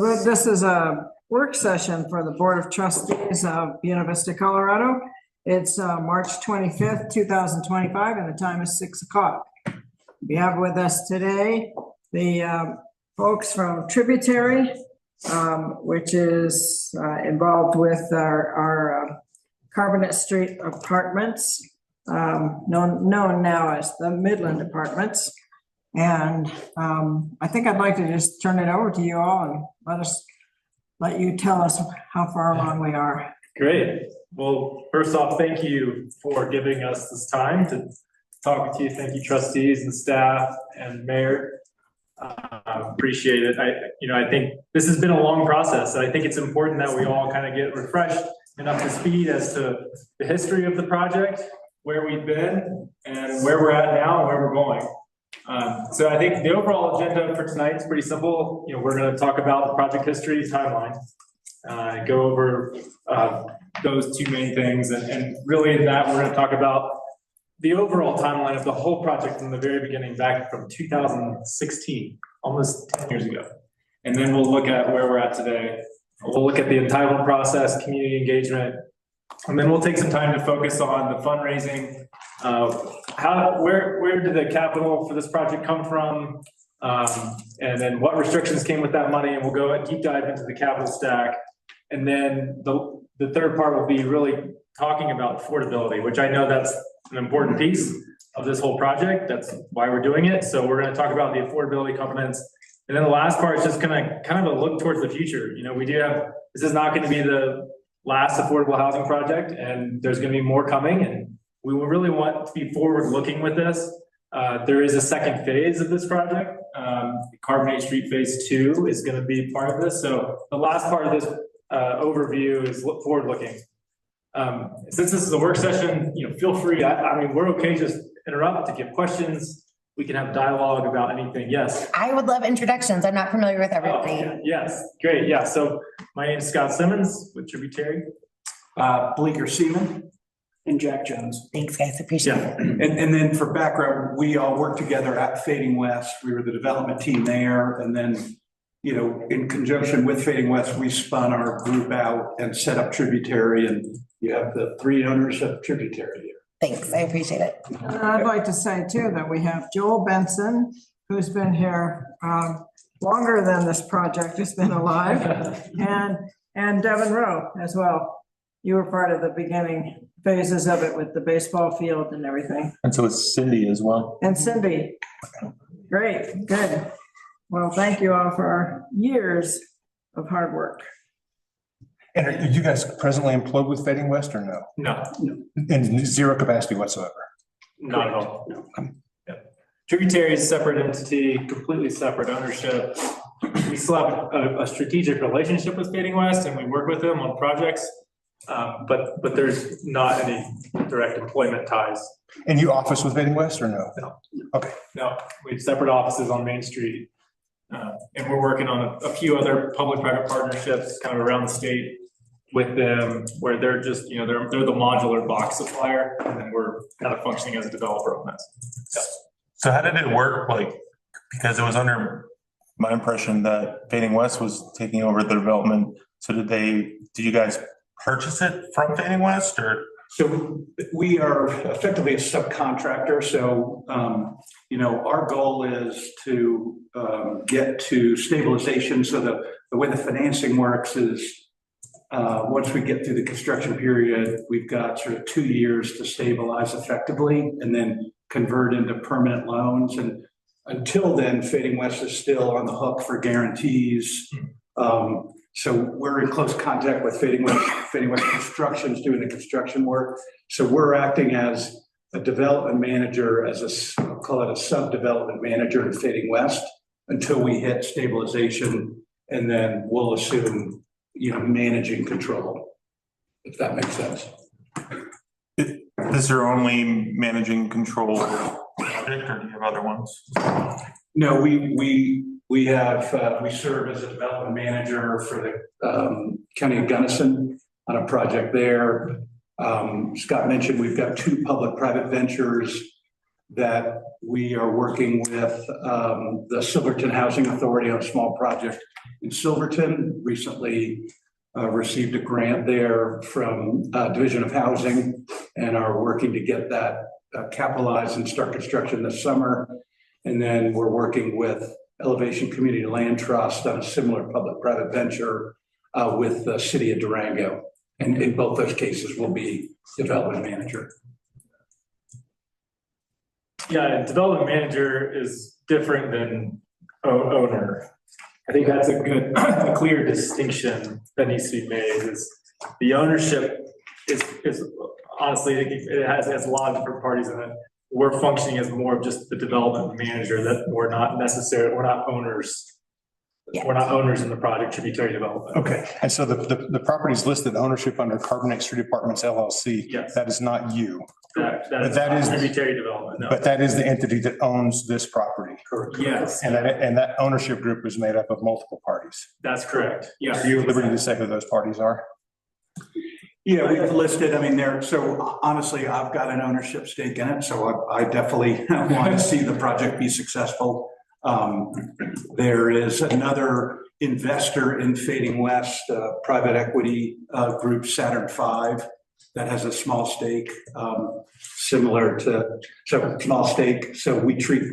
This is a work session for the Board of Trustees of Buena Vista, Colorado. It's March 25th, 2025, and the time is 6 o'clock. We have with us today the folks from Tributary, which is involved with our Carbonate Street apartments, known now as the Midland apartments. And I think I'd like to just turn it over to you all and let you tell us how far along we are. Great. Well, first off, thank you for giving us this time to talk to you. Thank you, trustees and staff and mayor. Appreciate it. I think this has been a long process. I think it's important that we all kind of get refreshed and up to speed as to the history of the project, where we've been and where we're at now and where we're going. So I think the overall agenda for tonight is pretty simple. We're going to talk about the project history timeline, go over those two main things, and really in that we're going to talk about the overall timeline of the whole project from the very beginning, back from 2016, almost 10 years ago. And then we'll look at where we're at today. We'll look at the entitlement process, community engagement, and then we'll take some time to focus on the fundraising. Where did the capital for this project come from? And then what restrictions came with that money? And we'll go and deep dive into the capital stack. And then the third part will be really talking about affordability, which I know that's an important piece of this whole project. That's why we're doing it. So we're going to talk about the affordability components. And then the last part is just kind of a look towards the future. This is not going to be the last affordable housing project, and there's going to be more coming, and we will really want to be forward-looking with this. There is a second phase of this project. Carbonate Street Phase 2 is going to be part of this. So the last part of this overview is forward-looking. Since this is a work session, feel free. We're okay. Just interrupt to give questions. We can have dialogue about anything. Yes. I would love introductions. I'm not familiar with everybody. Oh, yes, great. Yeah. So my name is Scott Simmons with Tributary. Bleecker Seaman. And Jack Jones. Thanks, guys. Appreciate it. And then for background, we all worked together at Fading West. We were the development team there. And then, in conjunction with Fading West, we spun our group out and set up Tributary. And you have the three owners of Tributary here. Thanks. I appreciate it. I'd like to say, too, that we have Joel Benson, who's been here longer than this project has been alive, and Devin Rowe as well. You were part of the beginning phases of it with the baseball field and everything. And so it's Cindy as well. And Cindy. Great, good. Well, thank you all for our years of hard work. And are you guys presently employed with Fading West or no? No. In zero capacity whatsoever? Not at all. No. Yeah. Tributary is a separate entity, completely separate ownership. We still have a strategic relationship with Fading West, and we work with them on projects. But there's not any direct employment ties. And you office with Fading West or no? No. Okay. No, we have separate offices on Main Street. And we're working on a few other public-private partnerships kind of around the state with them, where they're just, they're the modular box supplier, and then we're kind of functioning as a developer on this. Yeah. So how did it work? Because it was under my impression that Fading West was taking over the development. So did you guys purchase it from Fading West, or? So we are effectively a subcontractor. So, our goal is to get to stabilization. So the way the financing works is once we get through the construction period, we've got sort of 2 years to stabilize effectively and then convert into permanent loans. And until then, Fading West is still on the hook for guarantees. So we're in close contact with Fading West. Fading West Construction's doing the construction work. So we're acting as a development manager, I'll call it a sub-development manager in Fading West until we hit stabilization, and then we'll assume, managing control, if that makes sense. Is this your only managing control project, or do you have other ones? No, we serve as a development manager for the County of Gunnison on a project there. Scott mentioned we've got two public-private ventures that we are working with the Silverton Housing Authority on a small project in Silverton. Recently received a grant there from Division of Housing and are working to get that capitalized and start construction this summer. And then we're working with Elevation Community Land Trust on a similar public-private venture with the city of Durango. And in both those cases, we'll be development manager. Yeah, development manager is different than owner. I think that's a good, a clear distinction that needs to be made. Is the ownership is honestly, it has a lot of different parties in it. We're functioning as more of just the development manager, that we're not owners. Yeah. We're not owners in the project, tributary development. Okay, and so the property's listed ownership under Carbonate Street Apartments LLC. Yes. That is not you, That that is is- tributary development, no. but that is the entity that owns this property. Correct. Yes, And that ownership group is made up of multiple parties. that's correct. Are you at liberty to say who those parties are? Yeah, we've listed, I mean, so honestly, I've got an ownership stake in it, so I definitely want to see the project be successful. There is another investor in Fading West, private equity group, Saturn V, that has a small stake, similar to, so small stake. So we treat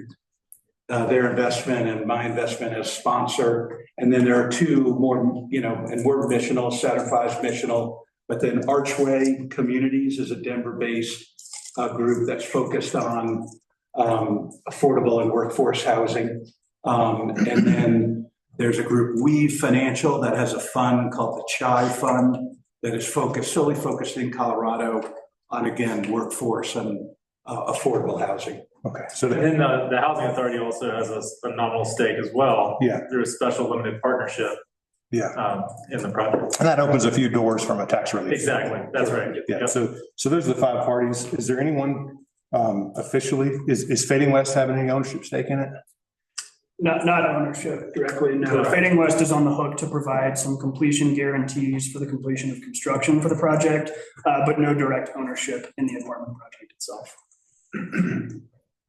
their investment and my investment as sponsor. And then there are two more, and we're missional, Saturn V is missional, but then Archway Communities is a Denver-based group that's focused on affordable and workforce housing. And then there's a group, Weave Financial, that has a fund called the Chai Fund that is solely focused in Colorado on, again, workforce and affordable housing. Okay, so And then the housing authority also has a nominal stake as well. Yeah. Through a special limited partnership. Yeah. In the project. and that opens a few doors from a tax relief. Exactly, that's right. Yeah, Yep. so those are the 5 parties. Is there anyone officially, is Fading West having any ownership stake in it? Not ownership directly, no. Correct. Fading West is on the hook to provide some completion guarantees for the completion of construction for the project, but no direct ownership in the apartment project itself.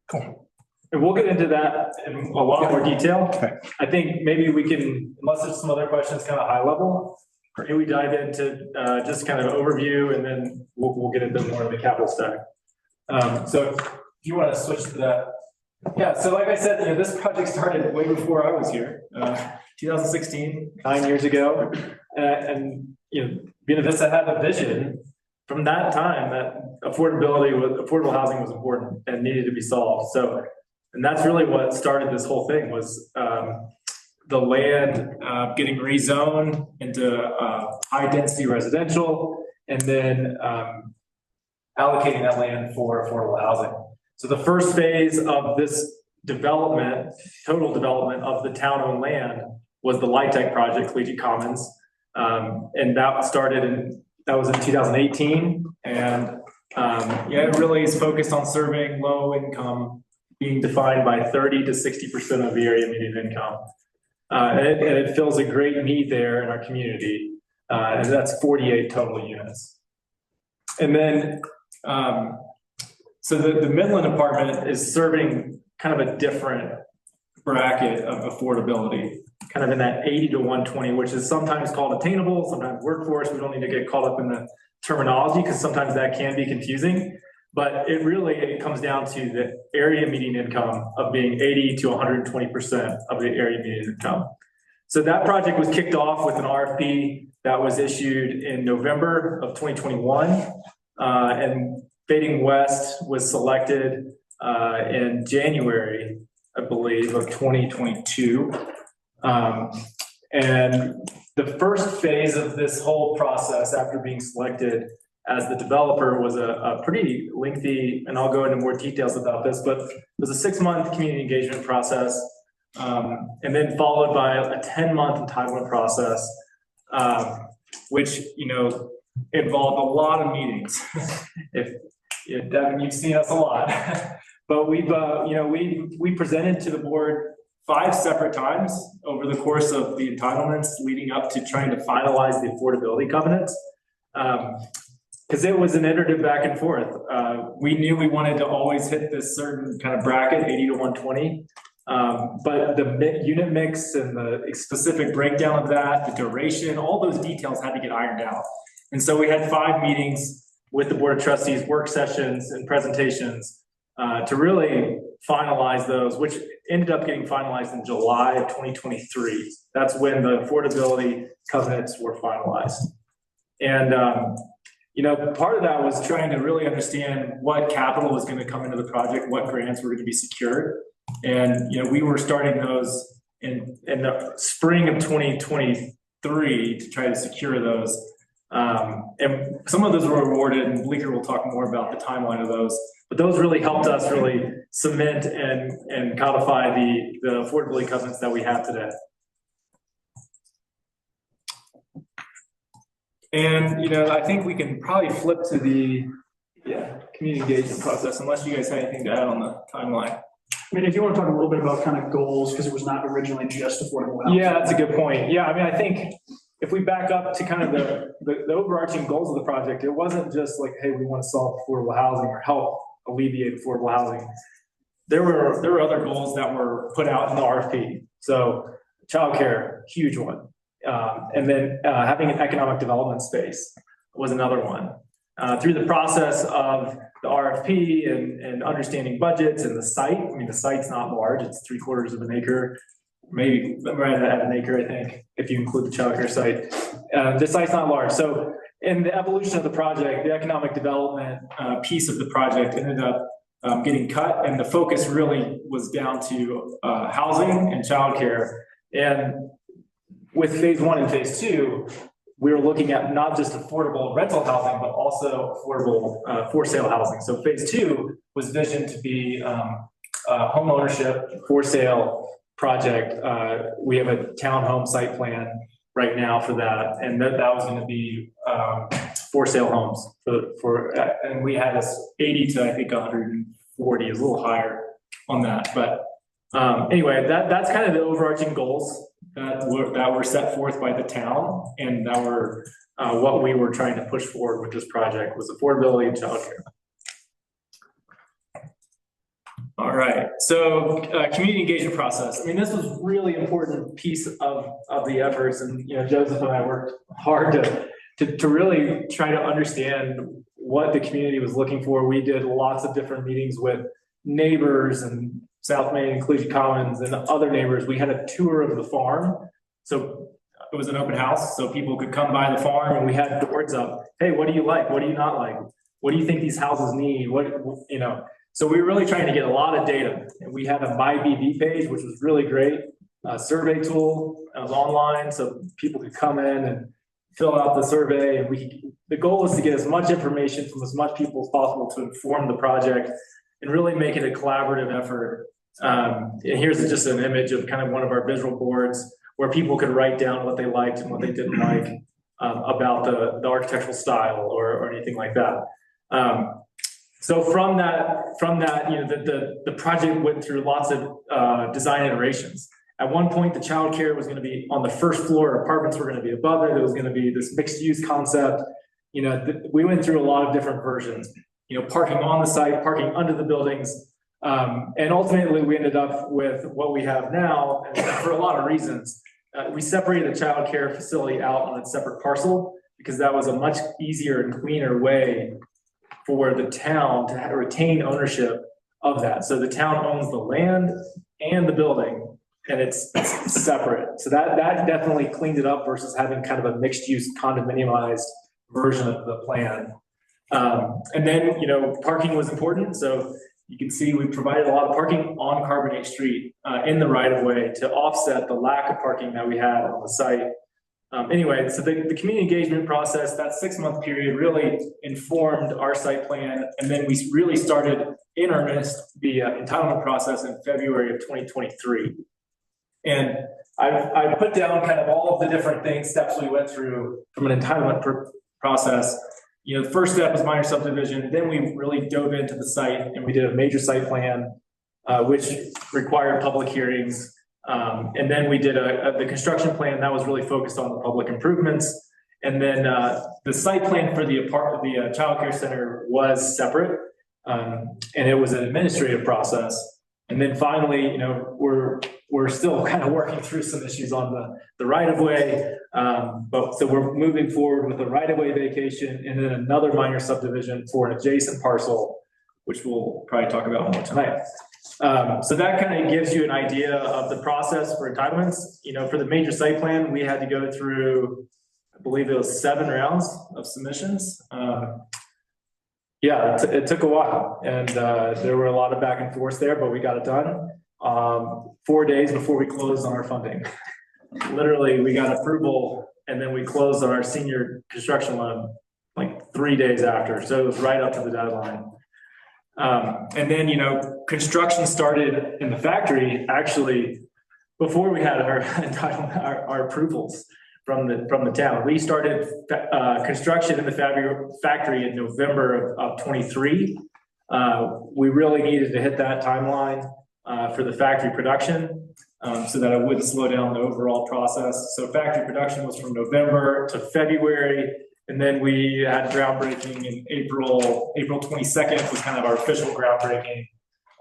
Cool. And we'll get into that in a lot more detail. Okay. I think maybe we can, unless there's some other questions, kind of high level, maybe we dive into just kind of overview, and then we'll get into more of the capital stack. So if you want to switch to that. Yeah, so like I said, this project started way before I was here, 2016, 9 years ago. And Buena Vista had a vision from that time that affordable housing was important and needed to be solved. So, and that's really what started this whole thing, was the land getting rezoned into high density residential, and then allocating that land for affordable housing. So the first phase of this development, total development of the town-owned land, was the LIHTC project, Collegiate Commons. And that was in 2018. And it really is focused on serving low income, being defined by 30 to 60% of the area median income. And it fills a great need there in our community. And that's 48 total units. And then, so the Midland apartment is serving kind of a different bracket of affordability, kind of in that 80 to 120, which is sometimes called attainable, sometimes workforce. We don't need to get caught up in the terminology because sometimes that can be confusing. But it comes down to the area median income of being 80 to 120% of the area median income. So that project was kicked off with an RFP that was issued in November of 2021. And Fading West was selected in January, I believe, of 2022. And the first phase of this whole process, after being selected as the developer, was a pretty lengthy, and I'll go into more details about this, but it was a 6-month community engagement process, and then followed by a 10-month entitlement process, which, involved a lot of meetings. Devin, you've seen us a lot, but we presented to the board 5 separate times over the course of the entitlements leading up to trying to finalize the affordability covenants. because it was an iterative back and forth. We knew we wanted to always hit this certain kind of bracket, 80 to 120. But the unit mix and the specific breakdown of that, the duration, all those details had to get ironed out. And so we had 5 meetings with the Board of Trustees, work sessions and presentations to really finalize those, which ended up getting finalized in July of 2023. That's when the affordability covenants were finalized. And, you know, part of that was trying to really understand what capital was going to come into the project, what grants were going to be secured. And, you know, we were starting those in the spring of 2023 to try to secure those. And some of those were awarded, and Bleeker will talk more about the timeline of those. But those really helped us really cement and codify the affordability covenants that we have today. And, you know, I think we can probably flip to the community engagement process, unless you guys have anything to add on the timeline. I mean, if you want to talk a little bit about kind of goals, because it was not originally just affordable housing. Yeah, that's a good point. Yeah, I mean, I think if we back up to kind of the overarching goals of the project, it wasn't just like, hey, we want to solve affordable housing or help alleviate affordable housing. There were other goals that were put out in the RFP. So childcare, huge one. And then having an economic development space was another one. Through the process of the RFP and understanding budgets and the site, I mean, the site's not large, it's 3/4 of an acre, maybe right at an acre, I think, if you include the childcare site. The site's not large. So in the evolution of the project, the economic development piece of the project ended up getting cut, and the focus really was down to housing and childcare. And with phase 1 and phase 2, we were looking at not just affordable rental housing, but also affordable for sale housing. So phase 2 was visioned to be home ownership for sale project. We have a townhome site plan right now for that, and that was going to be for sale homes and we had us 80 to I think 140, is a little higher on that. But anyway, that's kind of the overarching goals that were set forth by the town, and that were what we were trying to push forward with this project was affordability and childcare. All right, so community engagement process. I mean, this was really important piece of the efforts, and you know, Joseph and I worked hard to really try to understand what the community was looking for. We did lots of different meetings with neighbors and South Main and Collegiate Commons and other neighbors. We had a tour of the farm. So it was an open house, so people could come by the farm, and we had boards up. Hey, what do you like? What do you not like? What do you think these houses need? What, you know, so we were really trying to get a lot of data. And we had a MyBB page, which was really great. A survey tool. It was online, so people could come in and fill out the survey. And the goal was to get as much information from as much people as possible to inform the project and really make it a collaborative effort. And here's just an image of kind of one of our visual boards where people could write down what they liked and what they didn't like about the architectural style or anything like that. So from that, you know, the project went through lots of design iterations. At one point, the childcare was going to be on the first floor, apartments were going to be above it. It was going to be this mixed use concept. You know, we went through a lot of different versions, you know, parking on the site, parking under the buildings. And ultimately we ended up with what we have now, and for a lot of reasons. We separated the childcare facility out on a separate parcel because that was a much easier and cleaner way for the town to retain ownership of that. So the town owns the land and the building, and it's separate. So that definitely cleaned it up versus having kind of a mixed use condominiumized version of the plan. And then, you know, parking was important. So you can see we provided a lot of parking on Carbonate Street in the right of way to offset the lack of parking that we had on the site. Anyway, so the community engagement process, that 6-month period really informed our site plan. And then we really started in earnest the entitlement process in February of 2023. And I put down kind of all of the different steps we went through from an entitlement process. You know, the first step was minor subdivision. Then we really dove into the site and we did a major site plan, which required public hearings. And then we did the construction plan that was really focused on the public improvements. And then the site plan for the childcare center was separate, and it was an administrative process. And then finally, we're still kind of working through some issues on the right of way. But so we're moving forward with a right of way vacation and then another minor subdivision for an adjacent parcel, which we'll probably talk about more tonight. So that kind of gives you an idea of the process for entitlements. For the major site plan, we had to go through, I believe it was 7 rounds of submissions. It took a while, and there were a lot of back and forth there, but we got it done 4 days before we closed on our funding. Literally, we got approval, and then we closed on our senior construction loan like 3 days after. So it was right up to the deadline. And then, construction started in the factory actually before we had our entitlement, our approvals from the town. We started construction in the factory in November of 23. We really needed to hit that timeline for the factory production so that it wouldn't slow down the overall process. So factory production was from November to February. And then we had groundbreaking in April 22nd was kind of our official groundbreaking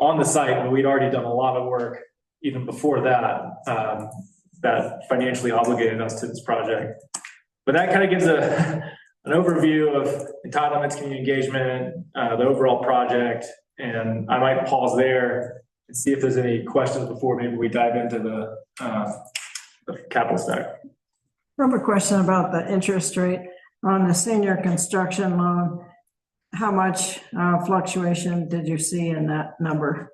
on the site, but we'd already done a lot of work even before that, that financially obligated us to this project. But that kind of gives an overview of entitlements, community engagement, the overall project. And I might pause there and see if there's any questions before maybe we dive into the capital stack. I have a question about the interest rate on the senior construction loan. How much fluctuation did you see in that number?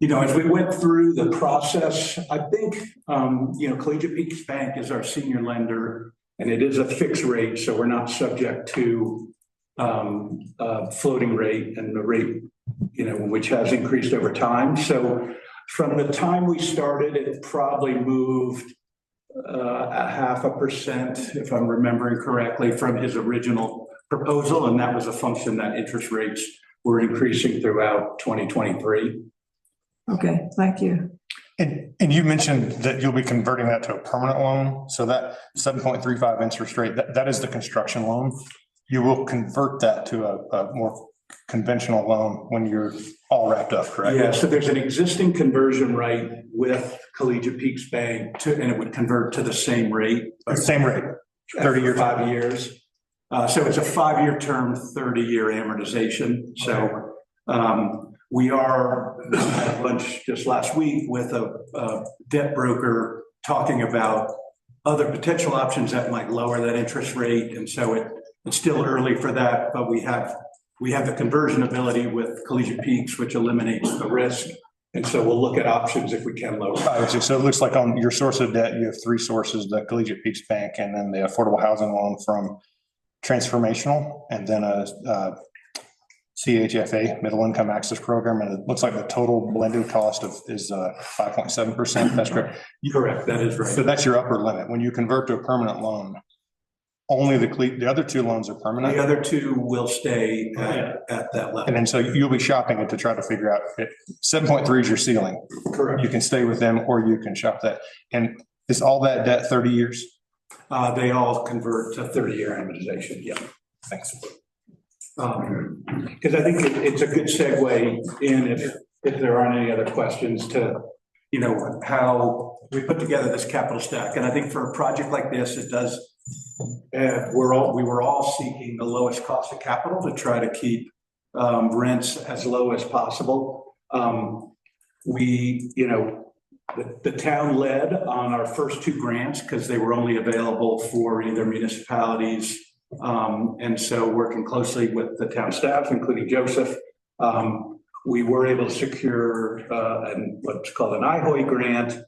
As we went through the process, I think, Collegiate Peaks Bank is our senior lender, and it is a fixed rate, so we're not subject to floating rate and the rate, which has increased over time. So from the time we started, it probably moved 0.5%, if I'm remembering correctly, from his original proposal, and that was a function that interest rates were increasing throughout 2023. Okay, thank you. And you mentioned that you'll be converting that to a permanent loan. So that 7.35 interest rate, that is the construction loan. You will convert that to a more conventional loan when you're all wrapped up, correct? Yeah, so there's an existing conversion right with Collegiate Peaks Bank and it would convert to the same rate. Same rate, 30 years. 5 years. So it's a 5-year term, 30-year amortization. So we had lunch just last week with a debt broker talking about other potential options that might lower that interest rate. And so it's still early for that, but we have the conversion ability with Collegiate Peaks, which eliminates the risk. And so we'll look at options if we can lower. So it looks like on your source of debt, you have 3 sources, the Collegiate Peaks Bank, and then the affordable housing loan from Transformational, and then a CHFA, Middle Income Access Program. And it looks like the total blended cost is 5.7%. That's correct. Correct. That is right. So that's your upper limit. When you convert to a permanent loan, only the other 2 loans are permanent. The other 2 will stay at that level. And then so you'll be shopping it to try to figure out 7.3 is your ceiling. Correct. You can stay with them or you can shop that. And is all that debt 30 years? They all convert to 30-year amortization. Yeah. Thanks. Because I think it's a good segue in if there aren't any other questions to, how we put together this capital stack. And I think for a project like this, it does. We were all seeking the lowest cost of capital to try to keep rents as low as possible. The town led on our first 2 grants because they were only available for either municipalities. And so working closely with the town staff, including Joseph, we were able to secure what's called an IHOI grant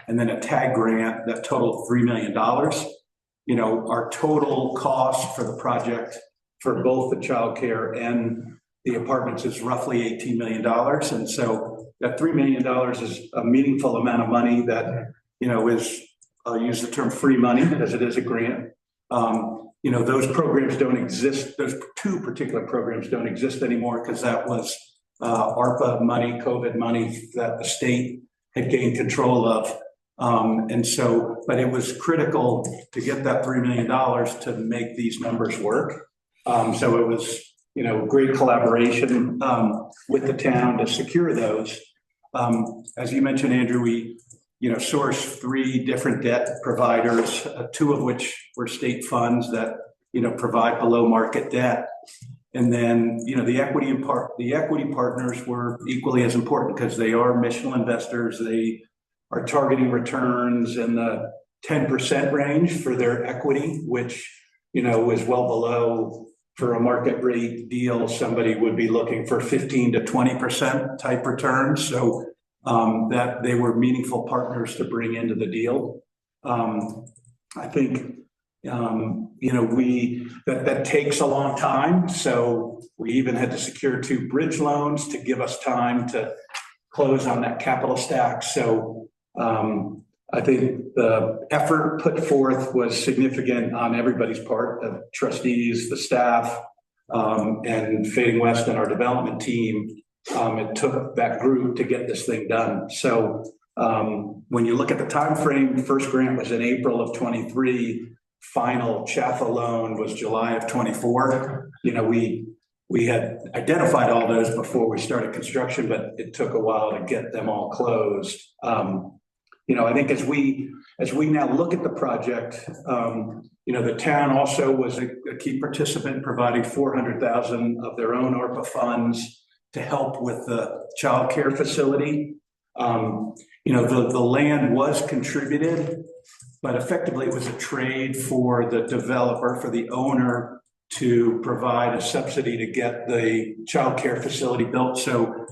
and then a TAG grant that totaled $3 million. Our total cost for the project for both the childcare and the apartments is roughly $18 million. And so that $3 million is a meaningful amount of money that, is, I'll use the term free money as it is a grant. Those programs don't exist. Those 2 particular programs don't exist anymore because that was ARPA money, COVID money that the state had gained control of. And so, but it was critical to get that $3 million to make these numbers work. So it was, great collaboration with the town to secure those. As you mentioned, Andrew, we, sourced 3 different debt providers, 2 of which were state funds that, provide below market debt. And then, the equity partners were equally as important because they are missional investors. They are targeting returns in the 10% range for their equity, which, is well below for a market rate deal. Somebody would be looking for 15 to 20% type returns. So that they were meaningful partners to bring into the deal. I think, that takes a long time. So we even had to secure 2 bridge loans to give us time to close on that capital stack. So I think the effort put forth was significant on everybody's part, the trustees, the staff, and Fading West and our development team. It took that group to get this thing done. So when you look at the time frame, the first grant was in April of 23. Final Chaffa loan was July of 24. We had identified all those before we started construction, but it took a while to get them all closed. I think as we now look at the project, the town also was a key participant, providing $400,000 of their own ARPA funds to help with the child care facility. The land was contributed, but effectively it was a trade for the developer, for the owner, to provide a subsidy to get the child care facility built. So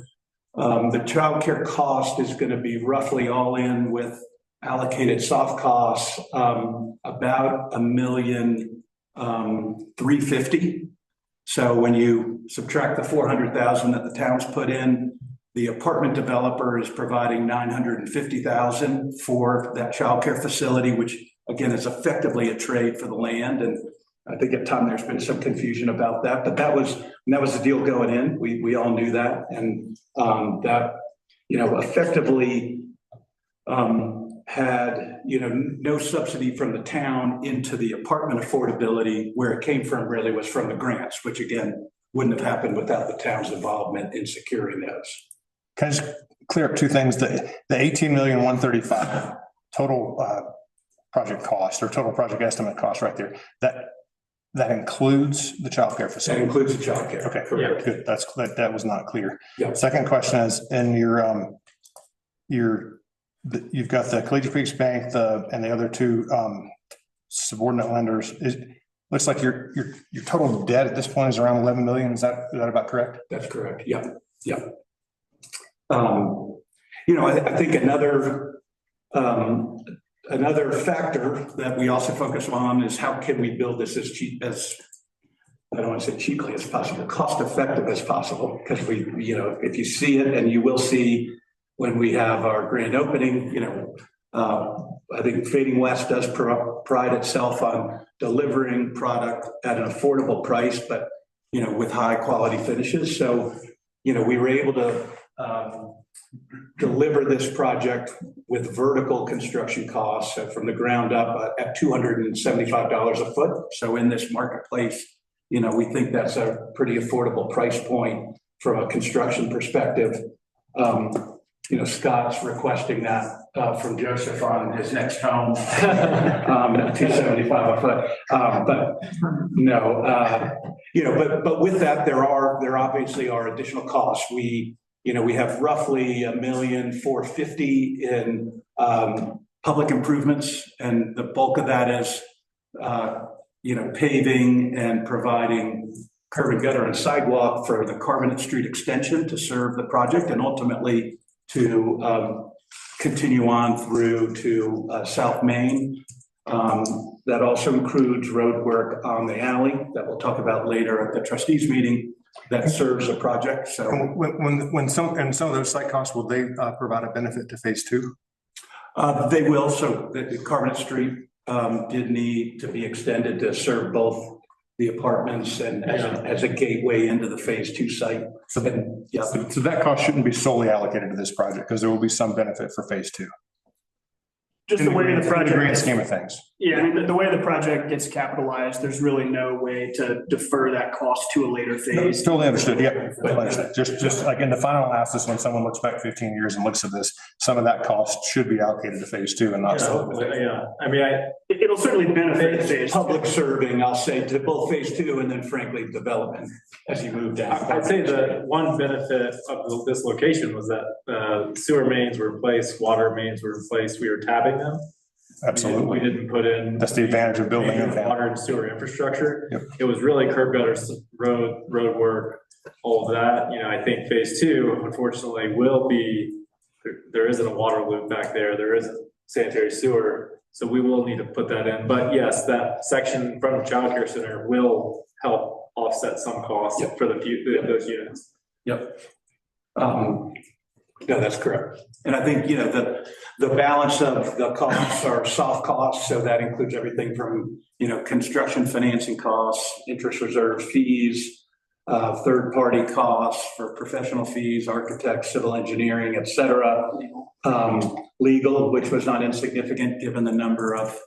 the child care cost is going to be roughly all in with allocated soft costs, about $1,350,000. So when you subtract the $400,000 that the town's put in, the apartment developer is providing $950,000 for that child care facility, which again is effectively a trade for the land. And I think at times there's been some confusion about that, but that was the deal going in. We all knew that, and that effectively had no subsidy from the town into the apartment affordability. Where it came from really was from the grants, which again wouldn't have happened without the town's involvement in securing those. Can I just clear up 2 things? The $18,135,000 total project cost, or total project estimate cost right there, that includes the child care facility? That includes the child care. Okay, correct. Good. That was not clear. Yeah. Second question is, in you've got the Collegiate Peaks Bank, and the other 2 subordinate lenders. Looks like your total debt at this point is around 11 million. Is that about correct? That's correct. Yeah. Yeah. I think another factor that we also focus on is how can we build this as cheap as, I don't want to say cheaply as possible, cost effective as possible. Because if you see it, and you will see when we have our grand opening, I think Fading West does pride itself on delivering product at an affordable price, but, with high quality finishes. So, we were able to deliver this project with vertical construction costs from the ground up at $275 a foot. So in this marketplace, we think that's a pretty affordable price point from a construction perspective. Scott's requesting that from Joseph on his next home, $275 a foot. But no, but with that, there obviously are additional costs. We have roughly $1,450,000 in public improvements, and the bulk of that is, paving and providing curb and gutter and sidewalk for the Carbonate Street extension to serve the project, and ultimately to continue on through to South Main. That also includes road work on the alley that we'll talk about later at the trustees meeting that serves the project. So when some of those site costs, will they provide a benefit to phase 2? They will. So the Carbonate Street did need to be extended to serve both the apartments and as a gateway into the phase 2 site. So that cost shouldn't be solely allocated to this project, because there will be some benefit for phase 2. just the way the In the project. grand scheme of things. Yeah, I mean, the way the project gets capitalized, there's really no way to defer that cost to a later phase. Totally understood, yeah. Totally understood. Just like in the final analysis, when someone looks back 15 years and looks at this, some of that cost should be allocated to phase two and not so. Yeah, I mean, It'll certainly benefit phase. Public serving, I'll say, to both phase two and then frankly, development as you move down. I'd say the one benefit of this location was that sewer mains were replaced, water mains were replaced, we were tapping them. Absolutely. We didn't put in. That's the advantage of building major it. water and sewer infrastructure. Yep. It was really curb gutters, road work, all of that. You know, I think phase two, unfortunately, will be, there isn't a water loop back there. There isn't sanitary sewer. So we will need to put that in. But yes, that section in front of childcare center will help offset some costs for those units. Yep. No, that's correct. And I think, you know, the balance of the costs are soft costs. So that includes everything from, you know, construction financing costs, interest reserve fees, third-party costs for professional fees, architects, civil engineering, et cetera. Legal, which was not insignificant given the number of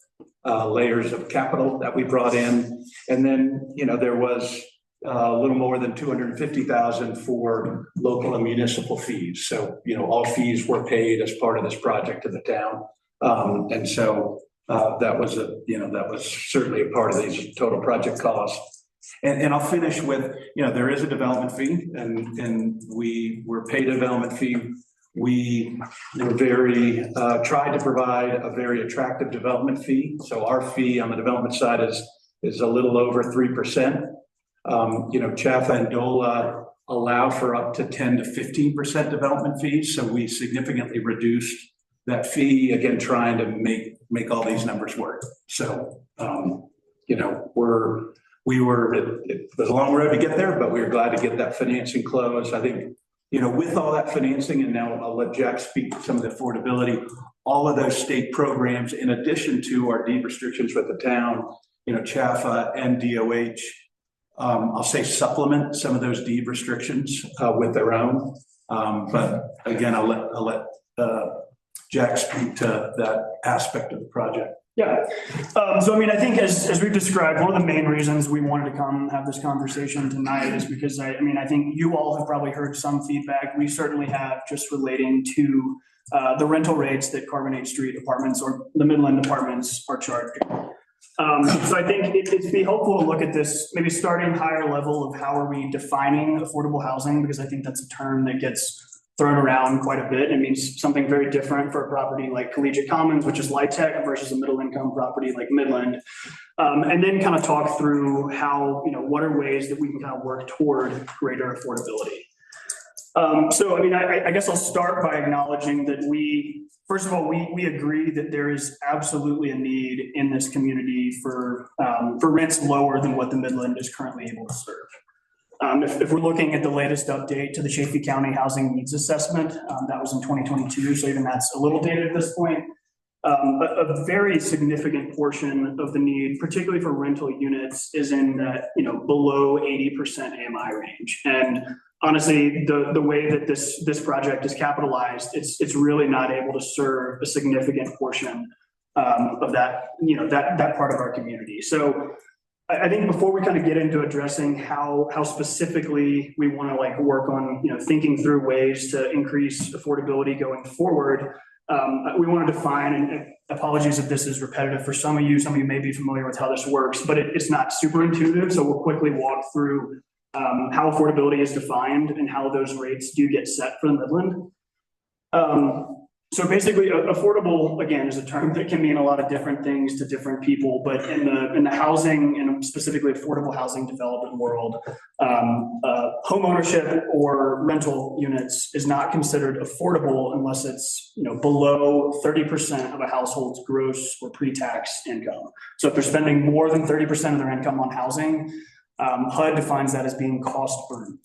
layers of capital that we brought in. And then, you know, there was a little more than 250,000 for local and municipal fees. So, you know, all fees were paid as part of this project to the town. And so that was that was certainly a part of these total project costs. And I'll finish with, you know, there is a development fee and we were paid a development fee. We were tried to provide a very attractive development fee. So our fee on the development side is a little over 3%. You know, Chaffa and DOLA allow for up to 10 to 15% development fees. So we significantly reduced that fee, again, trying to make all these numbers work. So, you know, it was a long road to get there, but we were glad to get that financing closed. I think, you know, with all that financing, and now I'll let Jack speak to some of the affordability, all of those state programs, in addition to our deed restrictions with the town, you know, Chaffa and DOH, I'll say supplement some of those deed restrictions with their own. But again, I'll let Jack speak to that aspect of the project. Yeah. So, I mean, I think as we've described, one of the main reasons we wanted to come have this conversation tonight is because I think you all have probably heard some feedback. We certainly have, just relating to the rental rates that Carbonate Street apartments or the Midland apartments are charging. So I think it'd be helpful to look at this, maybe starting higher level of how are we defining affordable housing, because I think that's a term that gets thrown around quite a bit. It means something very different for a property like Collegiate Commons, which is light tech, versus a middle income property like Midland. And then kind of talk through how, you know, what are ways that we can kind of work toward greater affordability. So, I mean, I guess I'll start by acknowledging that first of all, we agree that there is absolutely a need in this community for rents lower than what the Midland is currently able to serve. If we're looking at the latest update to the Chaffee County Housing Needs Assessment, that was in 2022, so even that's a little dated at this point. A very significant portion of the need, particularly for rental units, is in that, you know, below 80% AMI range. And honestly, the way that this project is capitalized, it's really not able to serve a significant portion of that, you know, that part of our community. So I think before we kind of get into addressing how specifically we want to like work on, you know, thinking through ways to increase affordability going forward, we want to define, and apologies if this is repetitive for some of you may be familiar with how this works, but it's not super intuitive. So we'll quickly walk through how affordability is defined and how those rates do get set for the Midland. So basically, affordable, again, is a term that can mean a lot of different things to different people, but in the housing and specifically affordable housing development world, home ownership or rental units is not considered affordable unless it's, you know, below 30% of a household's gross or pre-tax income. So if they're spending more than 30% of their income on housing, HUD defines that as being cost burdened.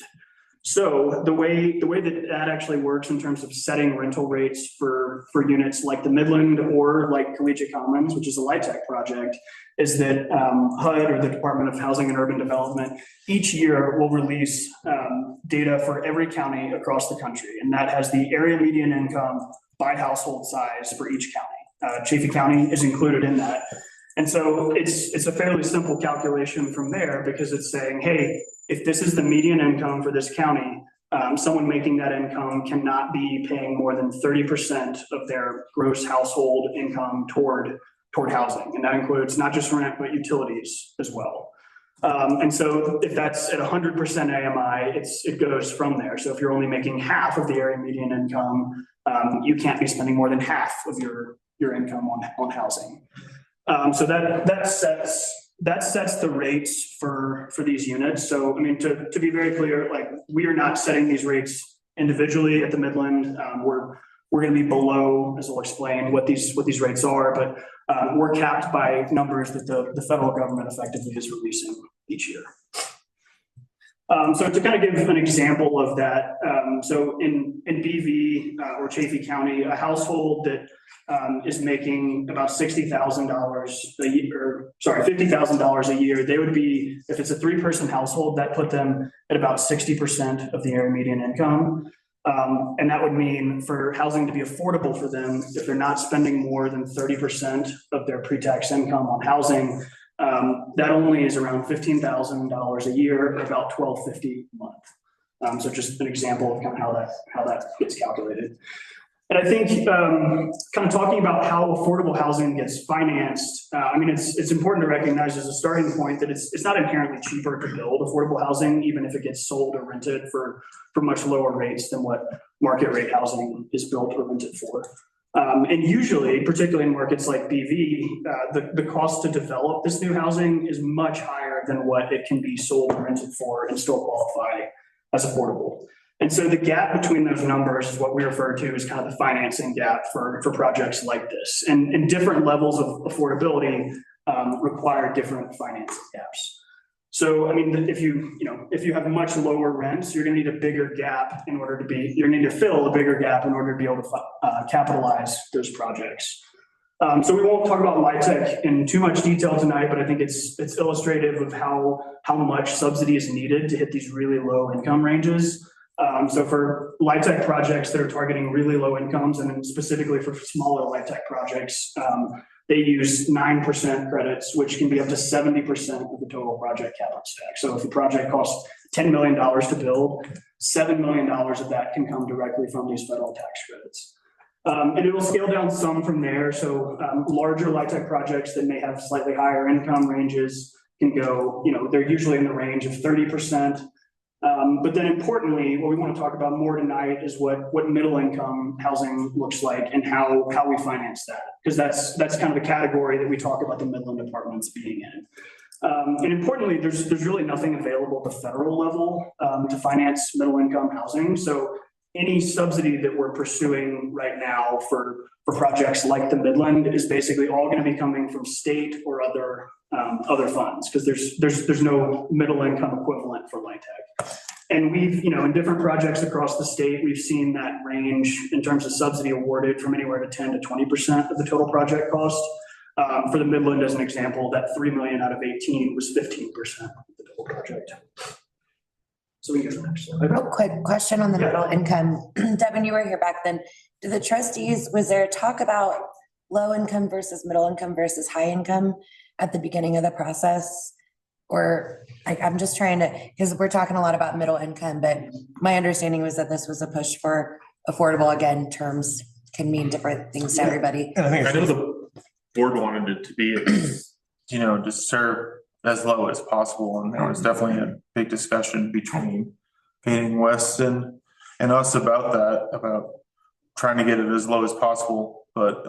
So the way that actually works in terms of setting rental rates for units like the Midland or like Collegiate Commons, which is a light tech project, is that HUD, or the Department of Housing and Urban Development, each year will release data for every county across the country. And that has the area median income by household size for each county. Chaffey County is included in that. And so it's a fairly simple calculation from there because it's saying, hey, if this is the median income for this county, someone making that income cannot be paying more than 30% of their gross household income toward housing. And that includes not just rent, but utilities as well. And so if that's at 100% AMI, it goes from there. So if you're only making half of the area median income, you can't be spending more than half of your income on housing. So that sets the rates for these units. So, I mean, to be very clear, like, we are not setting these rates individually at the Midland. We're going to be below, as we'll explain, what these rates are, but we're capped by numbers that the federal government effectively is releasing each year. So to kind of give an example of that, so in BV or Chaffey County, a household that is making about $60,000 a year, $50,000 a year, they would be, if it's a 3-person household, that put them at about 60% of the area median income. And that would mean for housing to be affordable for them, if they're not spending more than 30% of their pre-tax income on housing, that only is around $15,000 a year, or about $1,250 a month. So just an example of kind of how that gets calculated. And I think kind of talking about how affordable housing gets financed, I mean, it's important to recognize as a starting point that it's not inherently cheaper to build affordable housing, even if it gets sold or rented for much lower rates than what market rate housing is built or rented for. And usually, particularly in markets like BV, the cost to develop this new housing is much higher than what it can be sold or rented for and still qualify as affordable. And so the gap between those numbers is what we refer to as kind of the financing gap for projects like this. And different levels of affordability require different financing gaps. So, I mean, if you have much lower rents, you're going to need a bigger gap in order to you're going to need to fill a bigger gap in order to be able to capitalize those projects. So we won't talk about LIHTC in too much detail tonight, but I think it's illustrative of how much subsidy is needed to hit these really low income ranges. So for LIHTC projects that are targeting really low incomes, and then specifically for smaller LIHTC projects, they use 9% credits, which can be up to 70% of the total project capital stack. So if a project costs $10 million to build, $7 million of that can come directly from these federal tax credits. And it will scale down some from there. So larger LIHTC projects that may have slightly higher income ranges can go, they're usually in the range of 30%. But then importantly, what we want to talk about more tonight is what middle income housing looks like and how we finance that. Because that's kind of the category that we talk about the Midland apartments being in. And importantly, there's really nothing available at the federal level to finance middle income housing. So any subsidy that we're pursuing right now for projects like the Midland is basically all going to be coming from state or other funds, because there's no middle income equivalent for LIHTC. And we've, in different projects across the state, we've seen that range in terms of subsidy awarded from anywhere to 10 to 20% of the total project cost. For the Midland, as an example, that $3 million out of 18 was 15% of the total project. So we can go to the next slide. Real quick question on the middle income. Devin, you were here back then. Do the trustees, was there a talk about low income versus middle income versus high income at the beginning of the process? Or I'm just trying to, because we're talking a lot about middle income, but my understanding was that this was a push for affordable. Again, terms can mean different things to everybody. And I know the board wanted it to be, to serve as low as possible. And there was definitely a big discussion between Painting West and us about that, about trying to get it as low as possible. But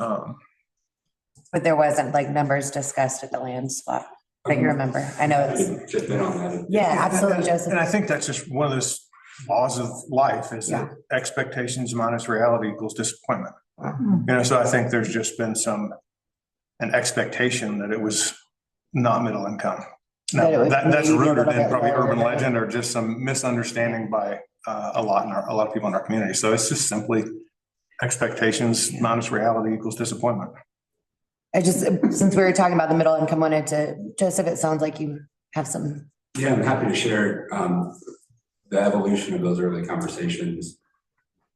there wasn't like numbers discussed at the land swap that you remember. I know it's. Yeah, absolutely, Joseph. And I think that's just one of those laws of life is that expectations minus reality equals disappointment. So I think there's just been an expectation that it was not middle income. Now, that's rooted in probably urban legend or just some misunderstanding by a lot of people in our community. So it's just simply expectations minus reality equals disappointment. Since we were talking about the middle income, Joseph, it sounds like you have some. Yeah, I'm happy to share the evolution of those early conversations.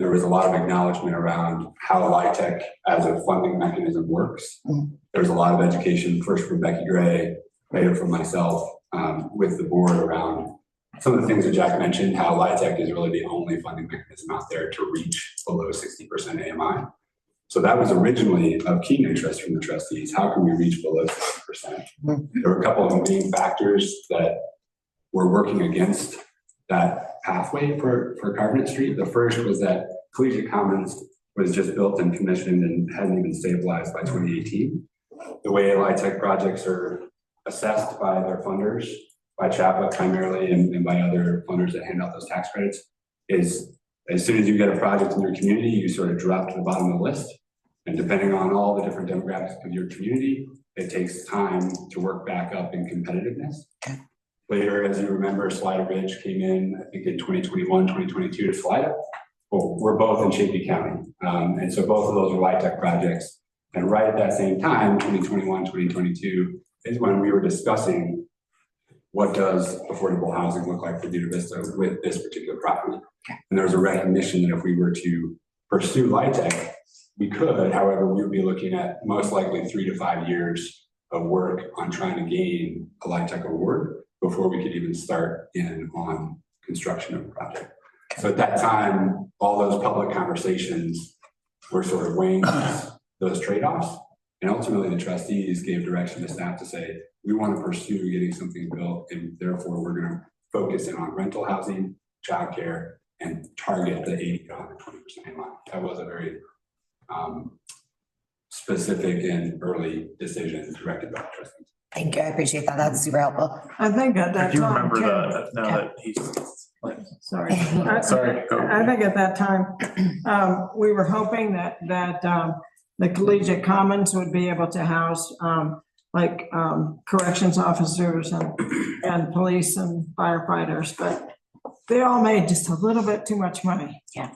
there was a lot of acknowledgement around how LIHTC as a funding mechanism works. There's a lot of education, first from Becky Gray, later from myself, with the board around some of the things that Jack mentioned, how LIHTC is really the only funding mechanism out there to reach below 60% AMI. So that was originally of keen interest from the trustees. How can we reach below 60%? There were a couple of main factors that were working against that pathway for Carbonate Street. The first was that Collegiate Commons was just built and commissioned and hadn't even stabilized by 2018. The way LIHTC projects are assessed by their funders, by CHAPA primarily, and by other funders that hand out those tax credits, is as soon as you get a project in your community, you sort of drop to the bottom of the list. And depending on all the different demographics of your community, it takes time to work back up in competitiveness. Later, as you remember, Slida Ridge came in, I think in 2021, 2022 to Slida. Well, we're both in Chaffee County. And so both of those are LIHTC projects. And right at that same time, 2021, 2022, is when we were discussing what does affordable housing look like for Buena Vista with this particular property. And there was a recognition that if we were to pursue LIHTC, we could, however, we would be looking at most likely 3 to 5 years of work on trying to gain a LIHTC award before we could even start in on construction of the project. So at that time, all those public conversations were sort of weighing those trade-offs. And ultimately the trustees gave direction to staff to say, we want to pursue getting something built, and therefore we're going to focus in on rental housing, childcare, and target the 80 to 120% line. That was a very specific and early decision directed by the trustees. Thank you. I appreciate that. That's super helpful. I think at that I do time, remember Ken, that now that he's. sorry. Sorry, go. I think at that time, we were hoping that the Collegiate Commons would be able to house corrections officers and police and firefighters, but they all made just a little bit too much money. Yeah.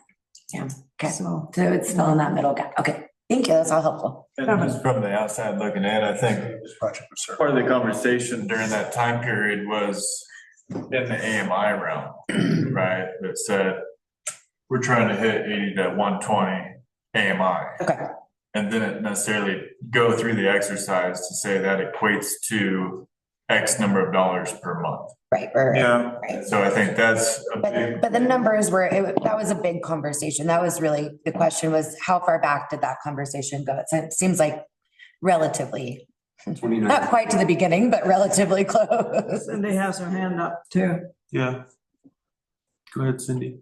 Okay. So So it's still in that middle gap. Okay. Thank you. That's all helpful. And just from the outside looking in, I think part of the conversation during that time period was in the AMI realm, right? That said, we're trying to hit 80 to 120 AMI. Okay. And didn't necessarily go through the exercise to say that equates to X number of dollars per month. Right. Yeah. Right. So I think that's a big. But the numbers were, that was a big conversation. That was really, the question was, how far back did that conversation go? It seems like relatively, not quite to the beginning, but relatively close. Cindy has her hand up too. Yeah. Go ahead, Cindy.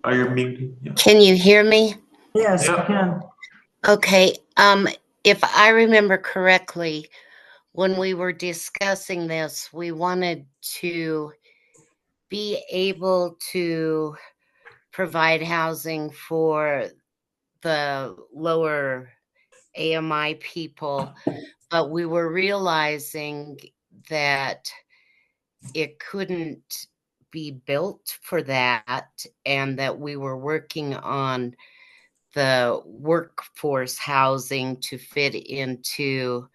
Oh, you're muted. Yeah. Can you hear me? Yes, you Yeah. can. Okay, if I remember correctly, when we were discussing this, we wanted to be able to provide housing for the lower AMI people, but we were realizing that it couldn't be built for that, and that we were working on the workforce housing to fit into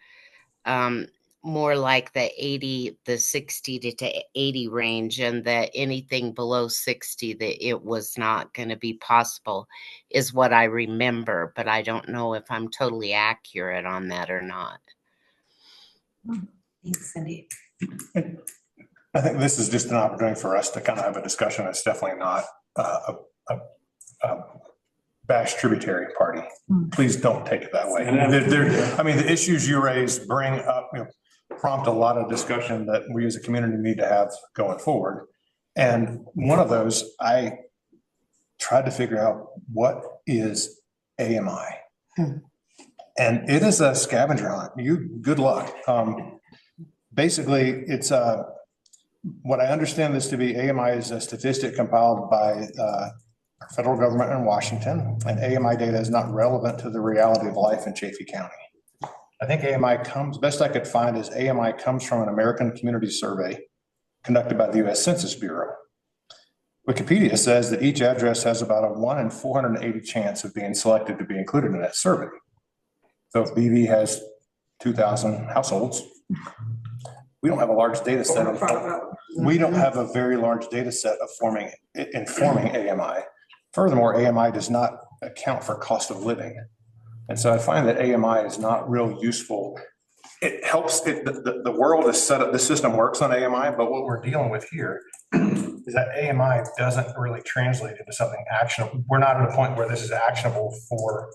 more like the 60 to 80 range, and that anything below 60, that it was not going to be possible, is what I remember, but I don't know if I'm totally accurate on that or not. Thanks, Cindy. I think this is just an opportunity for us to kind of have a discussion. It's definitely not a bash tributary party. Please don't take it that way. I mean, the issues you raise bring up, prompt a lot of discussion that we as a community need to have going forward. And one of those, I tried to figure out what is AMI. And it is a scavenger hunt. Good luck. Basically, it's what I understand this to be. AMI is a statistic compiled by our federal government in Washington, and AMI data is not relevant to the reality of life in Chaffee County. I think AMI comes, best I could find is AMI comes from an American Community Survey conducted by the U.S. Census Bureau. Wikipedia says that each address has about a 1 in 480 chance of being selected to be included in that survey. So if BV has 2,000 households, we don't have a large data set of, we don't have a very large data set of informing AMI. Furthermore, AMI does not account for cost of living. And so I find that AMI is not real useful. It helps, the world is set up, the system works on AMI, but what we're dealing with here is that AMI doesn't really translate into something actionable. We're not at a point where this is actionable for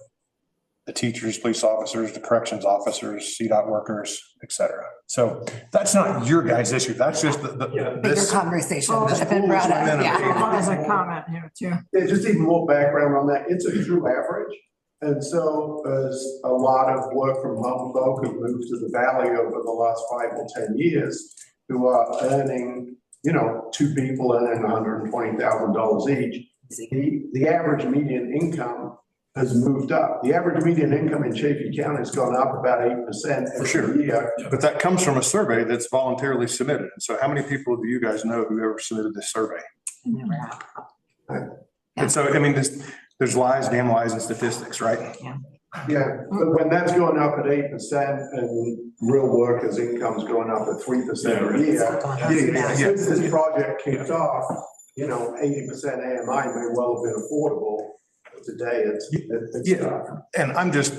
the teachers, police officers, the corrections officers, CDOT workers, et cetera. So that's not your guys' issue. That's just Bigger this. conversation Well, that have been brought up, yeah. There's a comment here too. Yeah, just even more background on that, it's a true average. And so as a lot of work from home folk have moved to the valley over the last 5 or 10 years, who are earning, you know, 2 people earning $120,000 each, the average median income has moved up. The average median income in Chaffey County has gone up about 8% For sure. every year. But that comes from a survey that's voluntarily submitted. So how many people do you guys know who ever submitted this survey? And so, I mean, there's lies, damn lies and statistics, right? Yeah, but when that's going up at 8% and real workers' income's going up at 3% a year, since this project kicked off, you know, 80% AMI may well have been affordable. Today, it's Yeah, and I'm just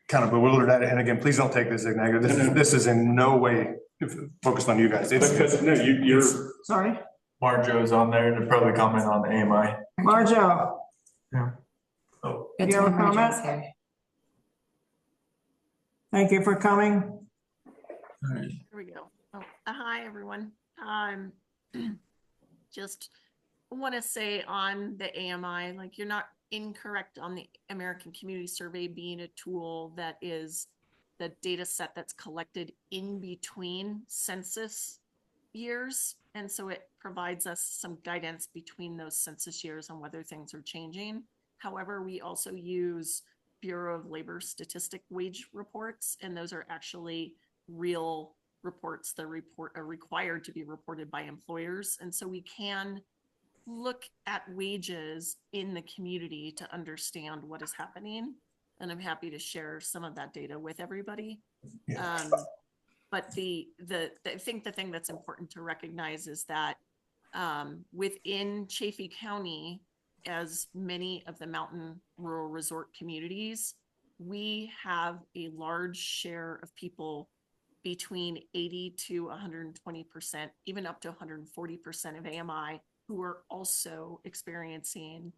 kind of bewildered at it. And again, please don't take this as negative. This is in no way focused on you guys. It's Because, no, you're, Sorry, Marjo's on there to probably comment on AMI. Marjo. Yeah. Good You to have a have Marjo's comment? here. Thank you for coming. Here we go. Oh, hi, everyone. Just want to say on the AMI, like, you're not incorrect on the American Community Survey being a tool that is the data set that's collected in between census years. And so it provides us some guidance between those census years on whether things are changing. However, we also use Bureau of Labor Statistic wage reports, and those are actually real reports that are required to be reported by employers. And so we can look at wages in the community to understand what is happening. And I'm happy to share some of that data with everybody. Yeah. But I think the thing that's important to recognize is that within Chaffey County, as many of the mountain rural resort communities, we have a large share of people between 80 to 120%, even up to 140% of AMI, who are also experiencing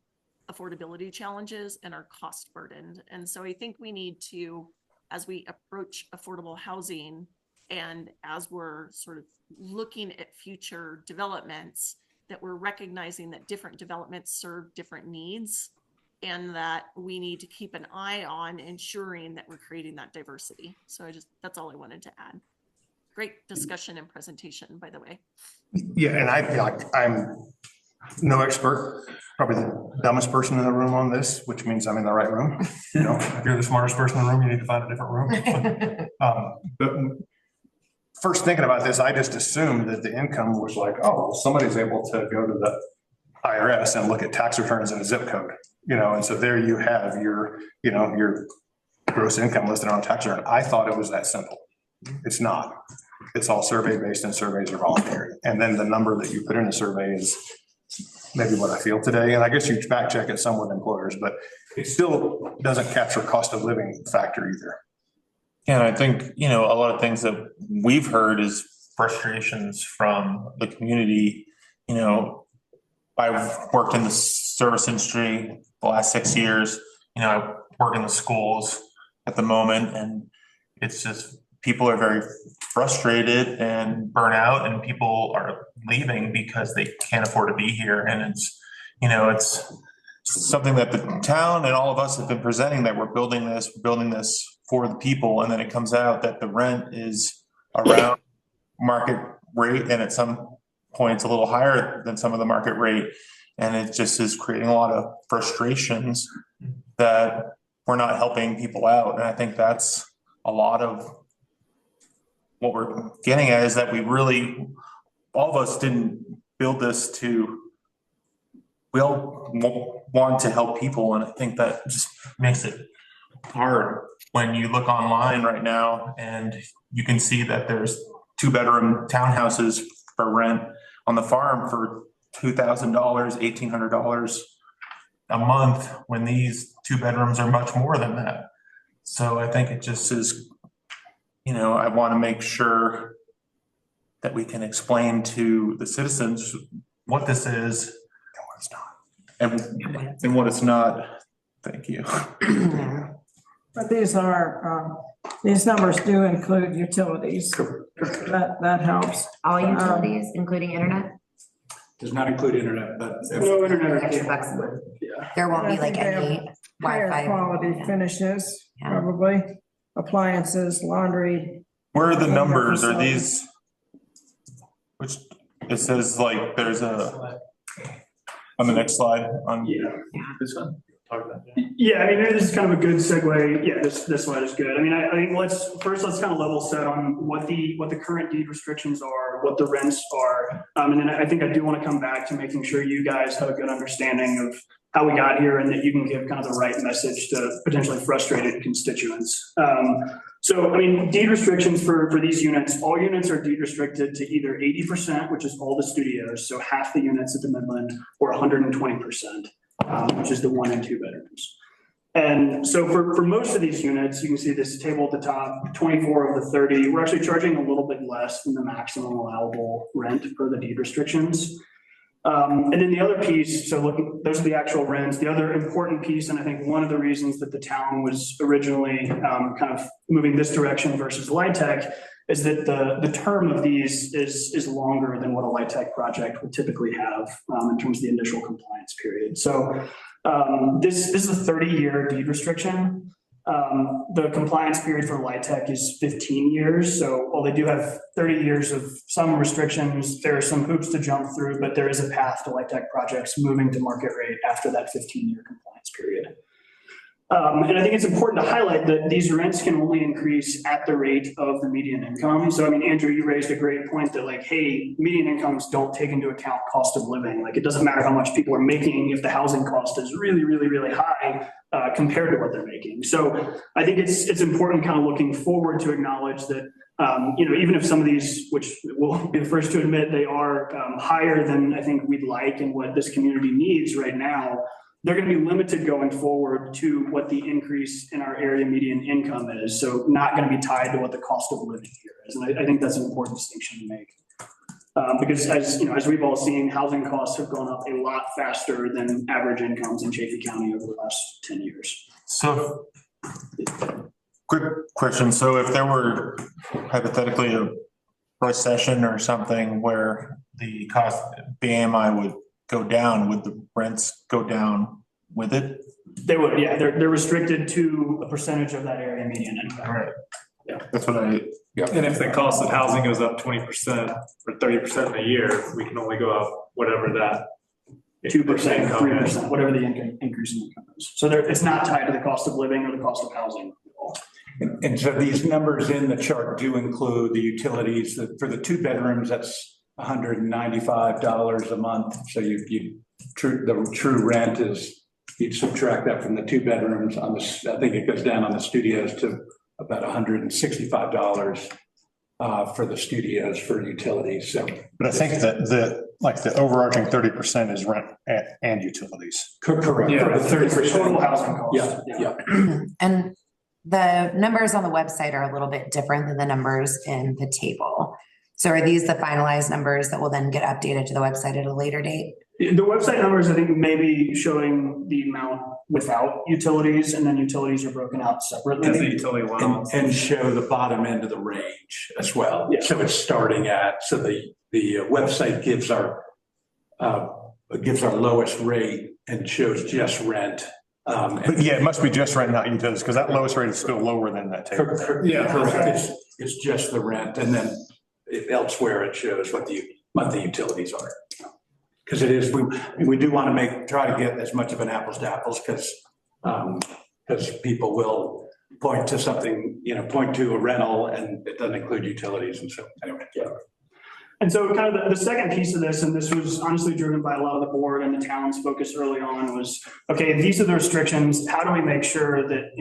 affordability challenges and are cost burdened. And so I think we need to, as we approach affordable housing and as we're sort of looking at future developments, that we're recognizing that different developments serve different needs and that we need to keep an eye on ensuring that we're creating that diversity. So that's all I wanted to add. Great discussion and presentation, by the way. Yeah, and I'm no expert, probably the dumbest person in the room on this, which means I'm in the right room. You know, if you're the smartest person in the room, you need to find a different room. But first thinking about this, I just assumed that the income was like, oh, somebody's able to go to the IRS and look at tax returns in a zip code, you know, and so there you have your, you know, your gross income listed on a tax return. I thought it was that simple. It's not. It's all survey based and surveys are voluntary. And then the number that you put in a survey is maybe what I feel today. And I guess you fact check it some with employers, but it still doesn't capture cost of living factor either. And I think, you know, a lot of things that we've heard is frustrations from the community. You know, I've worked in the service industry the last 6 years. You know, I work in the schools at the moment, and it's just people are very frustrated and burnt out, and people are leaving because they can't afford to be here. And it's, you know, it's something that the town and all of us have been presenting, that we're building this for the people. And then it comes out that the rent is around market rate, and at some points a little higher than some of the market rate. And it just is creating a lot of frustrations that we're not helping people out. And I think that's a lot of what we're getting at, is that we really, all of us didn't build this we all want to help people. And I think that just makes it hard when you look online right now and you can see that there's 2-bedroom townhouses for rent on the farm for $2,000, $1,800 a month when these 2 bedrooms are much more than that. So I think it just is, I want to make sure that we can explain to the citizens what this is and what it's not. And what it's not. Thank you. But these numbers do include utilities. That helps. All utilities, including internet? Does not include internet, but. No internet. Extra bucks a month. Yeah. There won't be like I think they any have Higher Wi-Fi. quality Yeah. finishes, Yeah. probably, appliances, laundry. Where are the numbers? Are these? Which, it says like there's a, on the next slide on this one. Talk about that. Yeah, I mean, maybe this is kind of a good segue. Yeah, this slide is good. I mean, I think let's kind of level set on what the current deed restrictions are, what the rents are. And then I think I do want to come back to making sure you guys have a good understanding of how we got here and that you can give kind of the right message to potentially frustrated constituents. So, I mean, deed restrictions for these units, all units are deed restricted to either 80%, which is all the studios, so half the units at the Midland, or 120%. Which is the 1 and 2 bedrooms. And so for most of these units, you can see this table at the top, 24 of the 30, we're actually charging a little bit less than the maximum allowable rent per the deed restrictions. And then the other piece, so look, those are the actual rents. The other important piece, and I think one of the reasons that the town was originally kind of moving this direction versus LIHTC is that the term of these is longer than what a LIHTC project would typically have in terms of the initial compliance period. So this is a 30-year deed restriction. The compliance period for LIHTC is 15 years. So while they do have 30 years of some restrictions, there are some hoops to jump through, but there is a path to LIHTC projects moving to market rate after that 15-year compliance period. And I think it's important to highlight that these rents can only increase at the rate of the median income. So, I mean, Andrew, you raised a great point that like, hey, median incomes don't take into account cost of living. Like, it doesn't matter how much people are making if the housing cost is really, really, really high compared to what they're making. So I think it's important kind of looking forward to acknowledge that, even if some of these, which we'll be the first to admit, they are higher than I think we'd like and what this community needs right now, they're going to be limited going forward to what the increase in our area median income is. So not going to be tied to what the cost of living here is. And I think that's an important distinction to make. Because as we've all seen, housing costs have gone up a lot faster than average incomes in Chaffee County over the last 10 years. So, quick question. So if there were hypothetically a recession or something where the cost, BMI would go down, would the rents go down with it? They would, yeah. They're restricted to a percentage of that area median income. All right. Yeah. That's what I. Yeah. And if the cost of housing goes up 20% or 30% in a year, we can only go up whatever that 2%, 3%, whatever the increase in income is. So it's not tied to the cost of living or the cost of housing at all. And so these numbers in the chart do include the utilities. For the 2 bedrooms, that's $195 a month. So the true rent is, you'd subtract that from the 2 bedrooms on this. I think it goes down on the studios to about $165 for the studios for utilities. So, but I think that the overarching 30% is rent and utilities. Correct. Yeah, For the 30% total housing cost. Yeah. And the numbers on the website are a little bit different than the numbers in the table. So are these the finalized numbers that will then get updated to the website at a later date? The website numbers, I think, may be showing the amount without utilities, and then utilities are broken out separately. As a utility allowance. And show the bottom end of the range as well. Yeah. So it's starting at, so the website gives our lowest rate and shows just rent. But yeah, it must be just rent, not utilities, because that lowest rate is still lower than that table. Yeah, correct. It's just the rent, and then elsewhere it shows what the utilities are. Because it is, we do want to try to get as much of an apples to apples, because people will point to something, point to a rental and it doesn't include utilities. And so anyway. Yeah. And so kind of the second piece of this, and this was honestly driven by a lot of the board and the town's focus early on, was, okay, these are the restrictions. How do we make sure that,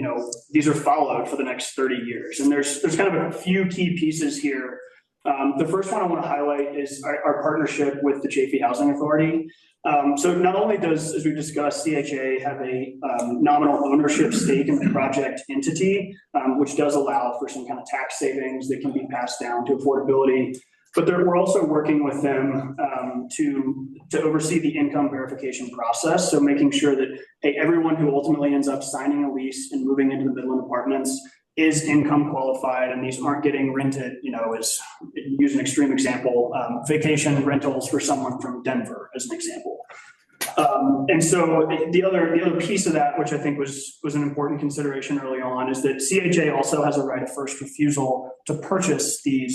these are followed for the next 30 years? And there's kind of a few key pieces here. The first one I want to highlight is our partnership with the Chaffee Housing Authority. So not only does, as we've discussed, CHA have a nominal ownership stake in the project entity, which does allow for some kind of tax savings that can be passed down to affordability. But we're also working with them to oversee the income verification process. So making sure that, hey, everyone who ultimately ends up signing a lease and moving into the Midland apartments is income qualified, and these aren't getting rented, as use an extreme example, vacation rentals for someone from Denver as an example. And so the other piece of that, which I think was an important consideration early on, is that CHA also has a right of first refusal to purchase the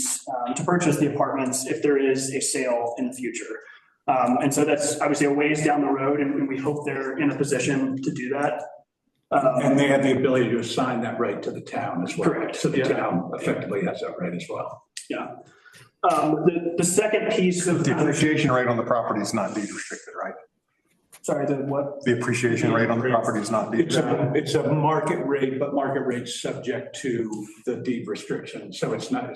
apartments if there is a sale in the future. And so that's obviously a ways down the road, and we hope they're in a position to do that. And they have the ability to assign that right to the town as well. Correct. So the town effectively has that right as well. Yeah. The second piece of. The appreciation rate on the property is not deed restricted, right? Sorry, the what? The appreciation rate on the property is not deed. It's a market rate, but market rate's subject to the deed restriction. So it's not.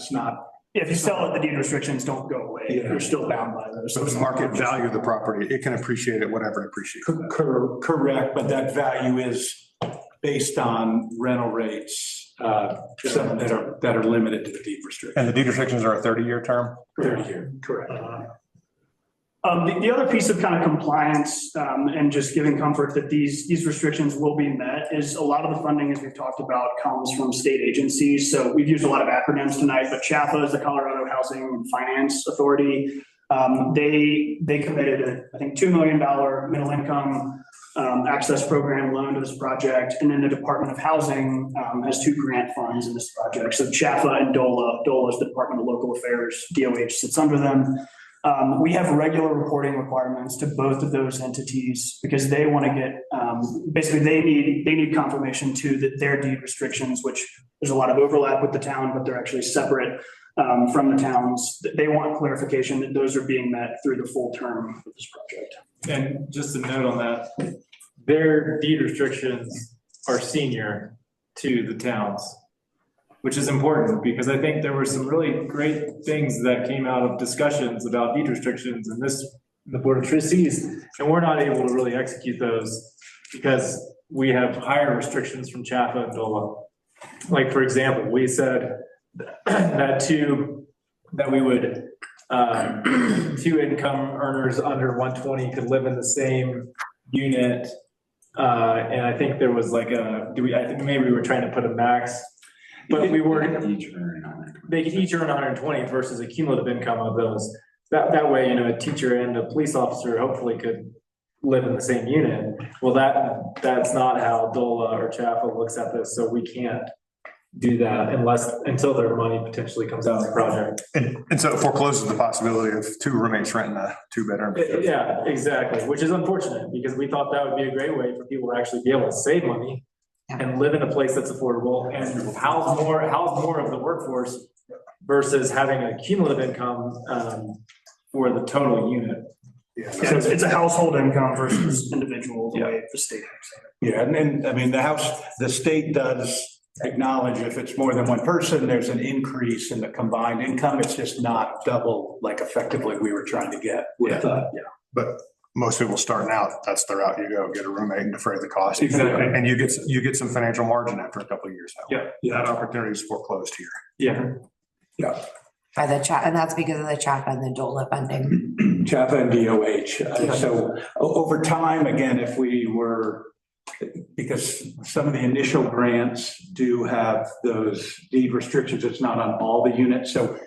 Yeah, if you sell it, the deed restrictions don't go away. Yeah. You're still bound by those. So the market value of the property, it can appreciate at whatever it appreciates. Correct, but that value is based on rental rates that are limited to the deed restriction. And the deed restrictions are a 30-year term? 30-year, correct. The other piece of kind of compliance and just giving comfort that these restrictions will be met is a lot of the funding, as we've talked about, comes from state agencies. So we've used a lot of acronyms tonight, but CHAFA is the Colorado Housing and Finance Authority. They committed I think $2 million middle income access program loan to this project. And then the Department of Housing has 2 grant funds in this project. So CHAFA and DOLA is the Department of Local Affairs, DOH sits under them. We have regular reporting requirements to both of those entities because they want to get, basically they need confirmation too that their deed restrictions, which there's a lot of overlap with the town, but they're actually separate from the towns. They want clarification that those are being met through the full term of this project. And just a note on that, their deed restrictions are senior to the towns, which is important because I think there were some really great things that came out of discussions about deed restrictions in the Board of Trustees, and we're not able to really execute those because we have higher restrictions from CHAFA and DOLA. Like, for example, we said that we would, 2 income earners under 120 could live in the same unit. And I think there was like I think maybe we were trying to put a max, but we were, they could each earn 120 versus a cumulative income of those. That way, a teacher and a police officer hopefully could live in the same unit. Well, that's not how DOLA or CHAFA looks at this. So we can't do that until their money potentially comes out of the project. And so it forecloses the possibility of 2 roommates renting a 2-bedroom. Yeah, exactly. Which is unfortunate because we thought that would be a great way for people to actually be able to save money and live in a place that's affordable and house more of the workforce versus having a cumulative income for the total unit. Yeah, so it's a household income versus individual, the way the state has it. Yeah, and I mean, the state does acknowledge if it's more than one person, there's an increase in the combined income. It's just not double like effectively we were trying to get with, But most people starting out, that's the route you go, get a roommate and defray the cost. Exactly. And you get some financial margin after a couple of years. That opportunity is foreclosed here. Yeah. By the chat, and that's because of the CHAPA and the DOLA funding. CHAPA and DOH. So over time, again, because some of the initial grants do have those deed restrictions, it's not on all the units. So,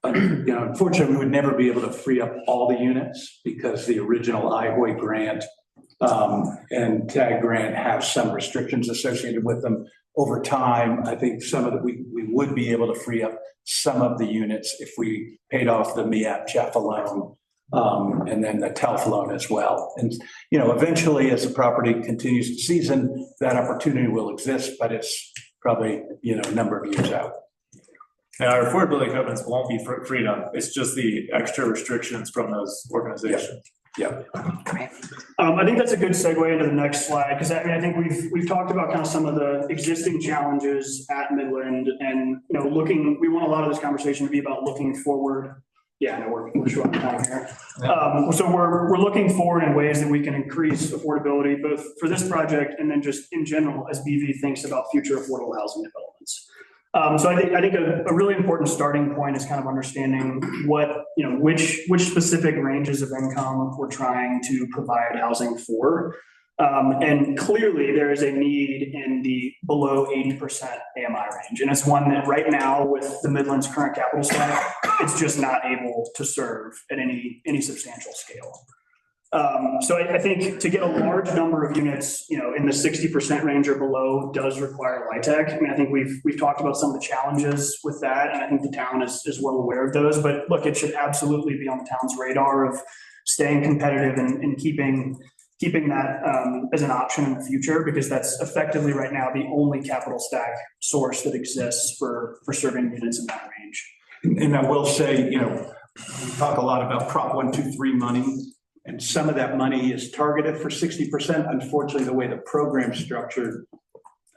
unfortunately, we would never be able to free up all the units because the original IHOI grant and TAG grant have some restrictions associated with them. Over time, I think we would be able to free up some of the units if we paid off the MEAP CHAFA loan. And then the TELF loan as well. And, eventually as the property continues to season, that opportunity will exist, but it's probably, a number of years out. And our affordability covenants won't be freed up. It's just the extra restrictions from those organizations. Yeah. I think that's a good segue into the next slide, because I think we've talked about kind of some of the existing challenges at Midland and, we want a lot of this conversation to be about looking forward Yeah, no, we're short on time here. So we're looking forward in ways that we can increase affordability, both for this project and then just in general, as BV thinks about future affordable housing developments. So I think a really important starting point is kind of understanding what, which specific ranges of income we're trying to provide housing for. And clearly there is a need in the below 80% AMI range. And it's one that right now with the Midland's current capital stack, it's just not able to serve at any substantial scale. So I think to get a large number of units, in the 60% range or below does require LIHTC. I mean, I think we've talked about some of the challenges with that, and I think the town is well aware of those. But look, it should absolutely be on the town's radar of staying competitive and keeping that as an option in the future, because that's effectively right now the only capital stack source that exists for serving units in that range. And I will say, we talk a lot about Prop 123 money, and some of that money is targeted for 60%. Unfortunately, the way the program's structured,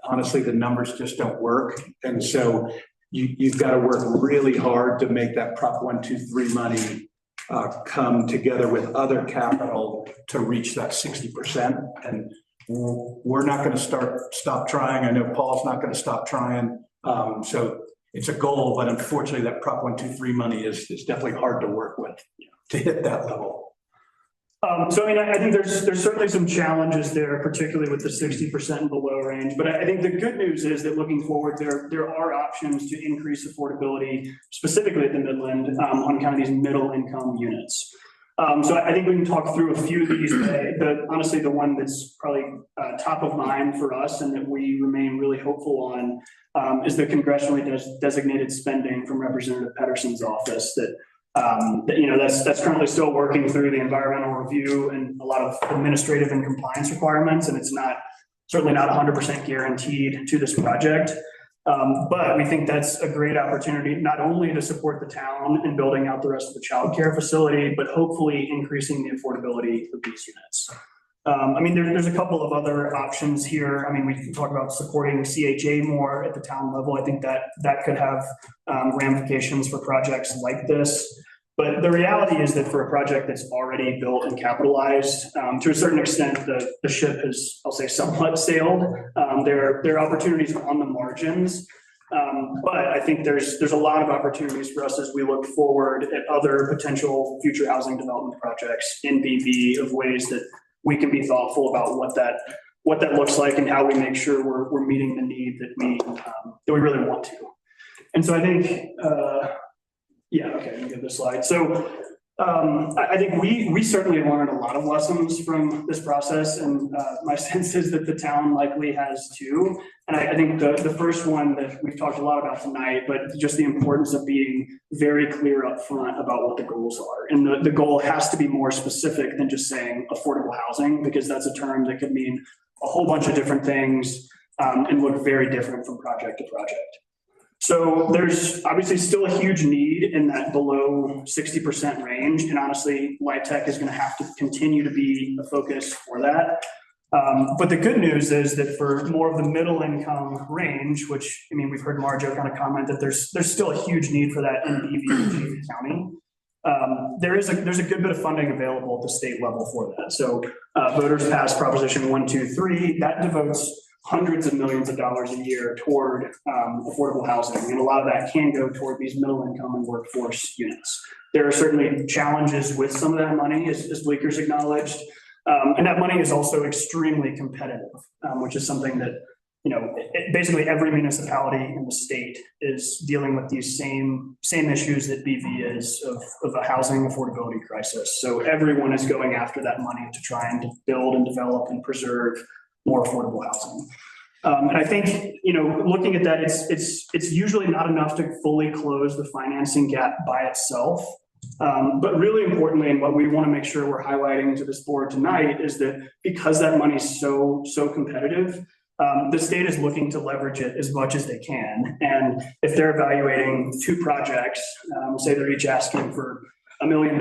honestly, the numbers just don't work. And so you've got to work really hard to make that Prop 123 money come together with other capital to reach that 60%. And we're not going to stop trying. I know Paul's not going to stop trying. So it's a goal, but unfortunately that Prop 123 money is definitely hard to work with to hit that level. So, I think there's certainly some challenges there, particularly with the 60% and below range. But I think the good news is that looking forward, there are options to increase affordability, specifically at the Midland, on kind of these middle income units. So I think we can talk through a few of these. Honestly, the one that's probably top of mind for us and that we remain really hopeful on is the congressionally designated spending from Representative Pedersen's office that's currently still working through the environmental review and a lot of administrative and compliance requirements, and it's certainly not 100% guaranteed to this project. But we think that's a great opportunity, not only to support the town in building out the rest of the childcare facility, but hopefully increasing the affordability of these units. There's a couple of other options here. We can talk about supporting CHA more at the town level. I think that could have ramifications for projects like this. But the reality is that for a project that's already built and capitalized, to a certain extent, the ship has, I'll say, somewhat sailed. There are opportunities on the margins. But I think there's a lot of opportunities for us as we look forward at other potential future housing development projects in BV of ways that we can be thoughtful about what that looks like and how we make sure we're meeting the need that we really want to. And so I think, let me get this slide. So I think we certainly learned a lot of lessons from this process, and my sense is that the town likely has too. And I think the first one that we've talked a lot about tonight, but just the importance of being very clear up front about what the goals are. And the goal has to be more specific than just saying affordable housing, because that's a term that could mean a whole bunch of different things and look very different from project to project. So there's obviously still a huge need in that below 60% range. And honestly, LIHTC is going to have to continue to be a focus for that. But the good news is that for more of the middle income range, which, we've heard Marjo kind of comment that there's still a huge need for that in BV County. There's a good bit of funding available at the state level for that. So voters passed Proposition 123 that devotes hundreds of millions of dollars a year toward affordable housing. And a lot of that can go toward these middle income and workforce units. There are certainly challenges with some of that money, as Bleeker's acknowledged. And that money is also extremely competitive, which is something that, basically every municipality in the state is dealing with these same issues that BV is of a housing affordability crisis. So everyone is going after that money to try and build and develop and preserve more affordable housing. And I think, looking at that, it's usually not enough to fully close the financing gap by itself. But really importantly, and what we want to make sure we're highlighting to this board tonight is that because that money is so competitive, the state is looking to leverage it as much as they can. And if they're evaluating two projects, say they're each asking for $1 million,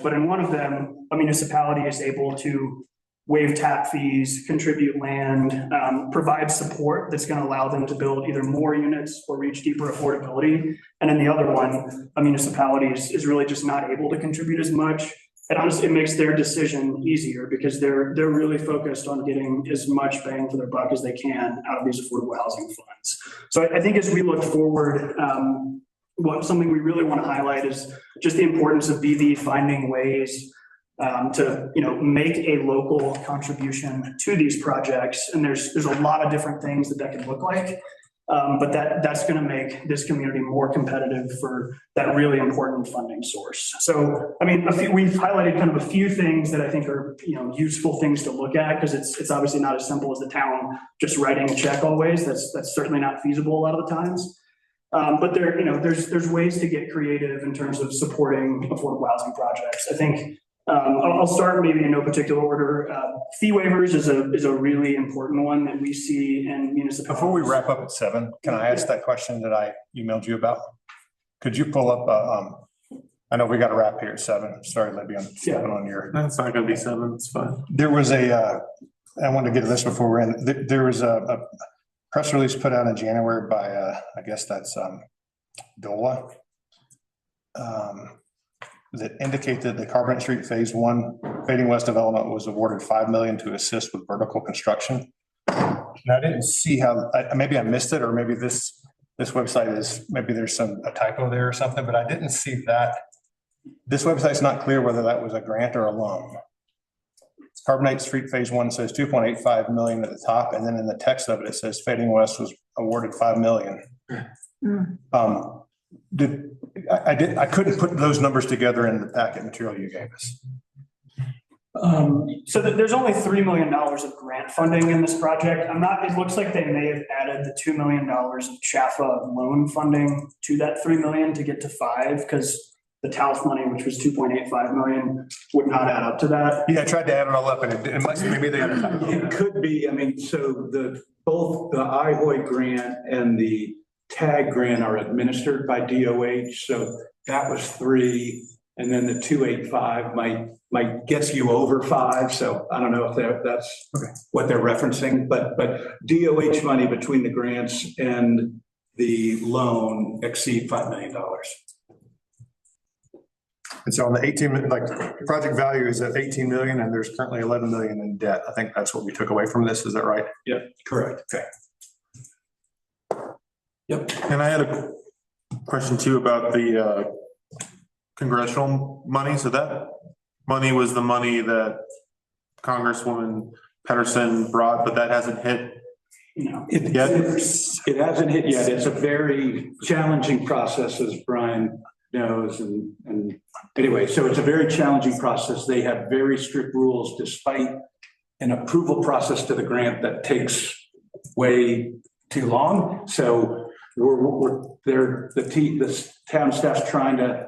but in one of them, a municipality is able to waive tap fees, contribute land, provide support that's going to allow them to build either more units or reach deeper affordability. And then the other one, a municipality is really just not able to contribute as much. And honestly, it makes their decision easier because they're really focused on getting as much bang for their buck as they can out of these affordable housing funds. So I think as we look forward, something we really want to highlight is just the importance of BV finding ways to make a local contribution to these projects. And there's a lot of different things that can look like. But that's going to make this community more competitive for that really important funding source. So, I mean, we've highlighted kind of a few things that I think are, useful things to look at, because it's obviously not as simple as the town just writing a check always. That's certainly not feasible a lot of the times. But there's ways to get creative in terms of supporting affordable housing projects. I think I'll start maybe in no particular order. Fee waivers is a really important one that we see in municipalities. Before we wrap up at 7, can I ask that question that I emailed you about? Could you pull up, I know we got to wrap here at 7. Sorry, Libby, I'm stepping on your. That's not gonna be 7, it's fine. There was I wanted to get to this before we're in. There was a press release put out in January by, I guess that's DOLA. That indicated the Carbonate Street Phase 1 Fading West development was awarded $5 million to assist with vertical construction. And I didn't see how, maybe I missed it, or maybe this website is, maybe there's a typo there or something, but I didn't see that. This website's not clear whether that was a grant or a loan. Carbonate Street Phase 1 says 2.85 million at the top, and then in the text of it, it says Fading West was awarded $5 million. I couldn't put those numbers together in the packet material you gave us. So there's only $3 million of grant funding in this project. It looks like they may have added the $2 million of CHAFA loan funding to that $3 million to get to 5, because the TALF money, which was 2.85 million, would not add up to that. Yeah, I tried to add it all up, and it must, maybe they. It could be, so both the IHOI grant and the TAG grant are administered by DOH, so that was 3, and then the 285 might get you over 5, so I don't know if that's what they're referencing, but DOH money between the grants and the loan exceed $5 million. And so on the 18, like the project value is at 18 million and there's currently 11 million in debt. I think that's what we took away from this. Is that right? Yeah, correct. Okay. Yep. And I had a question too about the congressional money. So that money was the money that Congresswoman Pedersen brought, but that hasn't hit yet. It hasn't hit yet. It's a very challenging process, as Brian knows, and anyway, so it's a very challenging process. They have very strict rules, despite an approval process to the grant that takes way too long. So the town staff's trying to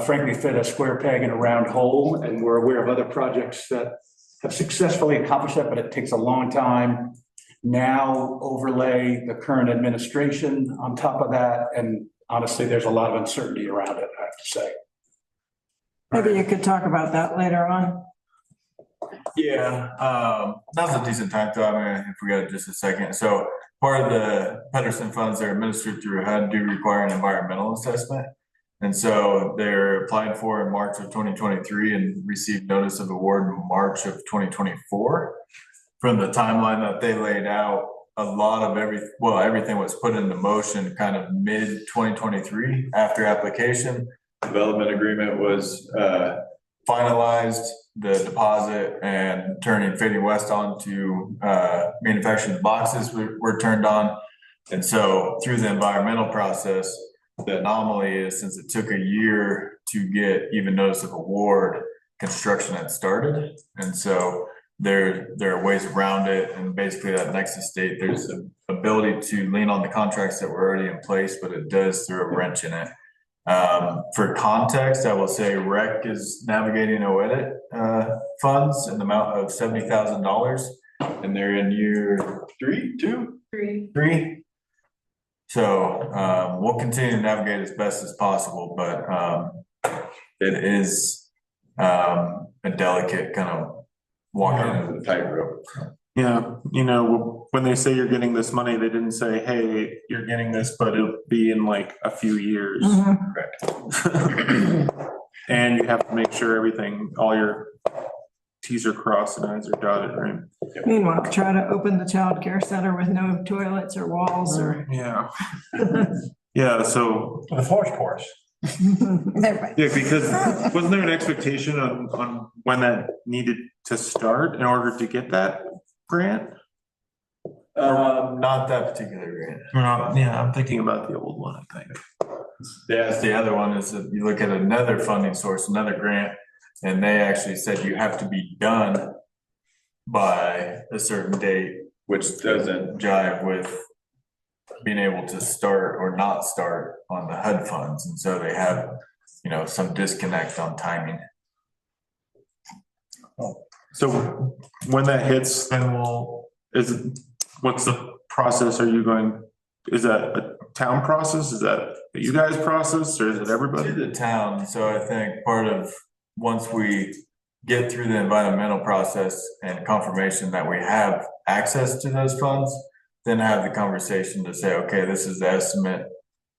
frankly fit a square peg in a round hole, and we're aware of other projects that have successfully accomplished that, but it takes a long time. Now overlay the current administration on top of that, and honestly, there's a lot of uncertainty around it, I have to say. Maybe you could talk about that later on. Yeah, now's a decent time to, if we got just a second. So part of the Pedersen funds are administered through HUD do require an environmental assessment. And so they're applied for in March of 2023 and received notice of award in March of 2024. From the timeline that they laid out, a lot of everything was put into motion kind of mid 2023 after application. Development agreement was finalized, the deposit and turning Fading West on to manufacturing the boxes were turned on. And so through the environmental process, the anomaly is since it took a year to get even notice of award, construction had started. And so there are ways around it, and basically that Nexus state, there's an ability to lean on the contracts that were already in place, but it does throw a wrench in it. For context, I will say REC is navigating OEDIT funds in the amount of $70,000, and they're in year 3. So we'll continue to navigate as best as possible, but it is a delicate kind of walking into the tightrope. Yeah, you know, when they say you're getting this money, they didn't say, hey, you're getting this, but it'll be in like a few years. And you have to make sure everything, all your T's are crossed and I's are dotted, right? Meanwhile, try to open the child care center with no toilets or walls or. Yeah. Yeah, so. The floor's porous. Yeah, because wasn't there an expectation on when that needed to start in order to get that grant? Not that particular grant. Yeah, I'm thinking about the old one, I think. Yes, the other one is that you look at another funding source, another grant, and they actually said you have to be done by a certain date, which doesn't jive with being able to start or not start on the HUD funds. And so they have, you know, some disconnect on timing. So when that hits, then what's the process? Are you going, is that a town process? Is that a you guys process or is it everybody? To the town. So I think part of, once we get through the environmental process and confirmation that we have access to those funds, then have the conversation to say, okay, this is the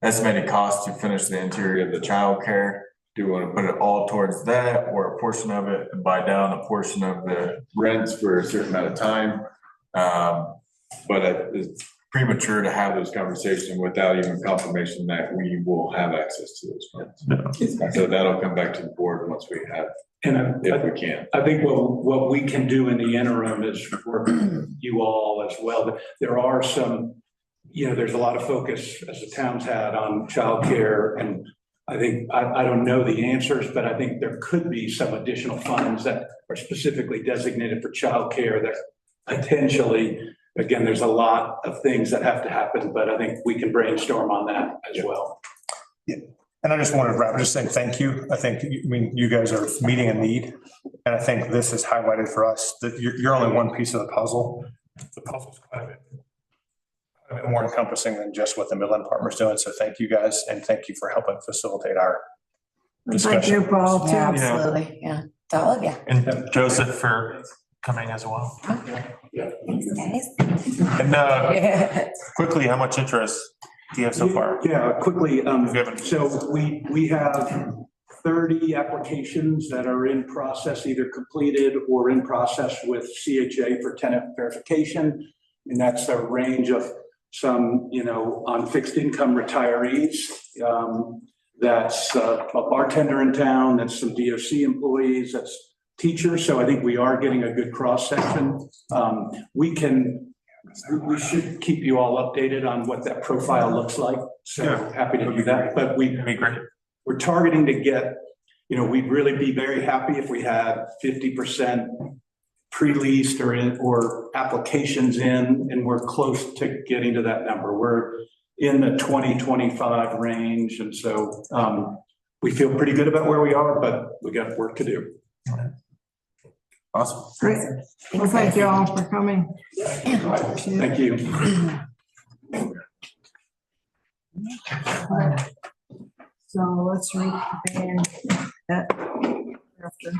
estimated cost to finish the interior of the childcare. Do we want to put it all towards that or a portion of it and buy down a portion of the rents for a certain amount of time? But it's premature to have those conversations without even confirmation that we will have access to those funds. So that'll come back to the board once we have, if we can. I think what we can do in the interim is work with you all as well. There are some, you know, there's a lot of focus as the town's had on childcare, and I think, I don't know the answers, but I think there could be some additional funds that are specifically designated for childcare that potentially, again, there's a lot of things that have to happen, but I think we can brainstorm on that as well. Yeah. And I just wanted to wrap, just saying thank you. I think, I mean, you guys are meeting a need. And I think this is highlighted for us that you're only one piece of the puzzle. The puzzle's quite a bit more encompassing than just what the Midland Partner's doing. So thank you guys. And thank you for helping facilitate our discussion. Thank you, Paul, too. Yeah, absolutely. Yeah. To all of you. And Joseph for coming as well. Thanks, guys. And quickly, how much interest do you have so far? Yeah, quickly. So we have 30 applications that are in process, either completed or in process with CHA for tenant verification. And that's a range of some, you know, on fixed income retirees. That's a bartender in town, that's some DOC employees, that's teachers. So I think we are getting a good cross section. We should keep you all updated on what that profile looks like. So happy to do that. But we're targeting to get, you know, we'd really be very happy if we had 50% pre-leased or applications in, and we're close to getting to that number. We're in the 20-25 range. And so we feel pretty good about where we are, but we got work to do. Awesome. Great. Well, thank you all for coming. Thank you. So let's reconvene after.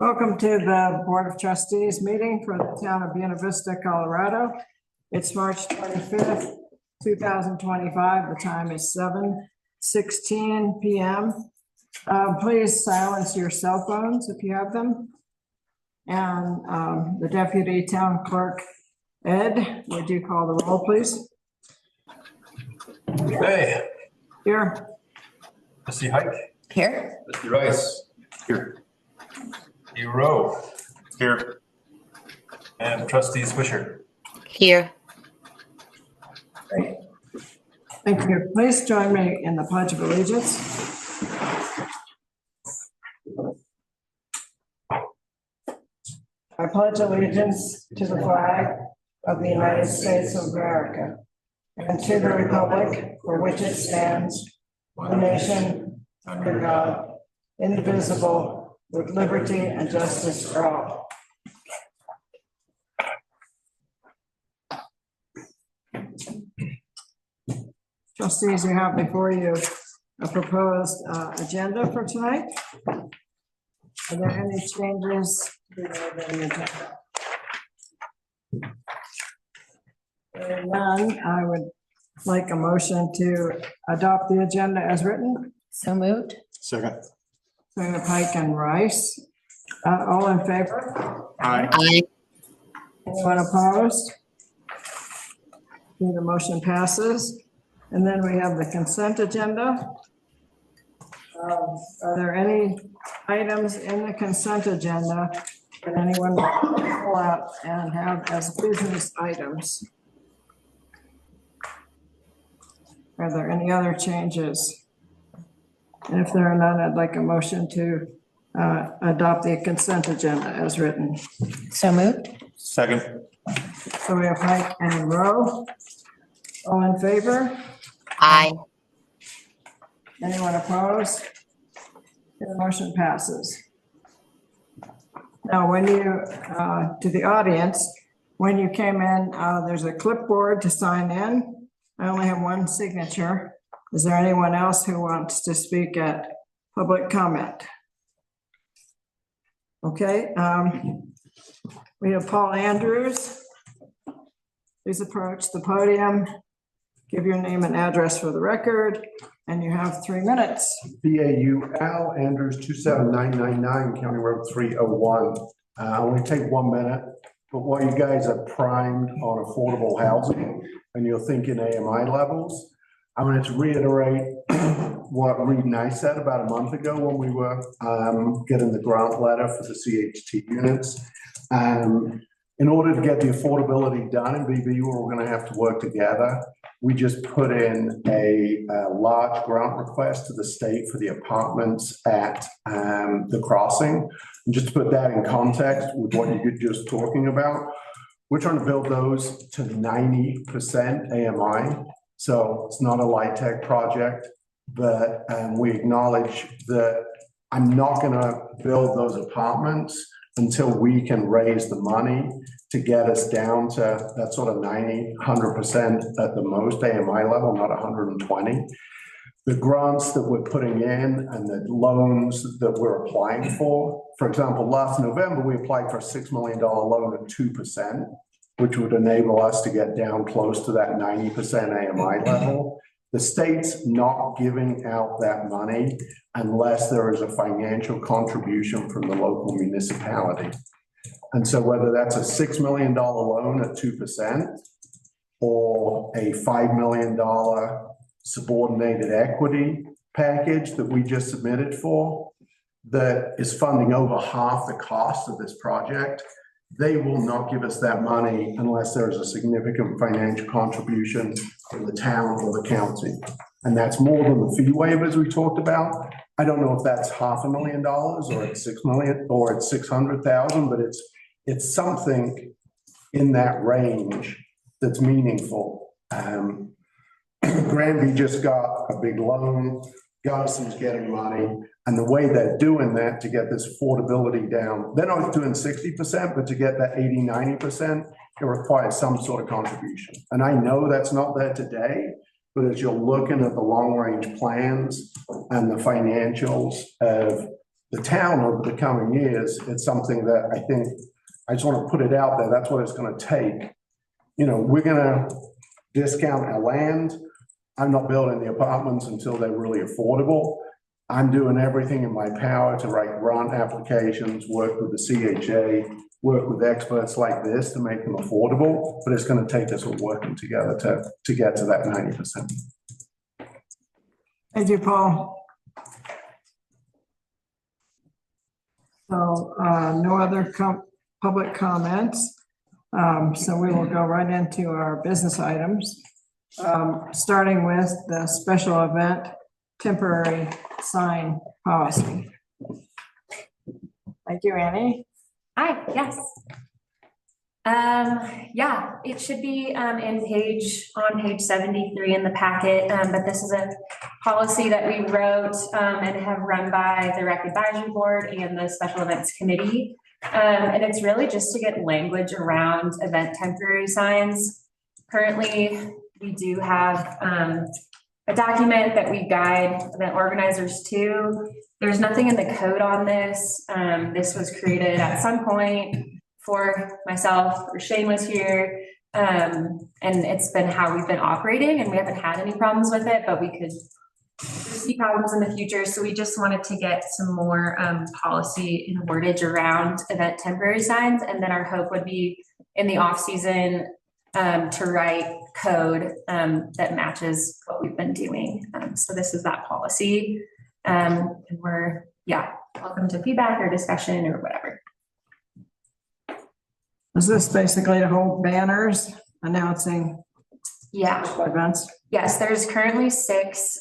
Welcome to the Board of Trustees meeting for the town of Buena Vista, Colorado. It's March 25th, 2025. The time is 7:16 p.m. Please silence your cell phones if you have them. And the Deputy Town Clerk, Ed, would you call the roll, please? Okay, Here. Trustee Hike, Here? Trustee Rice. Here. Trustee Rowe, Here. and Trustee Swisher. Here. Great. Thank you. Please join me in the Pledge of Allegiance. I pledge allegiance to the flag of the United States of America and to the republic for which it stands, one nation, under God, indivisible, with liberty and justice for all. Trustees, you have before you a proposed agenda for tonight. Are there any changes to the agenda? Hearing none, I would like a motion to adopt the agenda as written. So moved? Second. Senator Pike and Rice. All in favor? Aye. Aye. Anyone opposed? The motion passes. And then we have the consent agenda. Are there any items in the consent agenda that anyone will pull out and have as business items? Are there any other changes? And if there are none, I'd like a motion to adopt the consent agenda as written. So moved? Second. So we have Pike and Rowe. All in favor? Aye. Anyone opposed? The motion passes. Now, when you, to the audience, when you came in, there's a clipboard to sign in. I only have one signature. Is there anyone else who wants to speak at public comment? Okay, we have Paul Andrews. Please approach the podium. Give your name and address for the record, and you have 3 minutes. BAU Al Andrews 27999 County Road 301. I only take 1 minute, but while you guys are primed on affordable housing and you're thinking AMI levels, I wanted to reiterate what Reed and I said about a month ago when we were getting the grant letter for the CHT units. In order to get the affordability done in BB, we're going to have to work together. We just put in a large grant request to the state for the apartments at the crossing. And just to put that in context with what you're just talking about, we're trying to build those to 90% AMI. So it's not a light tech project, but we acknowledge that I'm not going to build those apartments until we can raise the money to get us down to that sort of 90, 100% at the most AMI level, not 120. The grants that we're putting in and the loans that we're applying for example, last November, we applied for a $6 million loan at 2%, which would enable us to get down close to that 90% AMI level. The state's not giving out that money unless there is a financial contribution from the local municipality. And so whether that's a $6 million loan at 2% or a $5 million subordinated equity package that we just submitted for, that is funding over half the cost of this project, they will not give us that money unless there is a significant financial contribution from the town or the county. And that's more than the fee waivers we talked about. I don't know if that's $500,000 or it's 6 million or it's 600,000, but it's something in that range that's meaningful. Granby just got a big loan, Gosson's getting money, and the way they're doing that to get this affordability down, they're not doing 60%, but to get that 80, 90%, it requires some sort of contribution. And I know that's not there today, but as you're looking at the long-range plans and the financials of the town over the coming years, it's something that I think, I just want to put it out there, that's what it's going to take. You know, we're going to discount our land. I'm not building the apartments until they're really affordable. I'm doing everything in my power to write grant applications, work with the CHA, work with experts like this to make them affordable, but it's going to take us all working together to get to that 90%. Thank you, Paul. So no other public comments. So we will go right into our business items, starting with the special event temporary sign policy. Thank you, Annie. Hi, yes. Yeah, it should be on page 73 in the packet, but this is a policy that we wrote and have run by the Rec Advisory Board and the Special Events Committee. And it's really just to get language around event temporary signs. Currently, we do have a document that we guide event organizers to. There's nothing in the code on this. This was created at some point for myself, or Shane was here, and it's been how we've been operating, and we haven't had any problems with it, but we could see problems in the future. So we just wanted to get some more policy and wordage around event temporary signs, and then our hope would be in the off season to write code that matches what we've been doing. So this is that policy, and we're welcome to feedback or discussion or whatever. Is this basically to hold banners announcing events? Yes, there's currently 6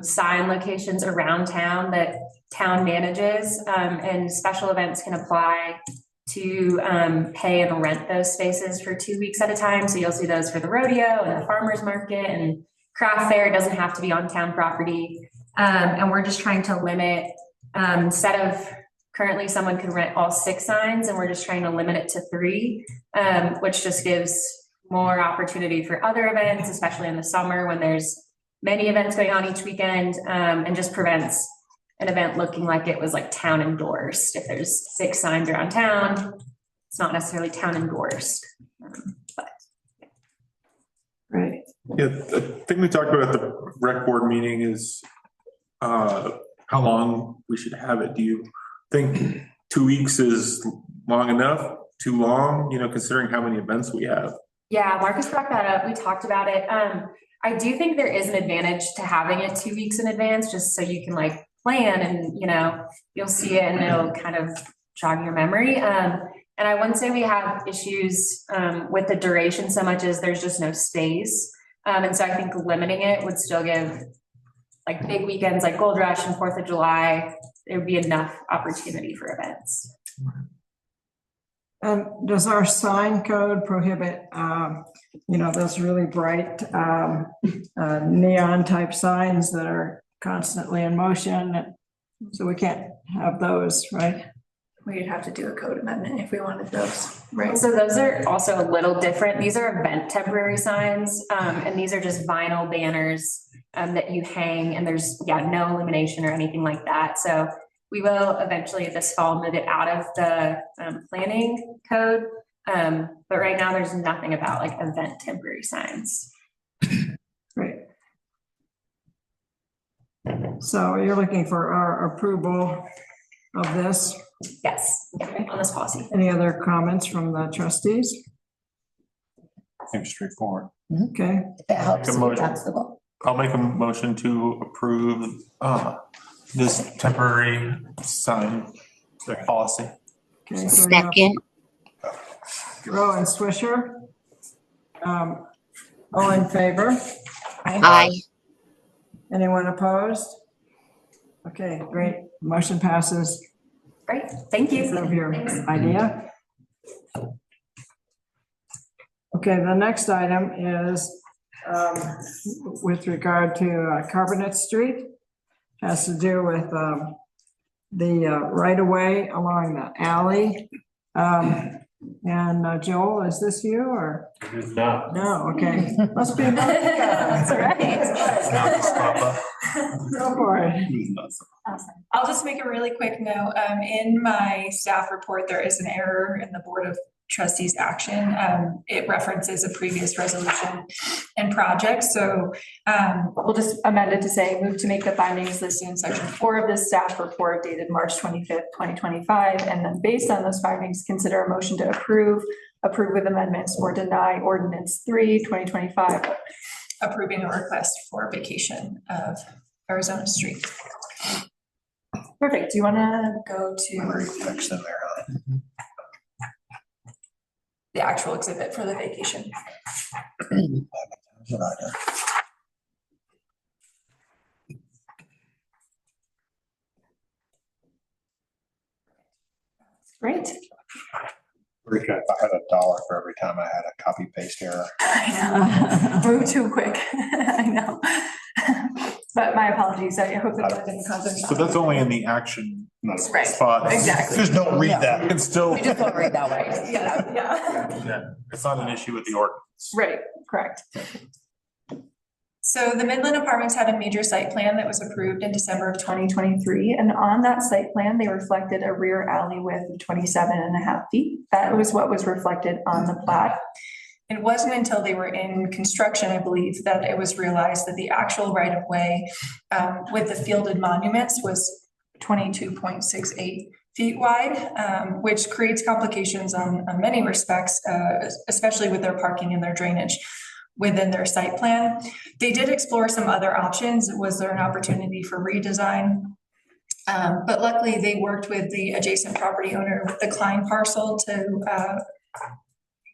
sign locations around town that town manages, and special events can apply to pay and rent those spaces for 2 weeks at a time. So you'll see those for the rodeo and the farmer's market and craft fair. It doesn't have to be on town property. And we're just trying to limit, instead of currently someone could rent all 6 signs, and we're just trying to limit it to 3, which just gives more opportunity for other events, especially in the summer when there's many events going on each weekend, and just prevents an event looking like it was like town endorsed. If there's 6 signs around town, it's not necessarily town endorsed. But right. Yeah, the thing we talked about at the rec board meeting is how long we should have it. Do you think 2 weeks is long enough? Too long, considering how many events we have? Yeah, Marcus brought that up. We talked about it. I do think there is an advantage to having it 2 weeks in advance, just so you can like plan and, you'll see it and it'll kind of jog your memory. And I wouldn't say we have issues with the duration so much as there's just no space. And so I think limiting it would still give like big weekends like Gold Rush and 4th of July, there would be enough opportunity for events. And does our sign code prohibit, those really bright neon type signs that are constantly in motion? So we can't have those, right? We'd have to do a code amendment if we wanted those, right? So those are also a little different. These are event temporary signs, and these are just vinyl banners that you hang, and there's no illumination or anything like that. So we will eventually this fall move it out of the planning code, but right now there's nothing about like event temporary signs. Great. So you're looking for our approval of this? Yes, on this policy. Any other comments from the trustees? Seems straightforward. Okay. If it helps, that's the goal. I'll make a motion to approve this temporary sign policy. Okay, so we have Second. Rowe and Swisher. All in favor? Aye. Anyone opposed? Okay, great. Motion passes. Great, thank you. Approve your idea. Okay, the next item is with regard to Carbonate Street. Has to do with the right-of-way along the alley. And Joel, is this you or? No. No, okay. Must be. That's right. Go for it. Awesome. I'll just make a really quick note. In my staff report, there is an error in the Board of Trustees action. It references a previous resolution and project. So we'll just amend it to say, move to make the findings listed in section 4 of this staff report dated March 25th, 2025. And then based on those findings, consider a motion to approve with amendments, or deny ordinance 3, 2025, approving a request for vacation of Arizona Street. Perfect. Do you want to go to the actual exhibit for the vacation? Great. If I had $1 for every time I had a copy paste error. I know. Move too quick. I know. But my apologies. I hope that didn't cause any. So that's only in the action Right. spot. Exactly. Just don't read that. You can still. We just won't read that way. Yeah, Yeah, it's not an issue with the ordinance. right, correct. So the Midland Apartments had a major site plan that was approved in December of 2023. And on that site plan, they reflected a rear alley width of 27.5 feet. That was what was reflected on the plat. It wasn't until they were in construction, I believe, that it was realized that the actual right of way with the fielded monuments was 22.68 feet wide, which creates complications on many respects, especially with their parking and their drainage within their site plan. They did explore some other options. Was there an opportunity for redesign? But luckily they worked with the adjacent property owner with the Klein parcel to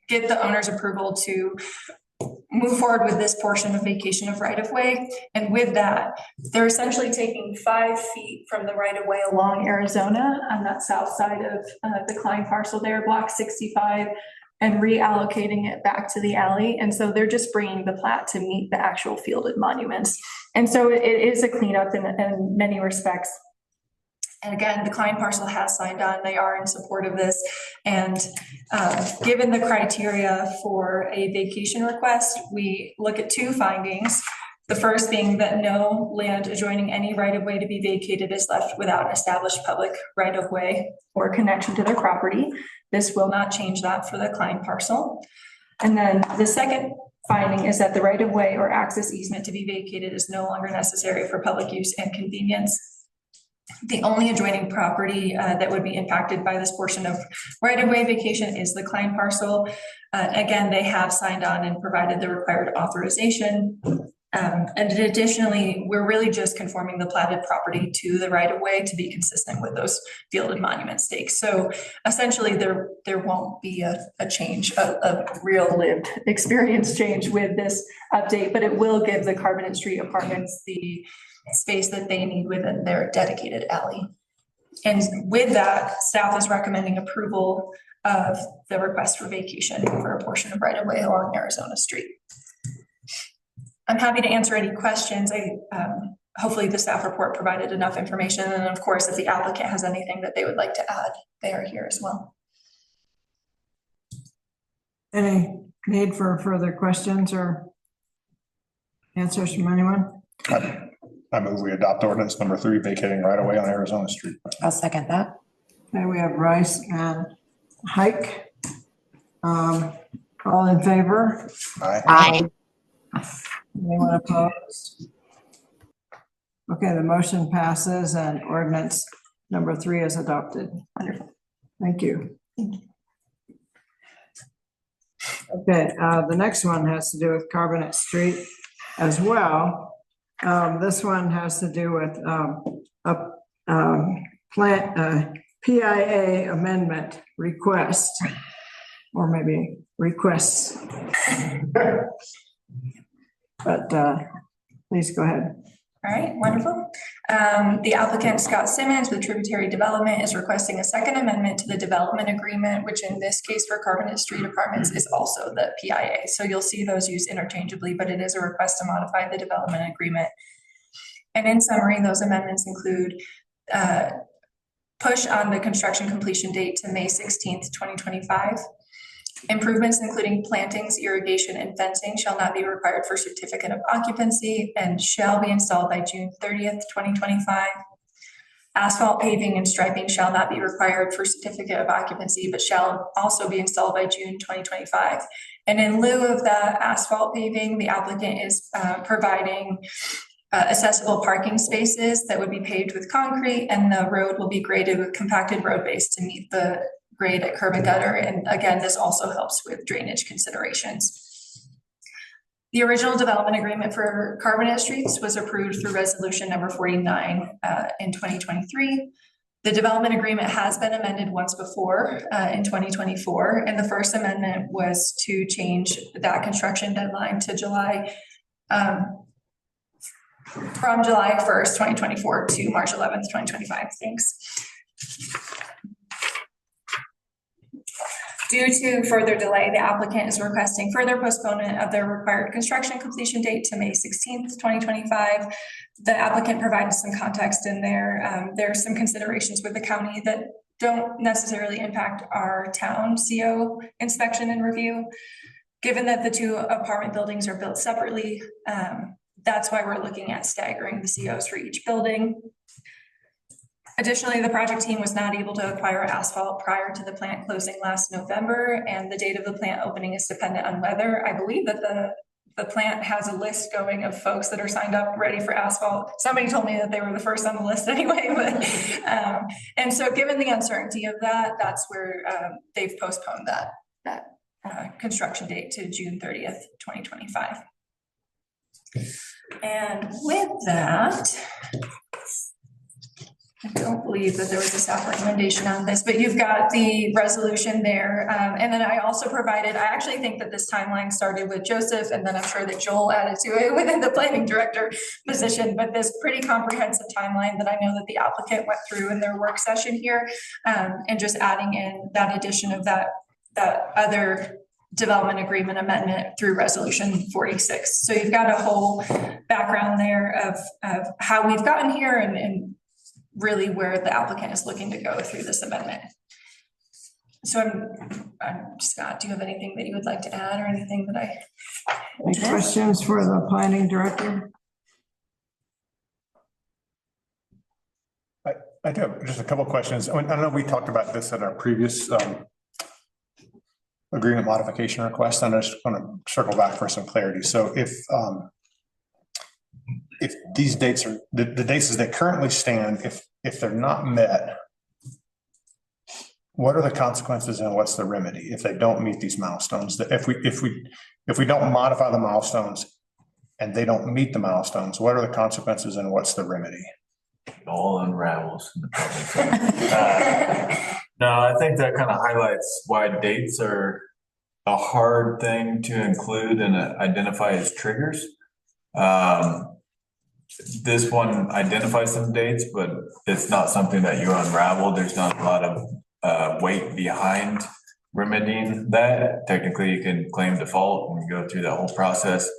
get the owner's approval to move forward with this portion of vacation of right-of-way. And with that, they're essentially taking 5 feet from the right-of-way along Arizona on that south side of the Klein parcel there, block 65, and reallocating it back to the alley. And so they're just bringing the plat to meet the actual fielded monuments. And so it is a cleanup in many respects. And again, the Klein parcel has signed on. They are in support of this. And given the criteria for a vacation request, we look at 2 findings. The first being that no land adjoining any right-of-way to be vacated is left without an established public right-of-way or connection to their property. This will not change that for the Klein parcel. And then the second finding is that the right-of-way or access easement to be vacated is no longer necessary for public use and convenience. The only adjoining property that would be impacted by this portion of right-of-way vacation is the Klein parcel. Again, they have signed on and provided the required authorization. And additionally, we're really just conforming the platted property to the right-of-way to be consistent with those fielded monument stakes. So essentially, there won't be a change, a real lived experience change with this update, but it will give the Carbonate Street Apartments the space that they need within their dedicated alley. And with that, staff is recommending approval of the request for vacation for a portion of right-of-way along Arizona Street. I'm happy to answer any questions. Hopefully the staff report provided enough information. And of course, if the applicant has anything that they would like to add, they are here as well. Any need for further questions or answers from anyone? I move we adopt ordinance number 3, vacating right away on Arizona Street. I'll second that. Okay, we have Rice and Hike. All in favor? Aye. Anyone opposed? Okay, the motion passes and ordinance number 3 is adopted. Wonderful. Thank you. Okay, the next one has to do with Carbonate Street as well. This one has to do with PIA amendment request, or maybe requests. But please go ahead. All right, wonderful. The applicant, Scott Simmons with Tributary Development, is requesting a second amendment to the development agreement, which in this case for Carbonate Street Apartments is also the PIA. So you'll see those used interchangeably, but it is a request to modify the development agreement. And in summary, those amendments include push on the construction completion date to May 16th, 2025, Improvements including plantings, irrigation, and fencing shall not be required for certificate of occupancy and shall be installed by June 30th, 2025. Asphalt paving and striping shall not be required for certificate of occupancy, but shall also be installed by June 2025. And in lieu of the asphalt paving, the applicant is providing accessible parking spaces that would be paved with concrete, and the road will be graded with compacted road base to meet the grade at curb and gutter. And again, this also helps with drainage considerations. The original development agreement for Carbonate Streets was approved through resolution number 49 in 2023. The development agreement has been amended once before in 2024, and the first amendment was to change that construction deadline to from July 1st, 2024 to March 11th, 2025. Thanks. Due to further delay, the applicant is requesting further postponement of the required construction completion date to May 16th, 2025. The applicant provided some context in there. There are some considerations with the county that don't necessarily impact our town CO inspection and review. Given that the two apartment buildings are built separately, that's why we're looking at staggering the COs for each building. Additionally, the project team was not able to acquire asphalt prior to the plant closing last November, and the date of the plant opening is dependent on weather. I believe that the plant has a list going of folks that are signed up ready for asphalt. Somebody told me that they were the first on the list anyway, but and so given the uncertainty of that, that's where they've postponed that construction date to June 30th, 2025. And with that, I don't believe that there was a staff recommendation on this, but you've got the resolution there. And then I also provided, I actually think that this timeline started with Joseph, and then I'm sure that Joel added to it within the planning director position, but this pretty comprehensive timeline that I know that the applicant went through in their work session here, and just adding in that addition of that other development agreement amendment through resolution 46. So you've got a whole background there of how we've gotten here and really where the applicant is looking to go through this amendment. So I'm Scott, do you have anything that you would like to add or anything that I? Any questions for the planning director? I do have just a couple of questions. I know we talked about this at our previous agreement modification request. I'm just going to circle back for some clarity. So if these dates are the dates as they currently stand, if they're not met, what are the consequences and what's the remedy if they don't meet these milestones? That if we don't modify the milestones and they don't meet the milestones, what are the consequences and what's the remedy? It all unravels in the public. No, I think that kind of highlights why dates are a hard thing to include and identify as triggers. This one identifies some dates, but it's not something that you unravel. There's not a lot of weight behind remedying that. Technically, you can claim default and go through that whole process.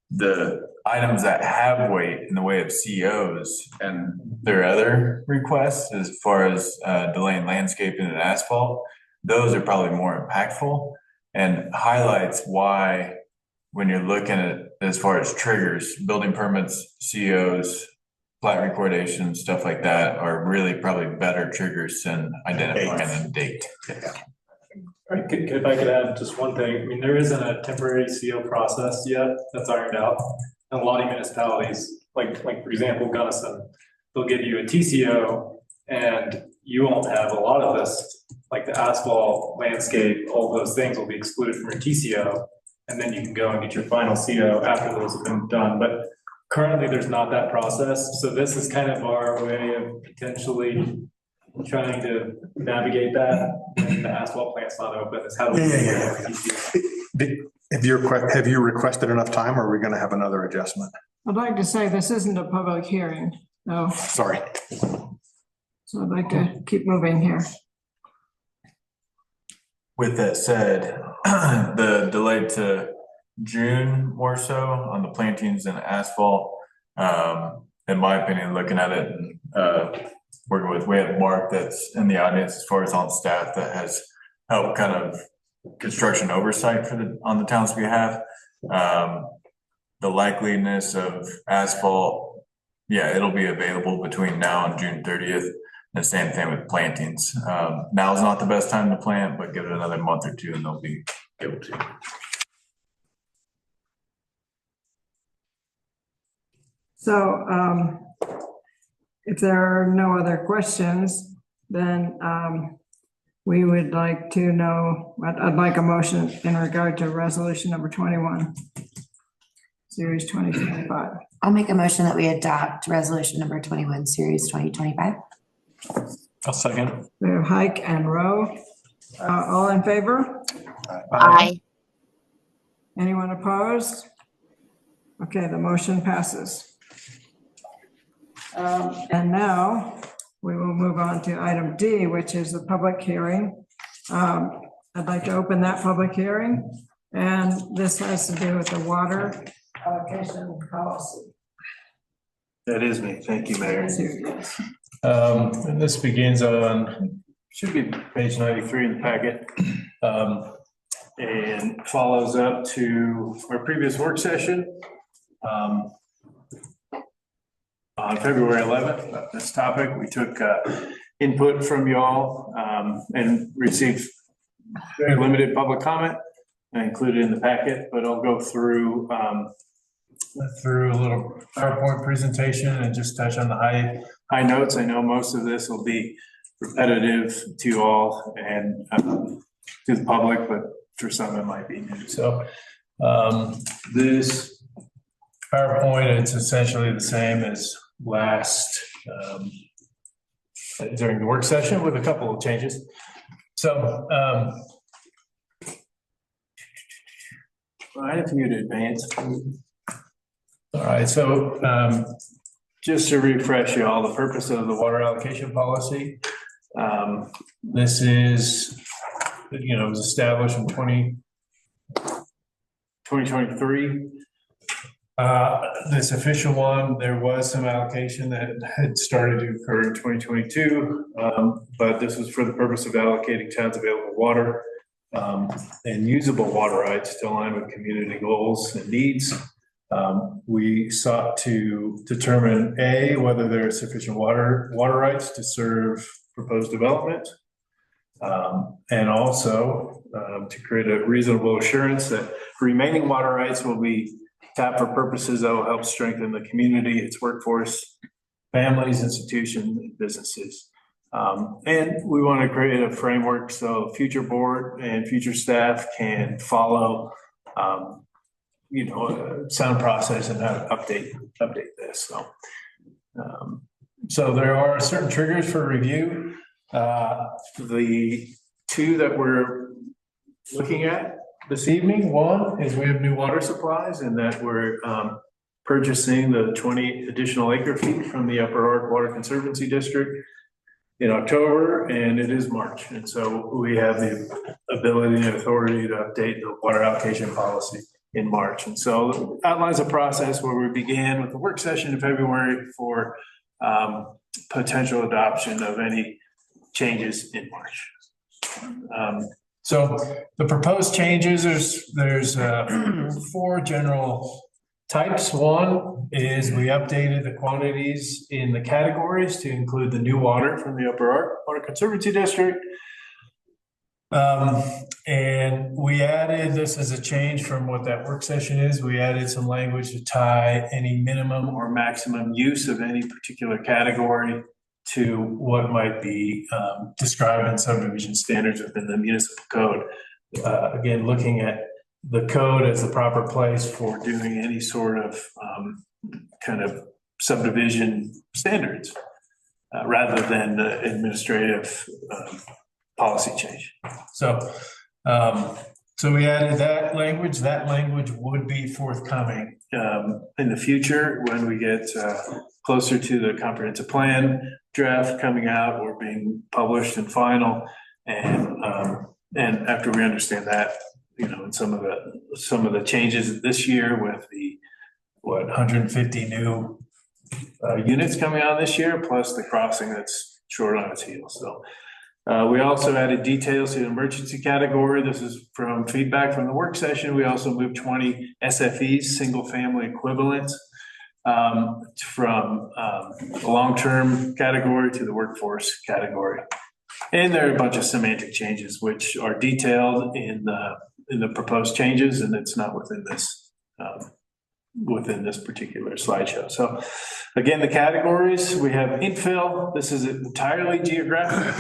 The items that have weight in the way of COs and their other requests, as far as delaying landscaping and asphalt, those are probably more impactful and highlights why, when you're looking at as far as triggers, building permits, COs, plat recordations, stuff like that are really probably better triggers than identifying a date. If I could add just one thing, I mean, there isn't a temporary CO process yet that's ironed out. And a lot of municipalities, like for example, Gunnison, they'll give you a TCO and you won't have a lot of this, like the asphalt, landscape, all those things will be excluded from your TCO. And then you can go and get your final CO after those have been done. But currently there's not that process. So this is kind of our way of potentially trying to navigate that when the asphalt plant's not open. Is how do we Have you requested enough time, or are we going to have another adjustment? I'd like to say this isn't a public hearing. No. Sorry. So I'd like to keep moving here. With that said, the delay to June more so on the plantings and asphalt, in my opinion, looking at it and working with, we have Mark that's in the audience as far as on staff that has helped kind of construction oversight on the town's behalf. The likeliness of asphalt, yeah, it'll be available between now and June 30th. The same thing with plantings. Now is not the best time to plant, but give it another month or two and they'll be able to. So if there are no other questions, then we would like to know, I'd like a motion in regard to resolution number 21, series 2025. I'll make a motion that we adopt resolution number 21, series 2025. I'll second. We have Hike and Rowe. All in favor? Aye. Anyone opposed? Okay, the motion passes. And now we will move on to item D, which is the public hearing. I'd like to open that public hearing, and this has to do with the water allocation policy. That is me. Thank you, Mayor. Yes. And this begins on, should be page 93 in the packet. And follows up to our previous work session. On February 11th, about this topic, we took input from y'all and received very limited public comment. I included in the packet, but I'll go through a little PowerPoint presentation and just touch on the high notes. I know most of this will be repetitive to you all and to the public, but for some it might be new. So this PowerPoint, it's essentially the same as last during the work session with a couple of changes. So I have you to advance. All right, so just to refresh you all, the purpose of the water allocation policy. This is, it was established in 2023. This official one, there was some allocation that had started to occur in 2022, but this was for the purpose of allocating towns available water and usable water rights to align with community goals and needs. We sought to determine whether there are sufficient water rights to serve proposed development, and also to create a reasonable assurance that remaining water rights will be tapped for purposes that will help strengthen the community, its workforce, families, institutions, and businesses. And we want to create a framework so future board and future staff can follow, a sound process and how to update this. So there are certain triggers for review. The two that we're looking at this evening, one is we have new water supplies and that we're purchasing the 20 additional acre feet from the Upper Ark Water Conservancy District in October, and it is March. And so we have the ability and authority to update the water allocation policy in March. And so it outlines a process where we began with the work session in February for potential adoption of any changes in March. So the proposed changes, there's 4 general types. One is we updated the quantities in the categories to include the new water from the Upper Ark Water Conservancy District. And we added, this as a change from what that work session is, we added some language to tie any minimum or maximum use of any particular category to what might be described in subdivision standards within the municipal code. Again, looking at the code as the proper place for doing any sort of kind of subdivision standards rather than administrative policy change. So we added that language. That language would be forthcoming in the future when we get closer to the comprehensive plan draft coming out or being published and final. And after we understand that, and some of the changes this year with the 150 new units coming out this year, plus the crossing that's short on its heels. So We also added details to the emergency category. This is from feedback from the work session. We also moved 20 SFEs, single family equivalents, from the long-term category to the workforce category. And there are a bunch of semantic changes which are detailed in the proposed changes, and it's not within this particular slideshow. So again, the categories, we have infill. This is entirely geographic.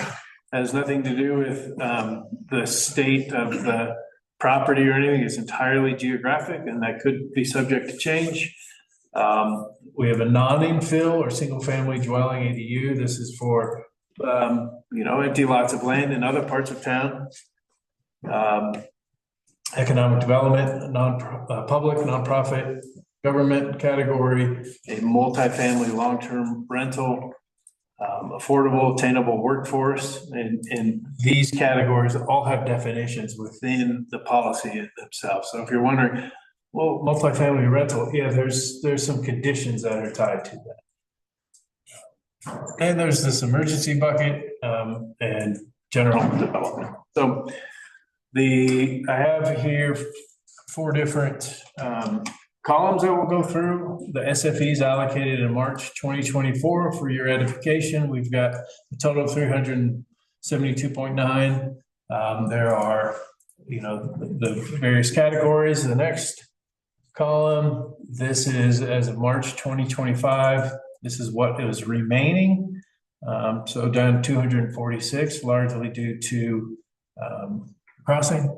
Has nothing to do with the state of the property or anything. It's entirely geographic, and that could be subject to change. We have a non-infill or single-family dwelling ADU. This is for empty lots of land in other parts of town. Economic development, public, nonprofit, government category, a multifamily long-term rental, affordable, attainable workforce, and these categories all have definitions within the policy themselves. So if you're wondering, well, multifamily rental, yeah, there's some conditions that are tied to that. And there's this emergency bucket and general development. So I have here 4 different columns that we'll go through. The SFEs allocated in March 2024 for your edification. We've got a total of 372.9. There are, the various categories. The next column, this is as of March 2025. This is what is remaining. So down 246, largely due to crossing.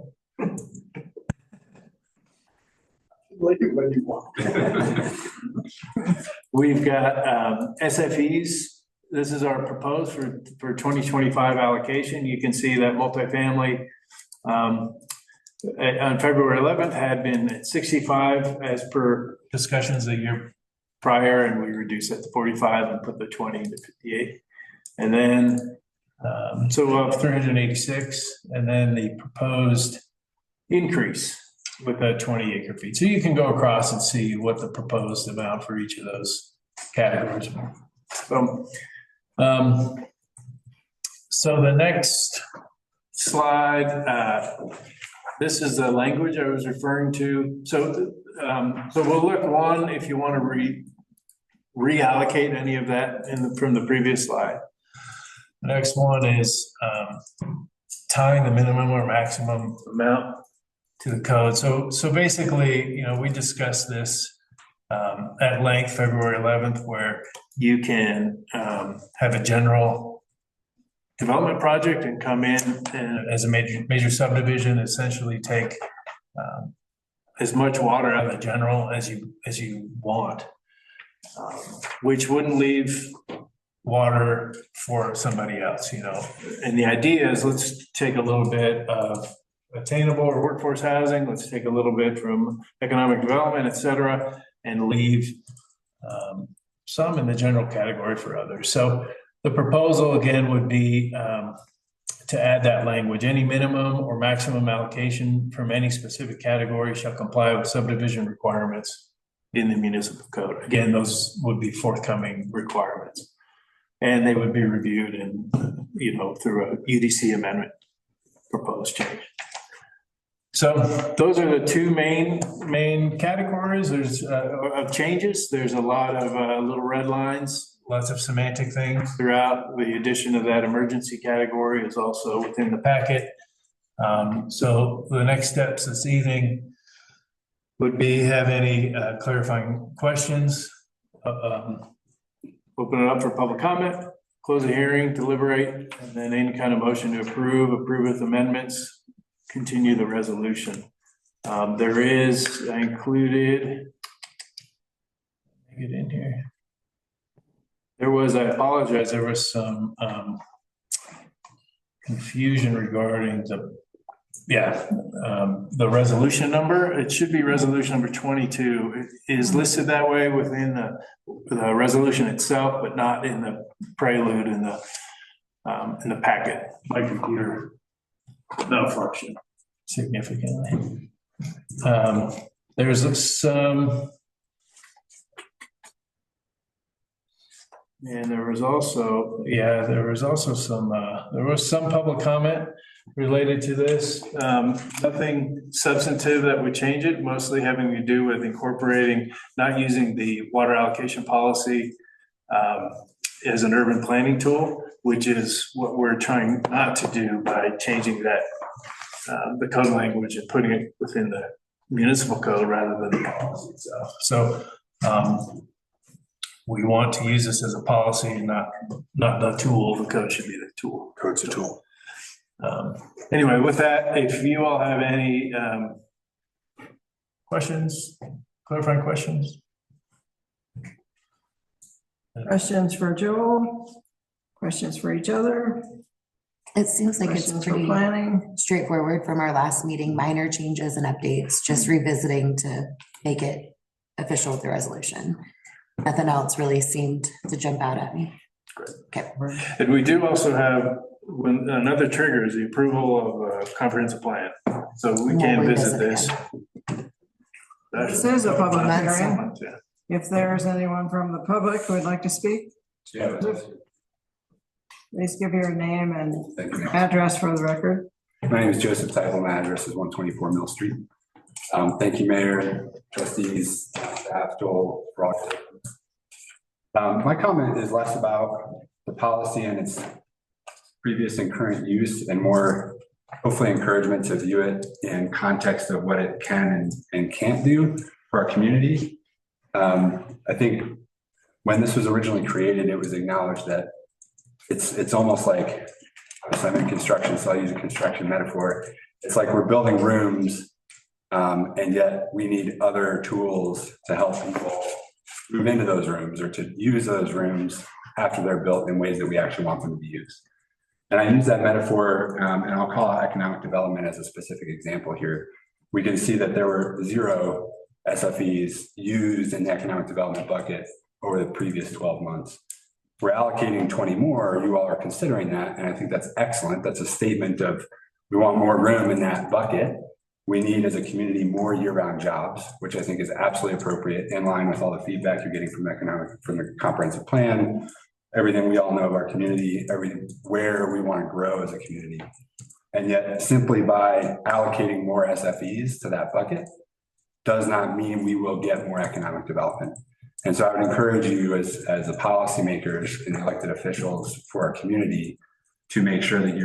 Like it when you want. We've got SFEs. This is our proposed for 2025 allocation. You can see that multifamily on February 11th had been at 65 as per discussions a year prior, and we reduced it to 45 and put the 20 to 58. And then, so we'll have 386, and then the proposed increase with that 20 acre feet. So you can go across and see what the proposed amount for each of those categories are. So the next slide, this is the language I was referring to. So we'll look if you want to reallocate any of that from the previous slide. The next one is tying the minimum or maximum amount to the code. So basically, we discussed this at length February 11th, where you can have a general development project and come in and as a major subdivision, essentially take as much water out of the general as you want, which wouldn't leave water for somebody else, And the idea is, let's take a little bit of attainable or workforce housing, let's take a little bit from economic development, et cetera, and leave some in the general category for others. So the proposal again would be to add that language: any minimum or maximum allocation from any specific category shall comply with subdivision requirements in the municipal code. Again, those would be forthcoming requirements, and they would be reviewed and, through a UDC amendment proposed change. So those are the 2 main categories. There's of changes. There's a lot of little red lines, lots of semantic things throughout. The addition of that emergency category is also within the packet. So the next steps this evening would be, have any clarifying questions, open it up for public comment, close the hearing, deliberate, and then any kind of motion to approve with amendments, continue the resolution. There is, I included, get in here. There was, I apologize, there was some confusion regarding the resolution number. It should be resolution number 22. It is listed that way within the resolution itself, but not in the prelude in the packet. My computer malfunction significantly. There's some And there was also, there was some public comment related to this. Nothing substantive that would change it, mostly having to do with incorporating, not using the water allocation policy as an urban planning tool, which is what we're trying not to do by changing that, the code language and putting it within the municipal code rather than the policy itself. So we want to use this as a policy and not the tool. The code should be the tool. Code's a tool. Anyway, with that, if you all have any questions, clarifying questions? Questions for Joel? Questions for each other? It seems like it's Questions for pretty planning? straightforward from our last meeting, minor changes and updates, just revisiting to make it official with the resolution. Nothing else really seemed to jump out at me. Okay. And we do also have, when another trigger is the approval of a comprehensive plan. So we can visit this. This is a public Months, hearing. Yeah. If there's anyone from the public who would like to speak, please give your name and Thank you. address for the record. My name is Joseph Teifel. My address is 124 Mill Street. Thank you, Mayor, trustees, staff, Joel, for all. My comment is less about the policy and its previous and current use and more hopefully encouragement to view it in context of what it can and can't do for our community. I think when this was originally created, it was acknowledged that it's almost like, obviously I'm in construction, so I'll use a construction metaphor. It's like we're building rooms, and yet we need other tools to help people move into those rooms or to use those rooms after they're built in ways that we actually want them to be used. And I use that metaphor, and I'll call out economic development as a specific example here. We can see that there were 0 SFEs used in the economic development bucket over the previous 12 months. We're allocating 20 more, you all are considering that, and I think that's excellent. That's a statement of we want more room in that bucket. We need as a community more year-round jobs, which I think is absolutely appropriate, in line with all the feedback you're getting from the comprehensive plan, everything we all know of our community, where we want to grow as a community. And yet simply by allocating more SFEs to that bucket does not mean we will get more economic development. And so I would encourage you as the policymakers and elected officials for our community to make sure that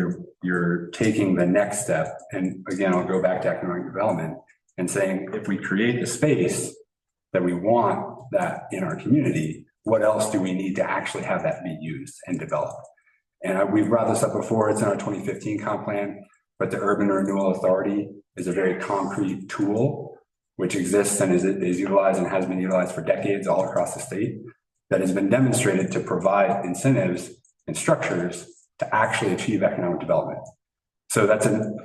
you're taking the next step. And again, I'll go back to economic development and saying, if we create the space that we want that in our community, what else do we need to actually have that be used and developed? And we've brought this up before, it's in our 2015 comp plan, but the Urban Renewal Authority is a very concrete tool which exists and is utilized and has been utilized for decades all across the state that has been demonstrated to provide incentives and structures to actually achieve economic development. So that's an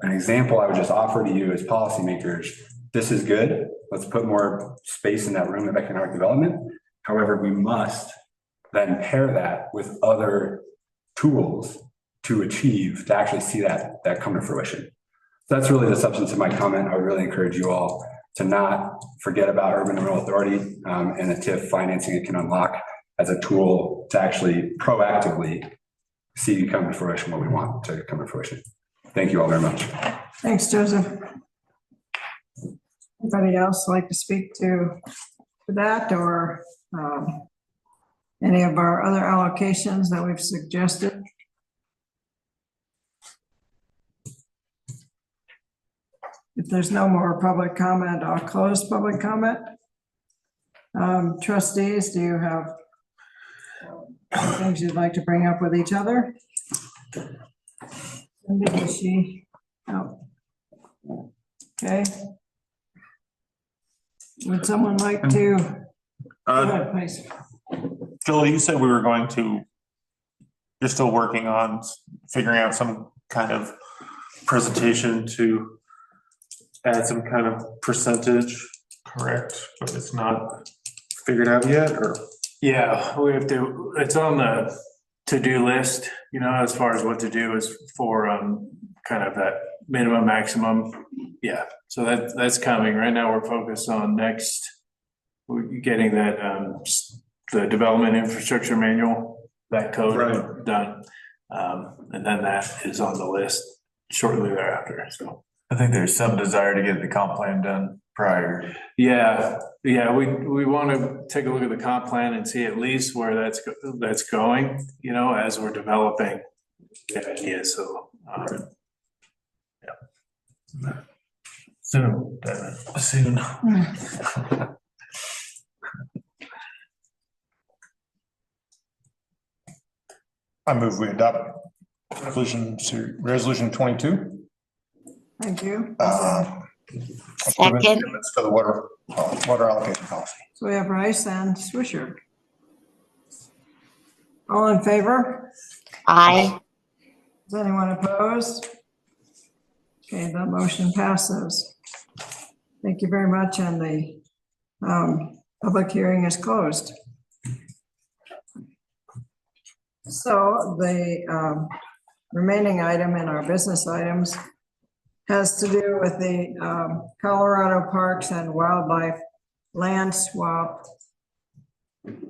example I would just offer to you as policymakers. This is good. Let's put more space in that room of economic development. However, we must then pair that with other tools to actually see that come to fruition. So that's really the substance of my comment. I would really encourage you all to not forget about Urban Renewal Authority and the TIF financing it can unlock as a tool to actually proactively see come to fruition what we want to come to fruition. Thank you all very much. Thanks, Joseph. Anybody else like to speak to that or any of our other allocations that we've suggested? If there's no more public comment, I'll close public comment. Trustees, do you have things you'd like to bring up with each other? Cindy, is she out? Okay. Would someone like to? Go ahead, please. Joel, you said you're still working on figuring out some kind of presentation to add some kind of percentage, correct? But it's not figured out yet, or? Yeah, it's on the to-do list, as far as what to do is for kind of that minimum, maximum. Yeah, so that's coming. Right now we're focused on we're getting that the development infrastructure manual, that code done. And then that is on the list shortly thereafter, so. I think there's some desire to get the comp plan done prior. Yeah, we want to take a look at the comp plan and see at least where that's going, as we're developing the idea, so. Yeah. Soon, Devin, soon. I move we adopt resolution 22. Thank you. Second. For the water allocation policy. So we have Rice and Swisher. All in favor? Aye. Is anyone opposed? Okay, the motion passes. Thank you very much, and the public hearing is closed. So the remaining item in our business items has to do with the Colorado Parks and Wildlife land swap,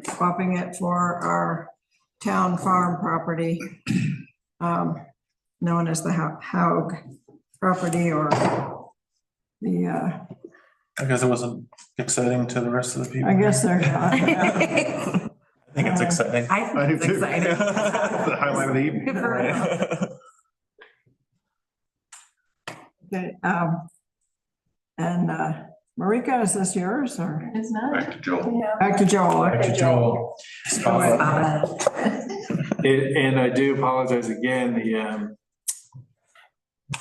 swapping it for our town farm property, known as the Haug property, or the I guess it wasn't exciting to the rest of the people. I guess they're not. I think it's exciting. I think it's exciting. The highlight of the evening. Okay, and Marika, is this yours or? It's not. Back to Joel. Yeah. Back to Joel. Back to Joel. And I do apologize again,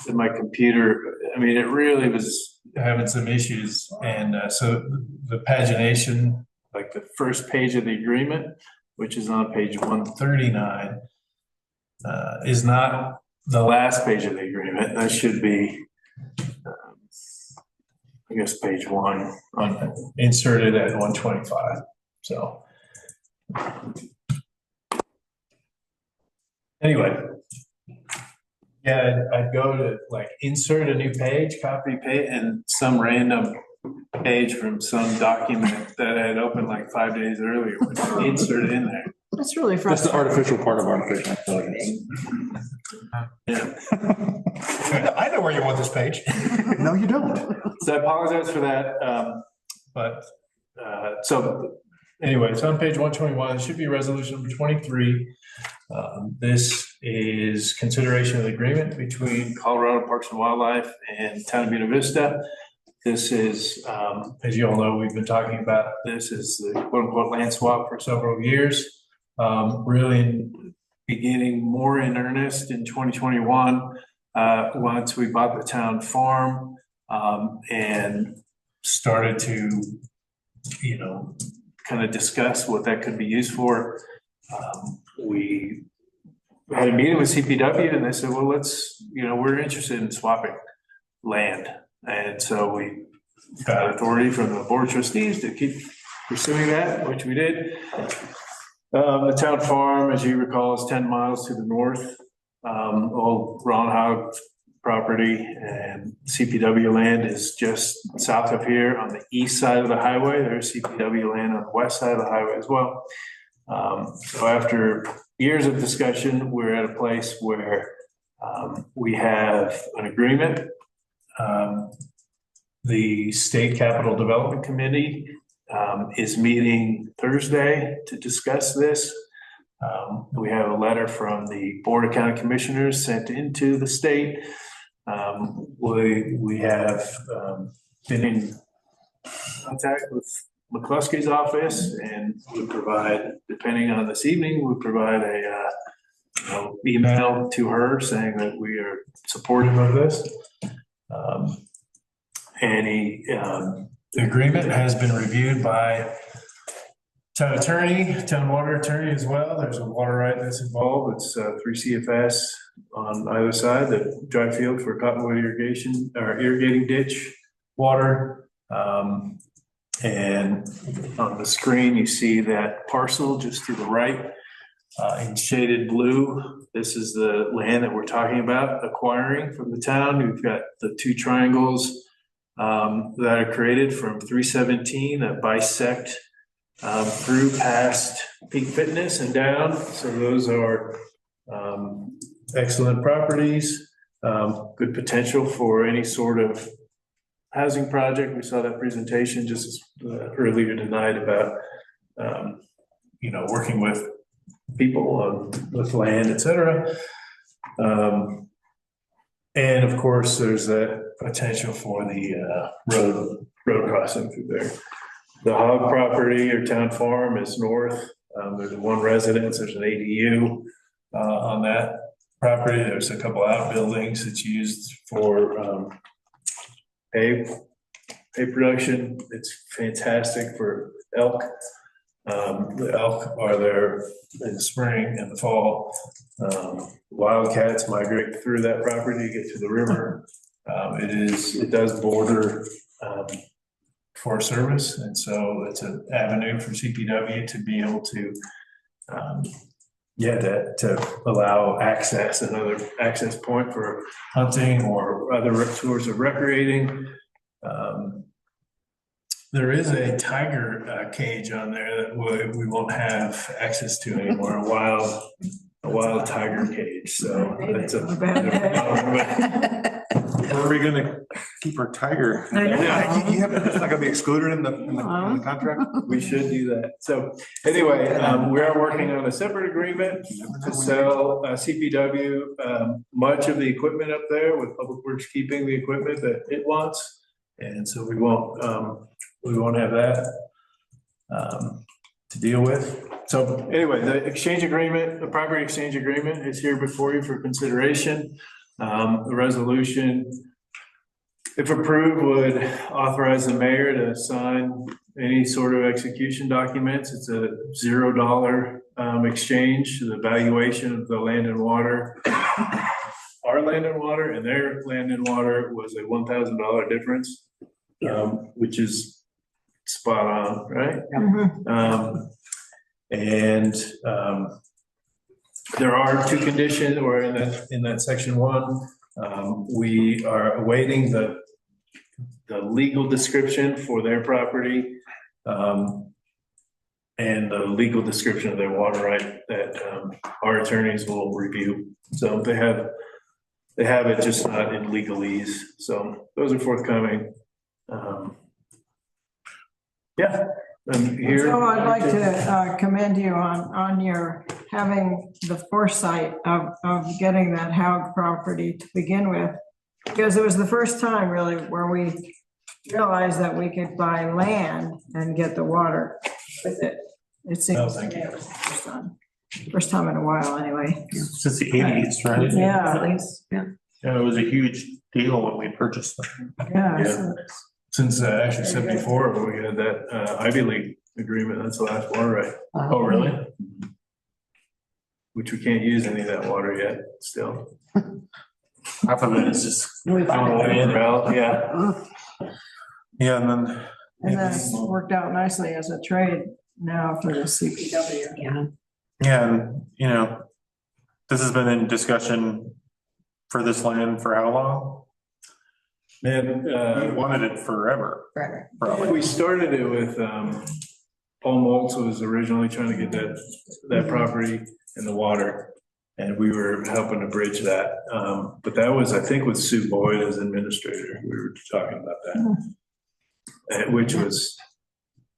my computer, I mean, it really was having some issues. And so the pagination, like the first page of the agreement, which is on page 139, is not the last page of the agreement. That should be, I guess, page 1 inserted at 125. So anyway, yeah, I'd go to like insert a new page, copy, paste, and some random page from some document that I had opened like 5 days earlier, insert it in there. That's really That's the frustrating. artificial part of artificial intelligence. Yeah. I know where you want this page. No, you don't. So I apologize for that. So anyway, it's on page 121. It should be resolution number 23. This is consideration of the agreement between Colorado Parks and Wildlife and Town of Buena Vista. This is, as you all know, we've been talking about this is the quote unquote land swap for several years. Really beginning more in earnest in 2021, once we bought the town farm, and started to, kind of discuss what that could be used for. We had a meeting with CPW and they said, well, we're interested in swapping land. And so we got authority from the Board of Trustees to keep pursuing that, which we did. The town farm, as you recall, is 10 miles to the north, old Ron Hogg property, and CPW land is just south of here on the east side of the highway. There's CPW land on the west side of the highway as well. So after years of discussion, we're at a place where we have an agreement. The State Capital Development Committee is meeting Thursday to discuss this. We have a letter from the Board of County Commissioners sent into the state. We have been in contact with McCluskey's office, and we provide, depending on this evening, we provide a email to her saying that we are supportive of this. The agreement has been reviewed by town attorney, town water attorney as well. There's a water right that's involved. It's 3 CFS on either side, the dry field for cottonwood irrigation or irrigating ditch water. And on the screen, you see that parcel just to the right in shaded blue. This is the land that we're talking about acquiring from the town. We've got the 2 triangles that are created from 317 that bisect through past Peak Fitness and down. So those are excellent properties, good potential for any sort of housing project. We saw that presentation just earlier tonight about, working with people with land, et cetera. And of course, there's that potential for the road crossing through there. The Hog property or town farm is north. There's one residence, there's an ADU on that property. There's a couple outbuildings that's used for hay production. It's fantastic for elk. The elk are there in the spring and the fall. Wildcats migrate through that property to get to the river. It does border Forest Service, and so it's an avenue for CPW to be able to to allow access, another access point for hunting or other source of recreating. There is a tiger cage on there that we won't have access to anymore, a wild tiger cage, so that's a Where are we gonna keep our tiger? I know. Yeah, you have, it's not gonna be excluded in the contract? We should do that. So anyway, we are working on a separate agreement to sell CPW much of the equipment up there, with Public Works keeping the equipment that it wants. And so we won't have that to deal with. So anyway, the exchange agreement, the property exchange agreement is here before you for consideration. The resolution, if approved, would authorize the mayor to sign any sort of execution documents. It's a $0 exchange. The valuation of the land and water, our land and water and their land and water, was a $1,000 difference, which is spot on, right? There are two conditions, or in that section 1, we are awaiting the legal description for their property, and the legal description of their water right that our attorneys will review. So they have it, just not in legalese. So those are forthcoming. And here. So I'd like to commend you on your having the foresight of getting that Haug property to begin with, because it was the first time really where we realized that we could buy land and get the water with it. It seems thank you. it was the first time in a while anyway. Since the 80s, right? Yeah, at least, yeah. Yeah, it was a huge deal when we purchased them. Yeah. Yeah. Since actually 74, when we had that Ivy League agreement, that's the last water right. Oh, really? Which we can't use any of that water yet, still. Half of it is just We bought going away in the belt, yeah. Yeah, and then. And then it's worked out nicely as a trade now for the CPW. Yeah, and this has been in discussion for this land for how long? Man, We wanted it forever. Forever. Probably. we started it with Paul Moltz was originally trying to get that property and the water, and we were helping to bridge that. But that was, I think, with Sue Boyd as administrator. We were talking about that, which was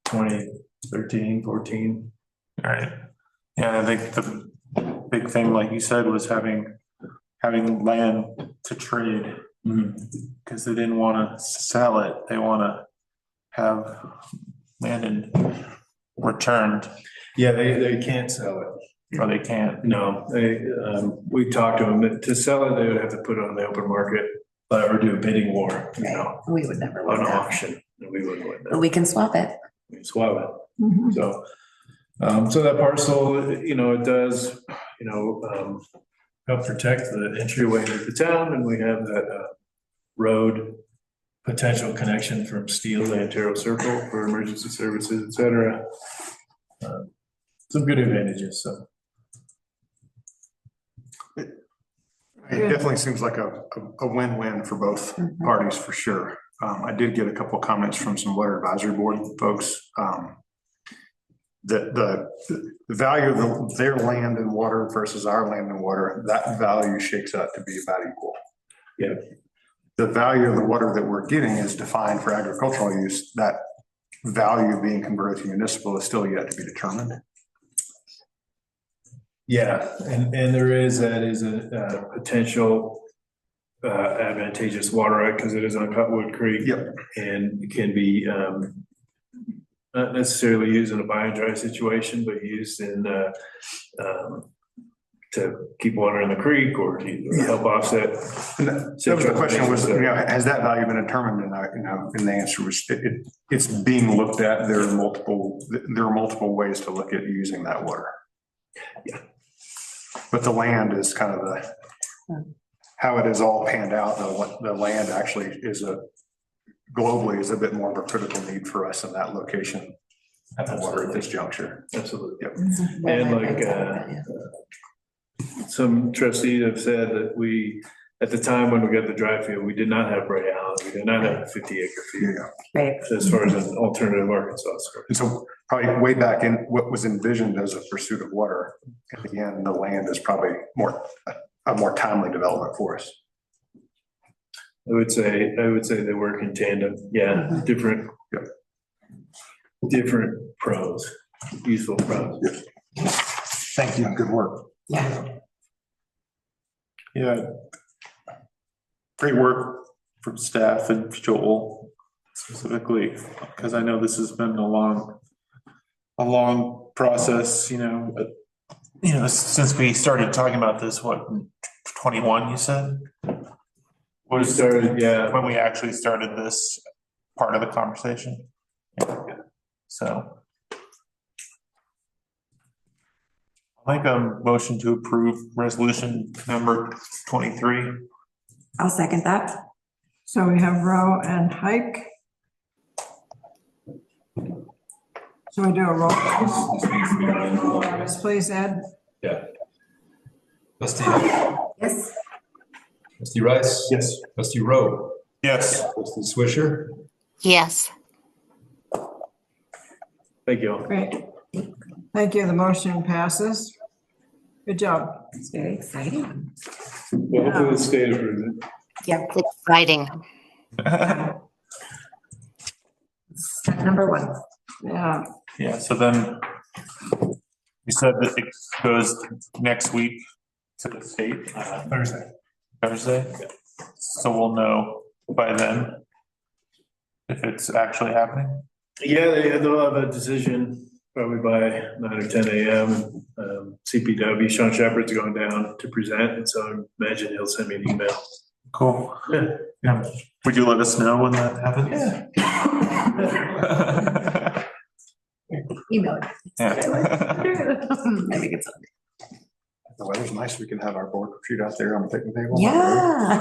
2013, 14. All right. Yeah, I think the big thing, like you said, was having land to trade. Because they didn't want to sell it. They want to have land returned. Yeah, they can't sell it. Or they can't. No, we talked to them that to sell it, they would have to put it on the open market or do a bidding war, We would never on want an that. auction. And we wouldn't want But that. we can swap it. We swap it. So that parcel, it does, help protect the entryway into the town, and we have that road potential connection from Steele to Antero Circle for emergency services, et cetera. Some good advantages, so. It definitely seems like a win-win for both parties, for sure. I did get a couple comments from some water advisory board folks. the value of their land and water versus our land and water, that value shakes out to be about equal. Yeah. The value of the water that we're getting is defined for agricultural use. That value being converted to municipal is still yet to be determined. Yeah, and there is, that is a potential advantageous water right, because it is on Cottonwood Creek. Yep. And it can be not necessarily used in a buy and dry situation, but used in to keep water in the creek or to help offset. And that was the question was, has that value been determined? And the answer was it's being looked at. There are multiple ways to look at using that water. Yeah. But the land is kind of how it is all panned out. The land actually is globally is a bit more of a critical need for us in that location at the water at this juncture. Absolutely. Yep. And like some trustees have said that we, at the time when we got the dry field, we did not have Bray Allen, we did not have a 50 acre field. Right. As far as an alternative Arkansas. And so probably way back in what was envisioned as a pursuit of water, in the end, the land is probably a more timely development for us. I would say they work in tandem. Yeah, different pros, useful pros. Thank you. Good work. Yeah. Yeah. Great work from staff and Joel specifically, because I know this has been a long process, since we started talking about this, what, 21, you said? When we started, yeah. When we actually started this part of the conversation. So. I'll make a motion to approve resolution number 23. I'll second that. So we have Rowe and Hike. So we do a roll. Please, Ed. Yeah. Trustee. Yes. Trustee Rice. Yes. Trustee Rowe. Yes. Trustee Swisher. Yes. Thank you all. Great. Thank you. The motion passes. Good job. It's very exciting. Well, hopefully the state approves it. Yeah. Exciting. Step number one. Yeah. Yeah, so then you said that it goes next week to the state. Thursday. So we'll know by then if it's actually happening. Yeah, they'll have a decision probably by 9 or 10 a.m. CPW, Sean Shepherd's going down to present, and so I imagine he'll send me an email. Cool. Yeah. Would you let us know when that happens? Yeah. Email it. Yeah. I think it's. The weather's nice. We can have our board retreat out there on the picnic table. Yeah.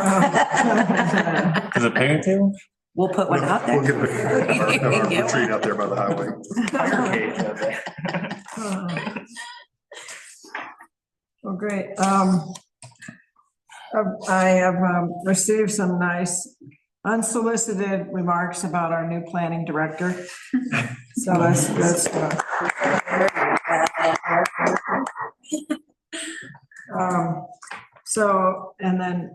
Is it picnic table? We'll put one out there. We'll get our retreat out there by the highway. Well, great. I have received some nice unsolicited remarks about our new planning director. So that's and then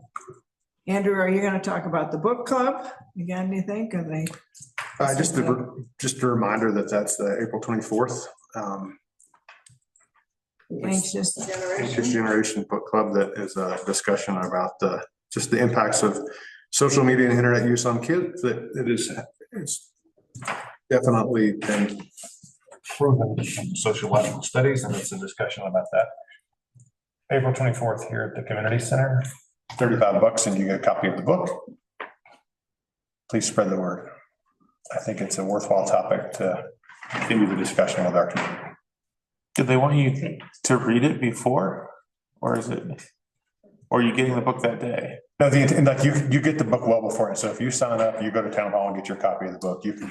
Andrew, are you going to talk about the book club again, do you think? Or they just a reminder that that's the April 24th. Anxious Generation Book Club, that is a discussion about just the impacts of social media and internet use on kids. That it's definitely been proven in sociological studies, and it's a discussion about that. April 24th here at the community center. $35 and you get a copy of the book. Please spread the word. I think it's a worthwhile topic to continue the discussion with our community. Did they want you to read it before, or are you getting the book that day? No, like you get the book well before it. So if you sign up, you go to town hall and get your copy of the book, you can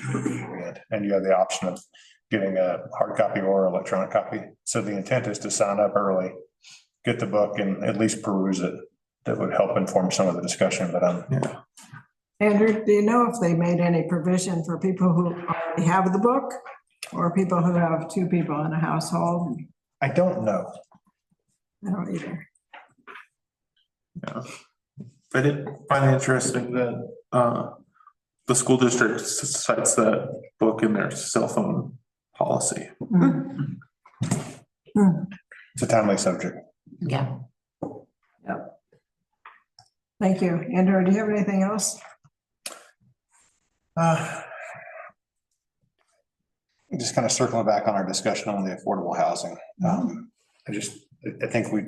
read it, and you have the option of getting a hard copy or electronic copy. So the intent is to sign up early, get the book, and at least peruse it. That would help inform some of the discussion. But Andrew, do you know if they made any provision for people who already have the book? Or people who have two people in a household? I don't know. I don't either. Yeah. I did find it interesting that, the school district cites that book in their cell phone policy. It's a timely subject. Yeah. Yep. Thank you. Andrew, do you have anything else? Just kind of circling back on our discussion on the affordable housing. I think a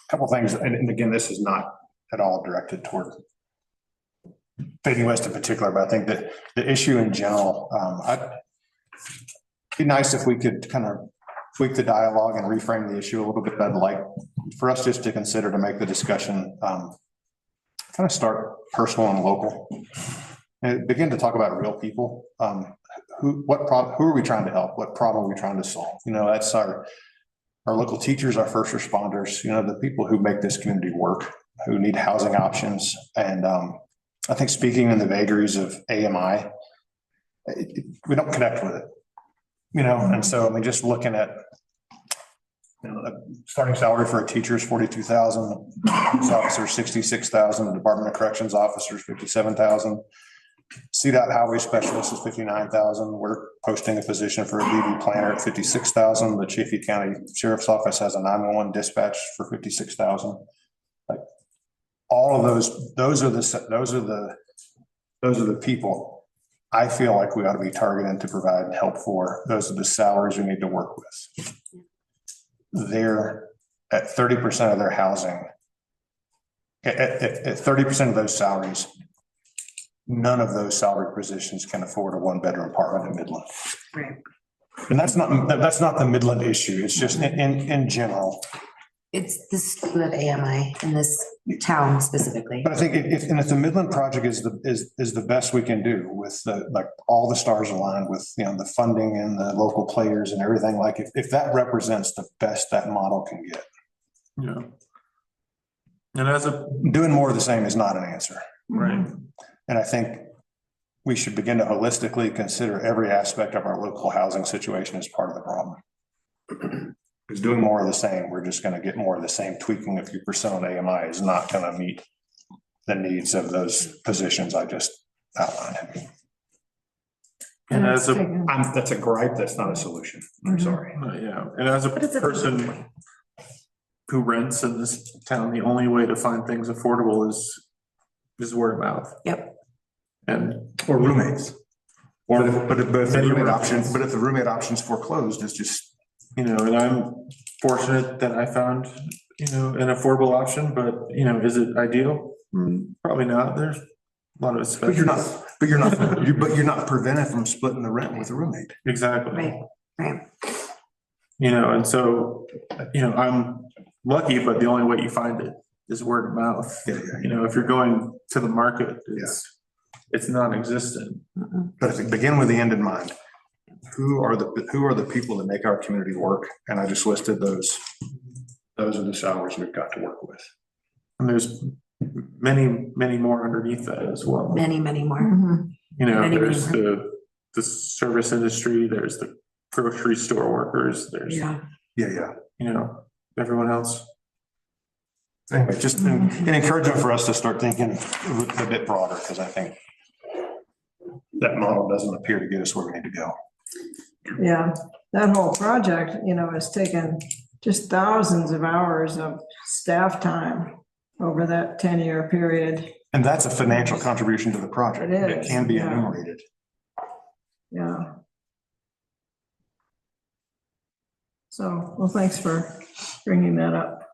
couple things, and again, this is not at all directed toward Fading West in particular, but I think that the issue in general, it'd be nice if we could kind of tweak the dialogue and reframe the issue a little bit. I'd like for us just to consider to make the discussion kind of start personal and local and begin to talk about real people. Who are we trying to help? What problem are we trying to solve? You know, that's our local teachers, our first responders, you know, the people who make this community work, who need housing options. And I think speaking in the vagaries of AMI, we don't connect with it, you know? And so, I mean, just looking at, you know, a starting salary for a teacher is $42,000, police officer $66,000, the Department of Corrections officers $57,000. CDOT highway specialist is $59,000. We're posting a position for a DD planner at $56,000. The Chaffee County Sheriff's Office has a 911 dispatch for $56,000. Like all of those are the people I feel like we ought to be targeting to provide help for. Those are the salaries we need to work with. They're at 30% of their housing. At 30% of those salaries, none of those salary positions can afford a one-bedroom apartment in Midland. Right. And that's not the Midland issue. It's just in general. It's the skew of AMI in this town specifically. But I think if the Midland project is the best we can do with like all the stars aligned with, you know, the funding and the local players and everything, like if that represents the best that model can get. Yeah. And doing more of the same is not an answer. Right. And I think we should begin to holistically consider every aspect of our local housing situation as part of the problem. Because doing more of the same, we're just going to get more of the same. Tweaking a few percent on AMI is not going to meet the needs of those positions I just outlined. And as that's a gripe, that's not a solution. I'm sorry. Yeah, and as a person who rents in this town, the only way to find things affordable is word of mouth. Yep. Or roommates. But if the roommate option's foreclosed, it's just, you know, and I'm fortunate that I found, you know, an affordable option, but you know, is it ideal? Probably not. There's a lot of but you're not prevented from splitting the rent with a roommate. Exactly. Right. You know, and so, you know, I'm lucky, but the only way you find it is word of mouth. You know, if you're going to the market, it's non-existent. But if you begin with the end in mind, who are the people that make our community work? And I just listed those. Those are the salaries we've got to work with. And there's many more underneath that as well. Many more. You know, there's the service industry, there's the grocery store workers, there's you know, everyone else. Anyway, just an encouragement for us to start thinking a bit broader, because I think that model doesn't appear to get us where we need to go. Yeah, that whole project, you know, has taken just thousands of hours of staff time over that 10-year period. And that's a financial contribution to the project. It is. It can be enumerated. Yeah. So, well, thanks for bringing that up.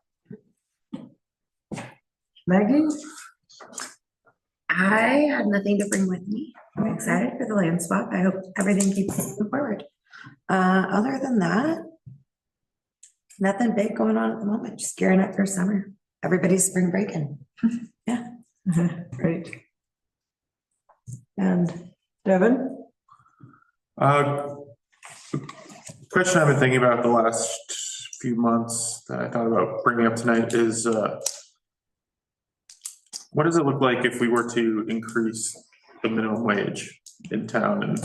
Maggie? I had nothing to bring with me. I'm excited for the land swap. I hope everything keeps moving forward. Other than that, nothing big going on at the moment. Just gearing up for summer. Everybody's spring breaking. Yeah. Great. And Devin? Question I've been thinking about the last few months that I thought about bringing up tonight is what does it look like if we were to increase the minimum wage in town, and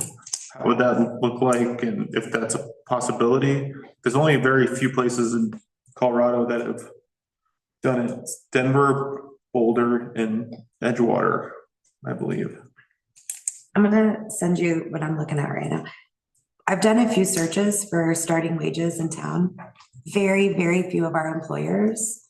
what would that look like, and if that's a possibility? There's only very few places in Colorado that have done it. It's Denver, Boulder, and Edgewater, I believe. I'm gonna send you what I'm looking at right now. I've done a few searches for starting wages in town. Very, very few of our employers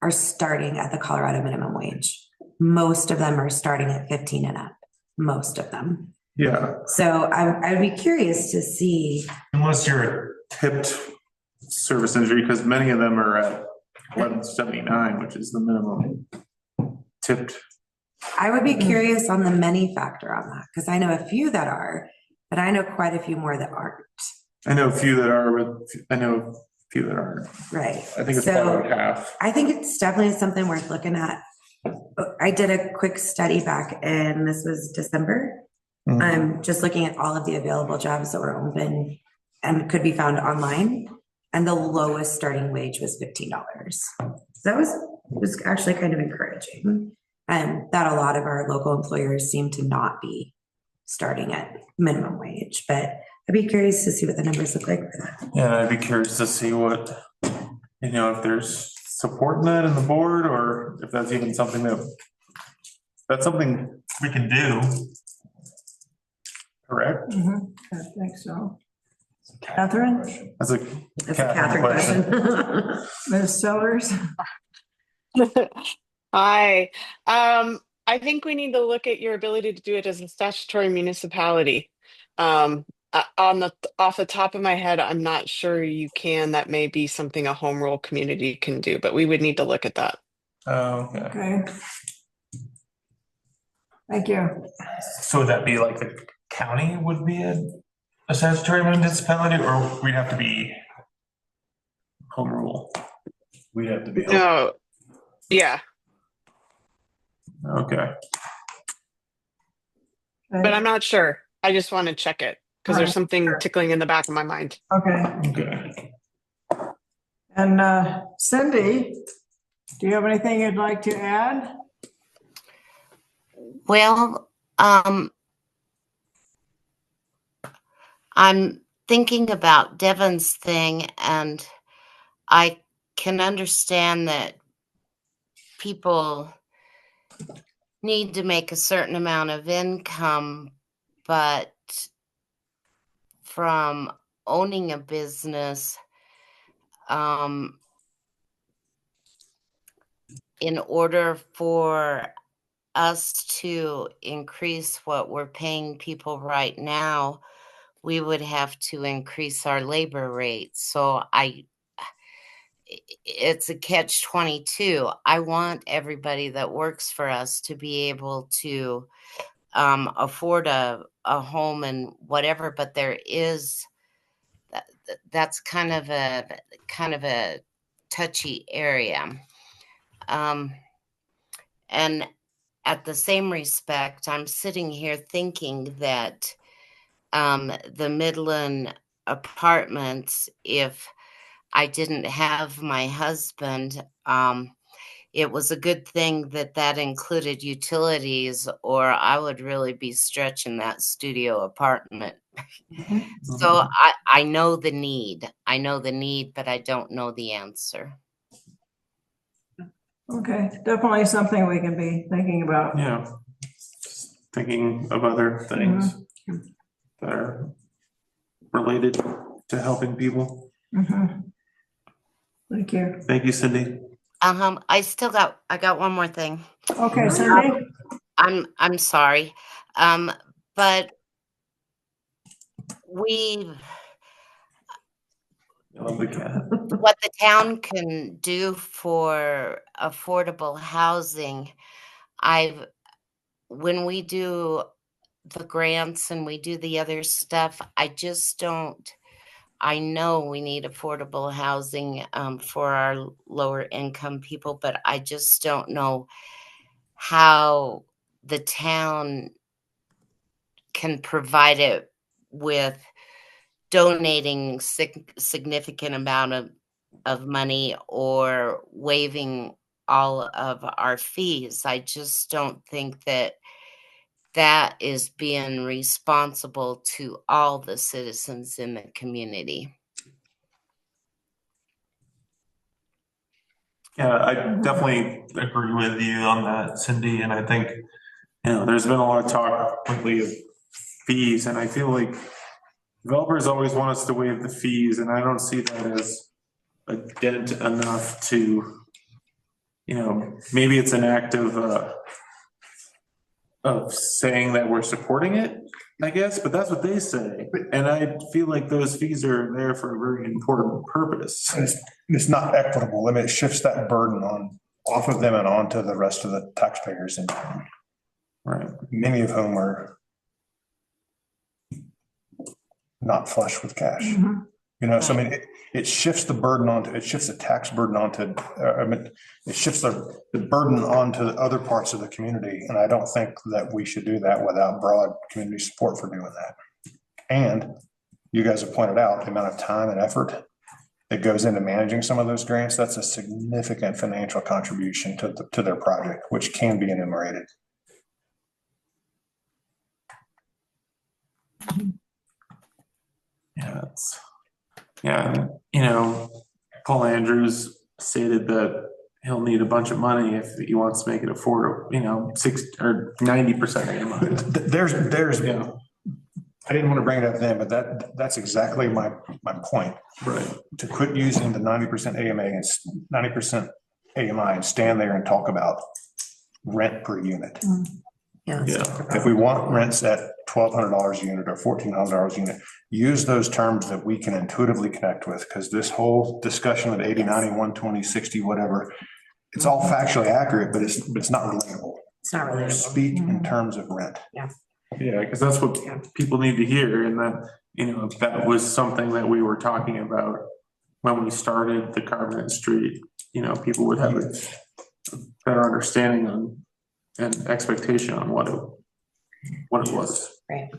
are starting at the Colorado minimum wage. Most of them are starting at 15 and up, most of them. Yeah. So I'd be curious to see. Unless you're a tipped service industry, because many of them are at 11.79, which is the minimum tipped. I would be curious on the many factor on that, because I know a few that are, but I know quite a few more that aren't. I know a few that are, but I know a few that aren't. Right. I think it's So, probably half. I think it's definitely something worth looking at. I did a quick study back and this was December. I'm just looking at all of the available jobs that were open and could be found online. And the lowest starting wage was $15. So that was actually kind of encouraging. And that a lot of our local employers seem to not be starting at minimum wage, but I'd be curious to see what the numbers look like for that. Yeah, I'd be curious to see what, if there's support in that in the board, or if that's even something that's something we can do. Correct? I think so. Catherine? That's a Catherine question. Ms. Sellers? Hi. I think we need to look at your ability to do it as a statutory municipality. Off the top of my head, I'm not sure you can. That may be something a home rule community can do, but we would need to look at that. Oh, okay. Okay. Thank you. So would that be like the county would be a statutory municipality, or we'd have to be home rule? We'd have to be. No. Yeah. Okay. But I'm not sure. I just want to check it because there's something tickling in the back of my mind. Okay. Okay. And Cindy, do you have anything you'd like to add? Well, I'm thinking about Devon's thing, and I can understand that people need to make a certain amount of income, but from owning a business, in order for us to increase what we're paying people right now, we would have to increase our labor rate. So it's a catch-22. I want everybody that works for us to be able to afford a home and whatever, but that's kind of a touchy area. And at the same respect, I'm sitting here thinking that the Midland apartments, if I didn't have my husband, it was a good thing that included utilities, or I would really be stretching that studio apartment. So I know the need. I know the need, but I don't know the answer. Okay, definitely something we can be thinking about. Yeah. Thinking of other things that are related to helping people. Thank you. Thank you, Cindy. I got one more thing. Okay, Cindy. I'm sorry. But what the town can do for affordable housing, when we do the grants and we do the other stuff, I know we need affordable housing for our lower income people, but I just don't know how the town can provide it with donating significant amount of money or waiving all of our fees. I just don't think that that is being responsible to all the citizens in the community. Yeah, I definitely agree with you on that, Cindy, and I think, there's been a lot of talk lately of fees, and I feel like developers always want us to waive the fees, and I don't see that as a dent enough to, maybe it's an act of saying that we're supporting it, I guess, but that's what they say. And I feel like those fees are there for a very important purpose. It's not equitable. I mean, it shifts that burden off of them and onto the rest of the taxpayers in town. Right. Many of whom are not flush with cash. So I mean, it shifts the burden it shifts the tax burden onto, it shifts the burden onto the other parts of the community. And I don't think that we should do that without broad community support for doing that. And you guys have pointed out the amount of time and effort that goes into managing some of those grants. That's a significant financial contribution to their project, which can be enumerated. Yeah, Paul Andrews stated that he'll need a bunch of money if he wants to make it affordable, 6 or 90%. There's, I didn't want to bring it up then, but that's exactly my point. Right. To quit using the 90% AMA and 90% AMI and stand there and talk about rent per unit. Yeah. If we want rents at $1,200 a unit or $1,400 a unit, use those terms that we can intuitively connect with, because this whole discussion of 80, 90, 120, 60, whatever, it's all factually accurate, but it's not relatable. It's not relatable. Speak in terms of rent. Yeah, because that's what people need to hear. And that, that was something that we were talking about when we started the Carbonate Street. People would have a better understanding on and expectation on what it was. Right.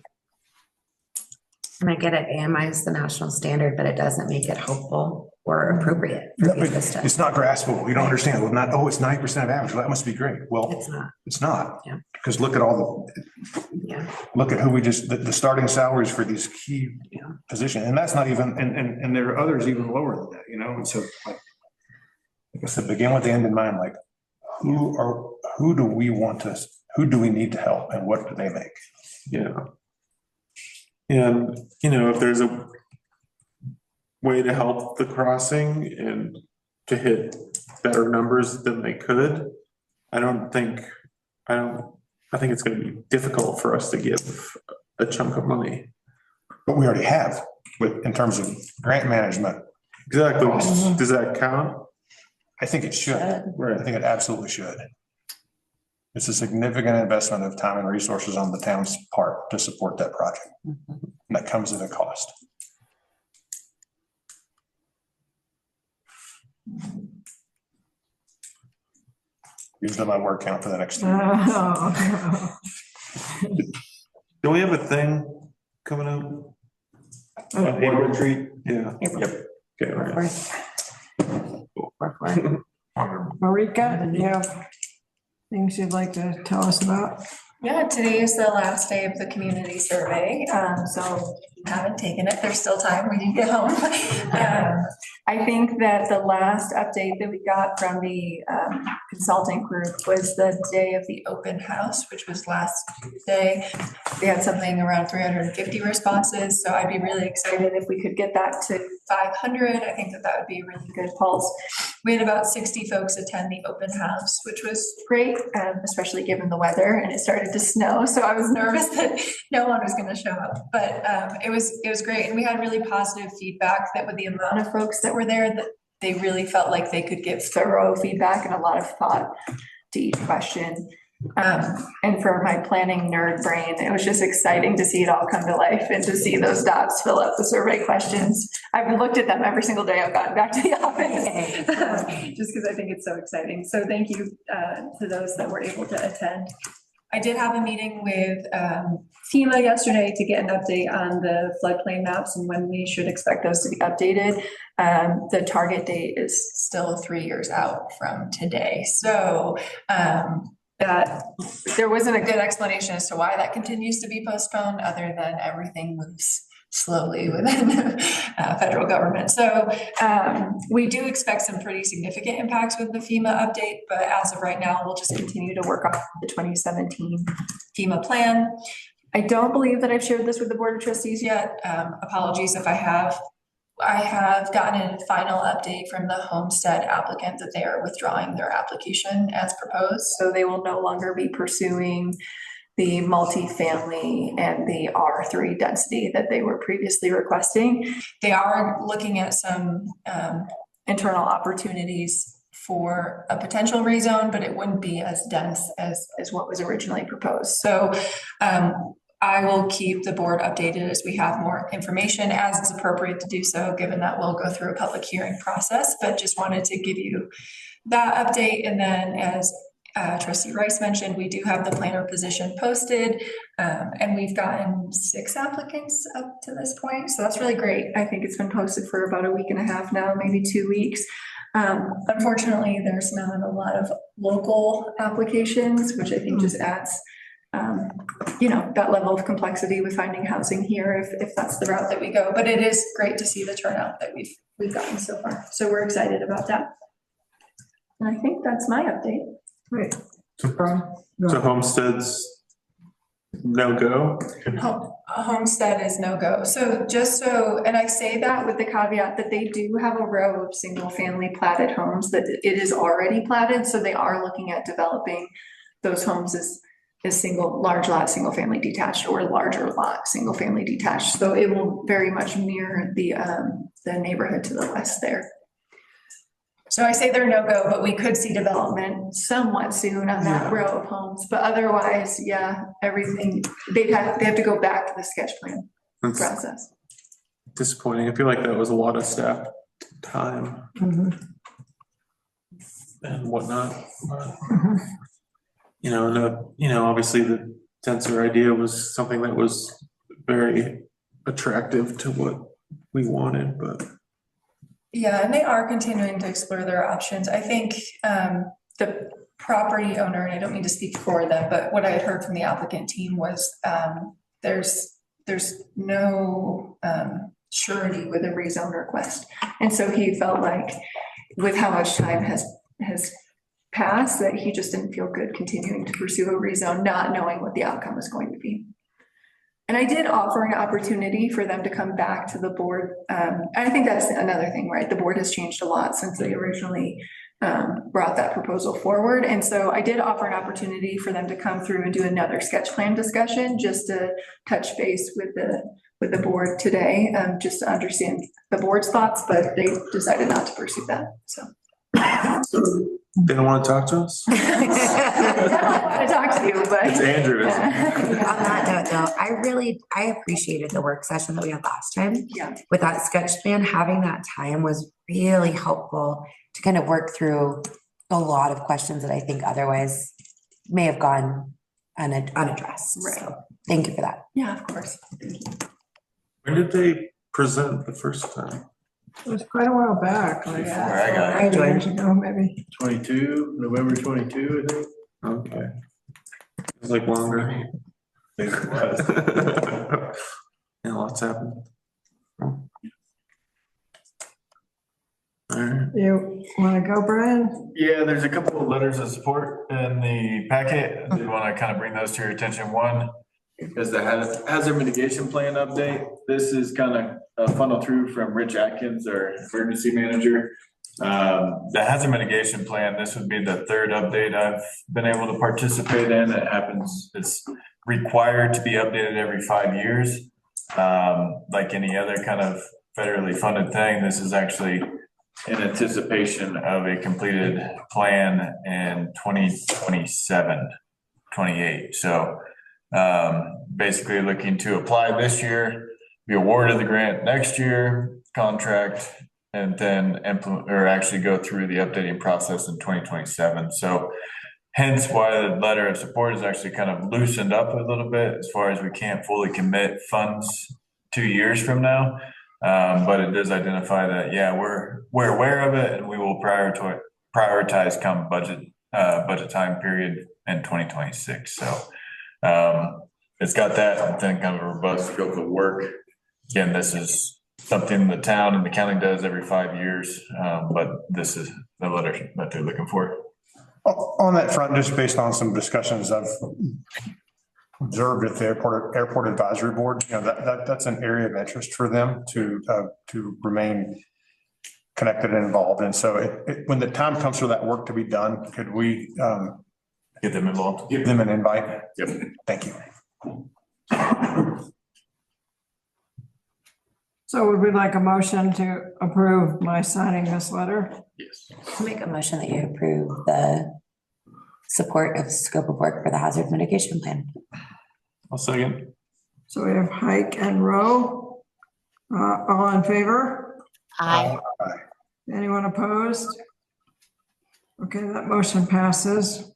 And I get it, AMI is the national standard, but it doesn't make it hopeful or appropriate for Vista. It's not graspable. You don't understand. Well, it's 90% of average. Well, that must be great. Well, it's not. Yeah. Because look at look at who the starting salaries for these key positions. And that's not even, and there are others even lower than that, And so like I said, begin with the end in mind, like who do we need to help and what do they make? Yeah. And, if there's a way to help the crossing and to hit better numbers than they could, I think it's going to be difficult for us to give a chunk of money. But we already have in terms of grant management. Exactly. Does that count? I think it should. Right. I think it absolutely should. It's a significant investment of time and resources on the town's part to support that project. And that comes at a cost. Usually my word count for the next 3 years. Do we have a thing coming up? April retreat? Yeah. April. Yep. Okay. Marika, do you have things you'd like to tell us about? Yeah, today is the last day of the community survey. So if you haven't taken it, there's still time when you get home. I think that the last update that we got from the consulting group was the day of the open house, which was last Tuesday. We had something around 350 responses. So I'd be really excited if we could get that to 500. I think that would be a really good pulse. We had about 60 folks attend the open house, which was great, especially given the weather, and it started to snow. So I was nervous that no one was going to show up, but it was great. And we had really positive feedback that with the amount of folks that were there, that they really felt like they could give thorough feedback and a lot of thought to each question. And for my planning nerd brain, it was just exciting to see it all come to life and to see those dots fill up the survey questions. I've looked at them every single day I've gotten back to the office, just because I think it's so exciting. So thank you to those that were able to attend. I did have a meeting with FEMA yesterday to get an update on the floodplain maps and when we should expect those to be updated. The target date is still 3 years out from today. So that there wasn't a good explanation as to why that continues to be postponed, other than everything moves slowly within the federal government. So we do expect some pretty significant impacts with the FEMA update, but as of right now, we'll just continue to work off the 2017 FEMA plan. I don't believe that I've shared this with the Board of Trustees yet. Apologies if I have. I have gotten a final update from the homestead applicant that they are withdrawing their application as proposed. So they will no longer be pursuing the multifamily and the R3 density that they were previously requesting. They are looking at some internal opportunities for a potential rezone, but it wouldn't be as dense as what was originally proposed. So I will keep the board updated as we have more information, as is appropriate to do so, given that we'll go through a public hearing process, but just wanted to give you that update. And then as Trustee Rice mentioned, we do have the planner position posted, and we've gotten 6 applicants up to this point. So that's really great. I think it's been posted for about a week and a half now, maybe 2 weeks. Unfortunately, there's not a lot of local applications, which I think just adds that level of complexity with finding housing here if that's the route that we go. But it is great to see the turnout that we've gotten so far. So we're excited about that. And I think that's my update. Great. So homesteads, no go? A homestead is no go. So and I say that with the caveat that they do have a row of single family platted homes that it is already platted. So they are looking at developing those homes as large lot, single family detached, or larger lot, single family detached. So it will very much mirror the neighborhood to the west there. So I say they're no go, but we could see development somewhat soon on that row of homes. But otherwise, yeah, everything, they have to go back to the sketch plan process. Disappointing. I feel like that was a lot of staff time and whatnot. Obviously the tensor idea was something that was very attractive to what we wanted, but. Yeah, and they are continuing to explore their options. I think the property owner, and I don't mean to speak for them, but what I had heard from the applicant team was there's no surety with a rezone request. And so he felt like with how much time has passed, that he just didn't feel good continuing to pursue a rezone, not knowing what the outcome was going to be. And I did offer an opportunity for them to come back to the board. I think that's another thing, right? The board has changed a lot since they originally brought that proposal forward. And so I did offer an opportunity for them to come through and do another sketch plan discussion, just to touch base with the board today, just to understand the board's thoughts, but they decided not to pursue that, so. They don't want to talk to us? I don't want to talk to you, but. It's Andrew. On that note, though, I appreciated the work session that we had last time. Yeah. With that sketch plan, having that time was really helpful to kind of work through a lot of questions that I think otherwise may have gone unaddressed. Right. So thank you for that. Yeah, of course. Thank you. When did they present the first time? It was quite a while back, like I joined. years ago, maybe. November 22, I think. Okay. It was like longer. Maybe it was. Yeah, lots happened. All right. You want to go, Brian? Yeah, there's a couple of letters of support in the packet. I did want to kind of bring those to your attention. One is the hazard mitigation plan update. This is kind of a funnel through from Rich Atkins, our emergency manager. The hazard mitigation plan, this would be the 3rd update I've been able to participate in. It's required to be updated every 5 years. Like any other kind of federally funded thing, this is actually in anticipation of a completed plan in 2027, 28. So basically looking to apply this year, be awarded the grant next year, contract, and then implement or actually go through the updating process in 2027. So hence why the letter of support is actually kind of loosened up a little bit as far as we can't fully commit funds 2 years from now. But it does identify that, yeah, we're aware of it and we will prioritize come budget budget time period in 2026. So it's got that and then kind of a robust scope of work. Again, this is something the town and the county does every 5 years, but this is the letter that they're looking for. On that front, just based on some discussions I've observed at the airport advisory board, that's an area of interest for them to remain connected and involved. And so when the time comes for that work to be done, could we get them involved? Give them an invite? Yep. Thank you. So would we like a motion to approve my signing this letter? Yes. I'll make a motion that you approve the support of scope of work for the hazard mitigation plan. I'll second. So we have Hike and Row. All in favor? Aye. Anyone opposed? Okay, that motion passes.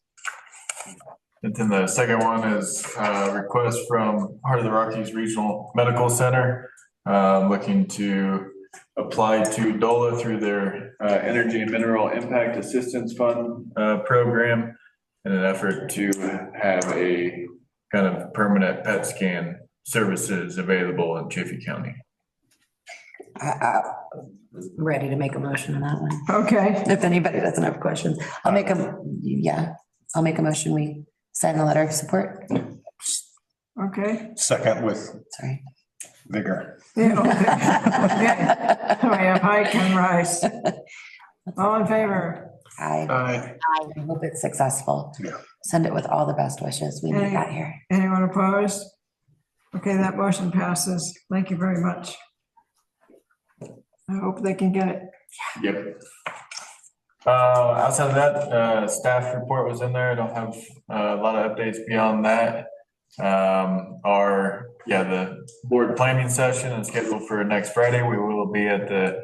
And then the second one is a request from Heart of the Rockies Regional Medical Center, looking to apply to DOLA through their Energy and Mineral Impact Assistance Fund program in an effort to have a kind of permanent PET scan services available in Chaffey County. I'm ready to make a motion on that one. Okay. If anybody doesn't have questions, I'll make a motion. We sign the letter of support. Okay. Second with Sorry. vigor. Yeah, okay. So we have Hike and Rice. All in favor? Aye. Aye. I hope it's successful. Yeah. Send it with all the best wishes. We need that here. Anyone opposed? Okay, that motion passes. Thank you very much. I hope they can get it. Yep. Outside of that, staff report was in there. I don't have a lot of updates beyond that. The board planning session is scheduled for next Friday. We will be at the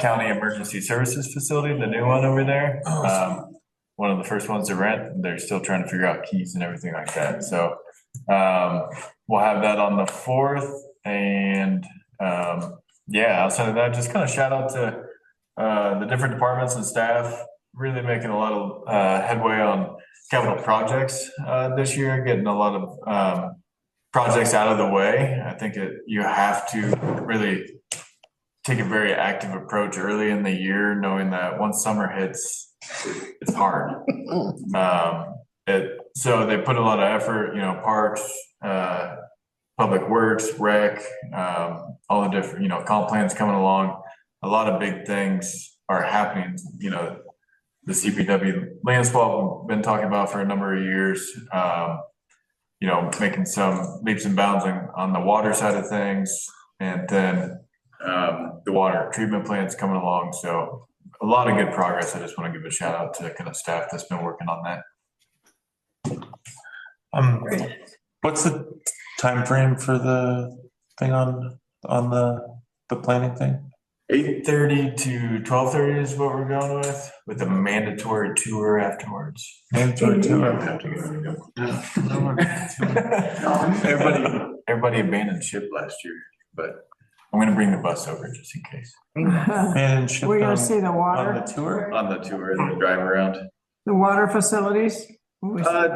County Emergency Services Facility, the new one over there. One of the first ones to rent. They're still trying to figure out keys and everything like that. So we'll have that on the 4th. And outside of that, just kind of shout out to the different departments and staff, really making a lot of headway on capital projects this year, getting a lot of projects out of the way. I think you have to really take a very active approach early in the year, knowing that once summer hits, it's hard. So they put a lot of effort, parks, public works, rec, all the different, comp plans coming along. A lot of big things are happening. The CPW land swap we've been talking about for a number of years, making some leaps and bounds on the water side of things. And then the water treatment plant's coming along. So a lot of good progress. I just want to give a shout out to kind of staff that's been working on that. What's the time frame for the thing on the planning thing? 8:30 to 12:30 is what we're going with a mandatory tour afterwards. Mandatory tour. Everybody abandoned ship last year, but I'm gonna bring the bus over just in case. And ship We're gonna on- see the On water, the tour? On the tour and the drive around. the water facilities.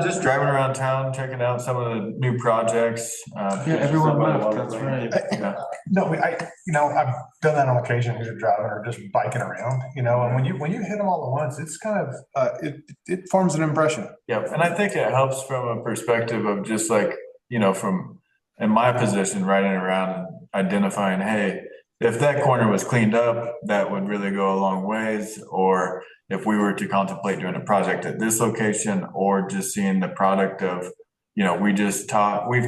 Just driving around town, checking out some of the new projects. Everyone left, that's right. Yeah. No, I've done that on occasion, either driving or just biking around, and when you hit them all at once, it's kind of, it forms an impression. Yeah, and I think it helps from a perspective of just like, from in my position, riding around and identifying, hey, if that corner was cleaned up, that would really go a long ways. Or if we were to contemplate doing a project at this location, or just seeing the product of, we've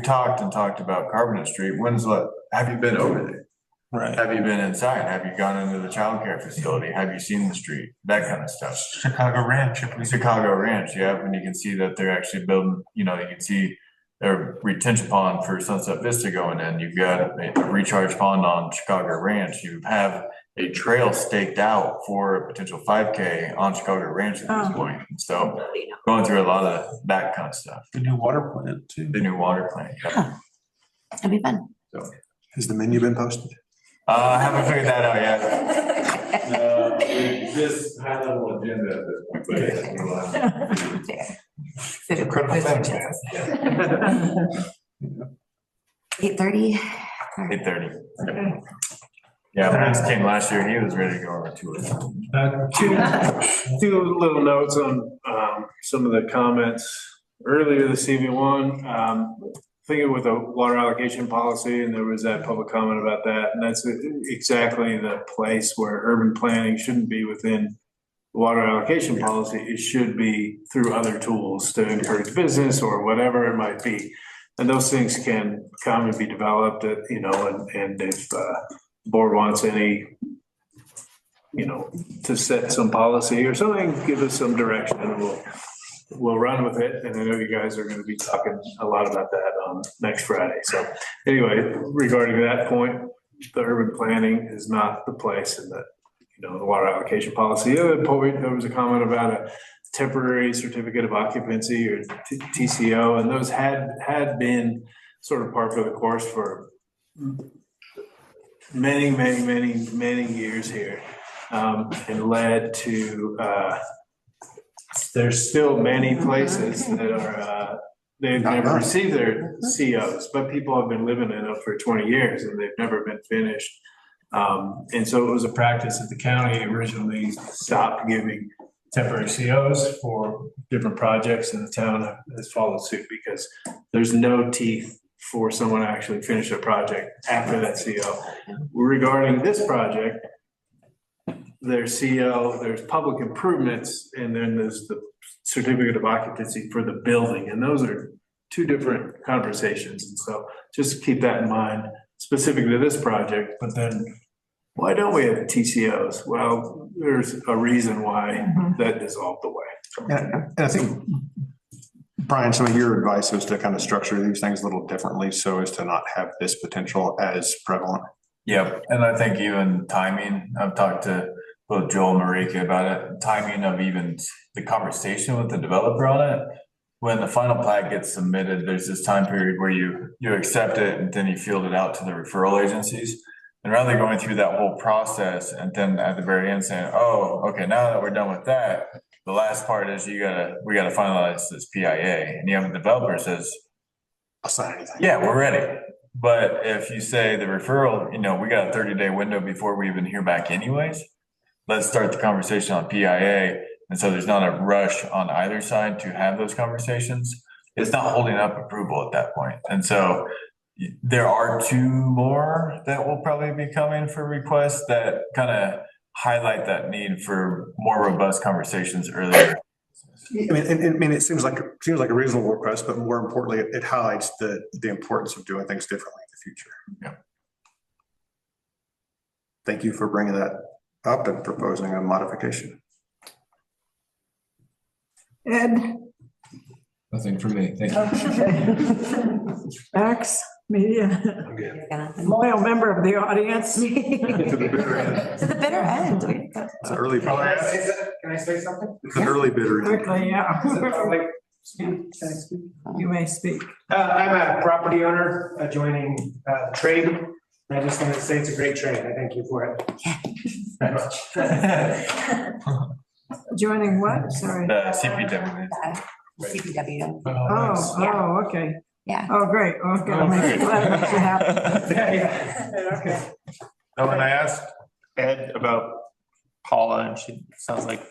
talked about Carbonate Street. Have you been over there? Right. Have you been inside? Have you gone into the childcare facility? Have you seen the street? That kind of stuff. Chicago Ranch. Yeah, and you can see that they're actually building, you can see their retention pond for Sunset Vista going in. You've got a recharge pond on Chicago Ranch. You have a trail staked out for a potential 5K on Chicago Ranch at this point. So going through a lot of that kind of stuff. The new water plant too. The new water plant. Yep. That'd be fun. So Has the menu been posted? I haven't figured that out yet. Just high level agenda at this point, but yes, we'll have- Critical things, man. 8:30. 8:30. Yeah, when this came last year, he was ready to go over to it. Two little notes on some of the comments earlier this evening. One, thinking with a water allocation policy, and there was that public comment about that, and that's exactly the place where urban planning shouldn't be within water allocation policy. It should be through other tools to encourage business or whatever it might be. And those things can come and be developed, and if board wants any, to set some policy or something, give us some direction, and we'll run with it. And I know you guys are going to be talking a lot about that next Friday. So anyway, regarding that point, the urban planning is not the place in the water allocation policy. The other point, there was a comment about a temporary certificate of occupancy or TCO, and those had been sort of par for the course for many years here, and led to there's still many places that are they've never received their COs, but people have been living in them for 20 years and they've never been finished. And so it was a practice that the county originally stopped giving temporary COs for different projects, and the town has followed suit because there's no teeth for someone to actually finish a project after that CO. Regarding this project, there's CO, there's public improvements, and then there's the certificate of occupancy for the building, and those are two different conversations. And so just keep that in mind specific to this project. But then why don't we have TCOs? Well, there's a reason why that dissolved away. And I think, Brian, some of your advice was to kind of structure these things a little differently so as to not have this potential as prevalent. Yep, and I think even timing, I've talked to both Joel and Marika about it, timing of even the conversation with the developer on it. When the final plat gets submitted, there's this time period where you accept it and then you field it out to the referral agencies. And rather than going through that whole process and then at the very end saying, oh, okay, now that we're done with that, the last part is we gotta finalize this PIA. And you have a developer says, I'll sign anything. Yeah, we're ready. But if you say the referral, we got a 30-day window before we even hear back anyways, let's start the conversation on PIA. And so there's not a rush on either side to have those conversations. It's not holding up approval at that point. And so there are two more that will probably be coming for requests that kind of highlight that need for more robust conversations earlier. I mean, it seems like a reasonable request, but more importantly, it highlights the importance of doing things differently in the future. Yeah. Thank you for bringing that up and proposing a modification. Ed? Nothing for me. Thank you. Max, media, loyal member of the audience. To the bitter end. To the bitter end. It's an early. Can I say something? It's an early bitter end. Quickly, yeah. You may speak. I'm a property owner adjoining trade. I just wanted to say it's a great trade. I thank you for it. Joining what? Sorry. The CPW. CPW. Oh, okay. Yeah. Oh, great. Okay. I'm glad that makes you happy. Yeah. Okay. So when I asked Ed about Paula, and she sounds like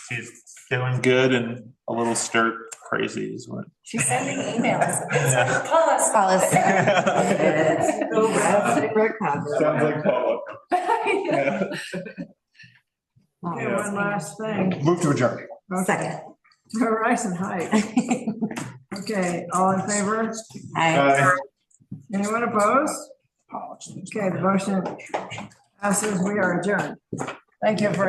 she's feeling good and a little stir crazy is what. She's sending emails. Yeah. Call us. Sounds like Paula. Okay, one last thing. Move to adjourn. Second. Rise and height. Okay, all in favor? Aye. Anyone opposed? Okay, the motion passes. We are adjourned. Thank you for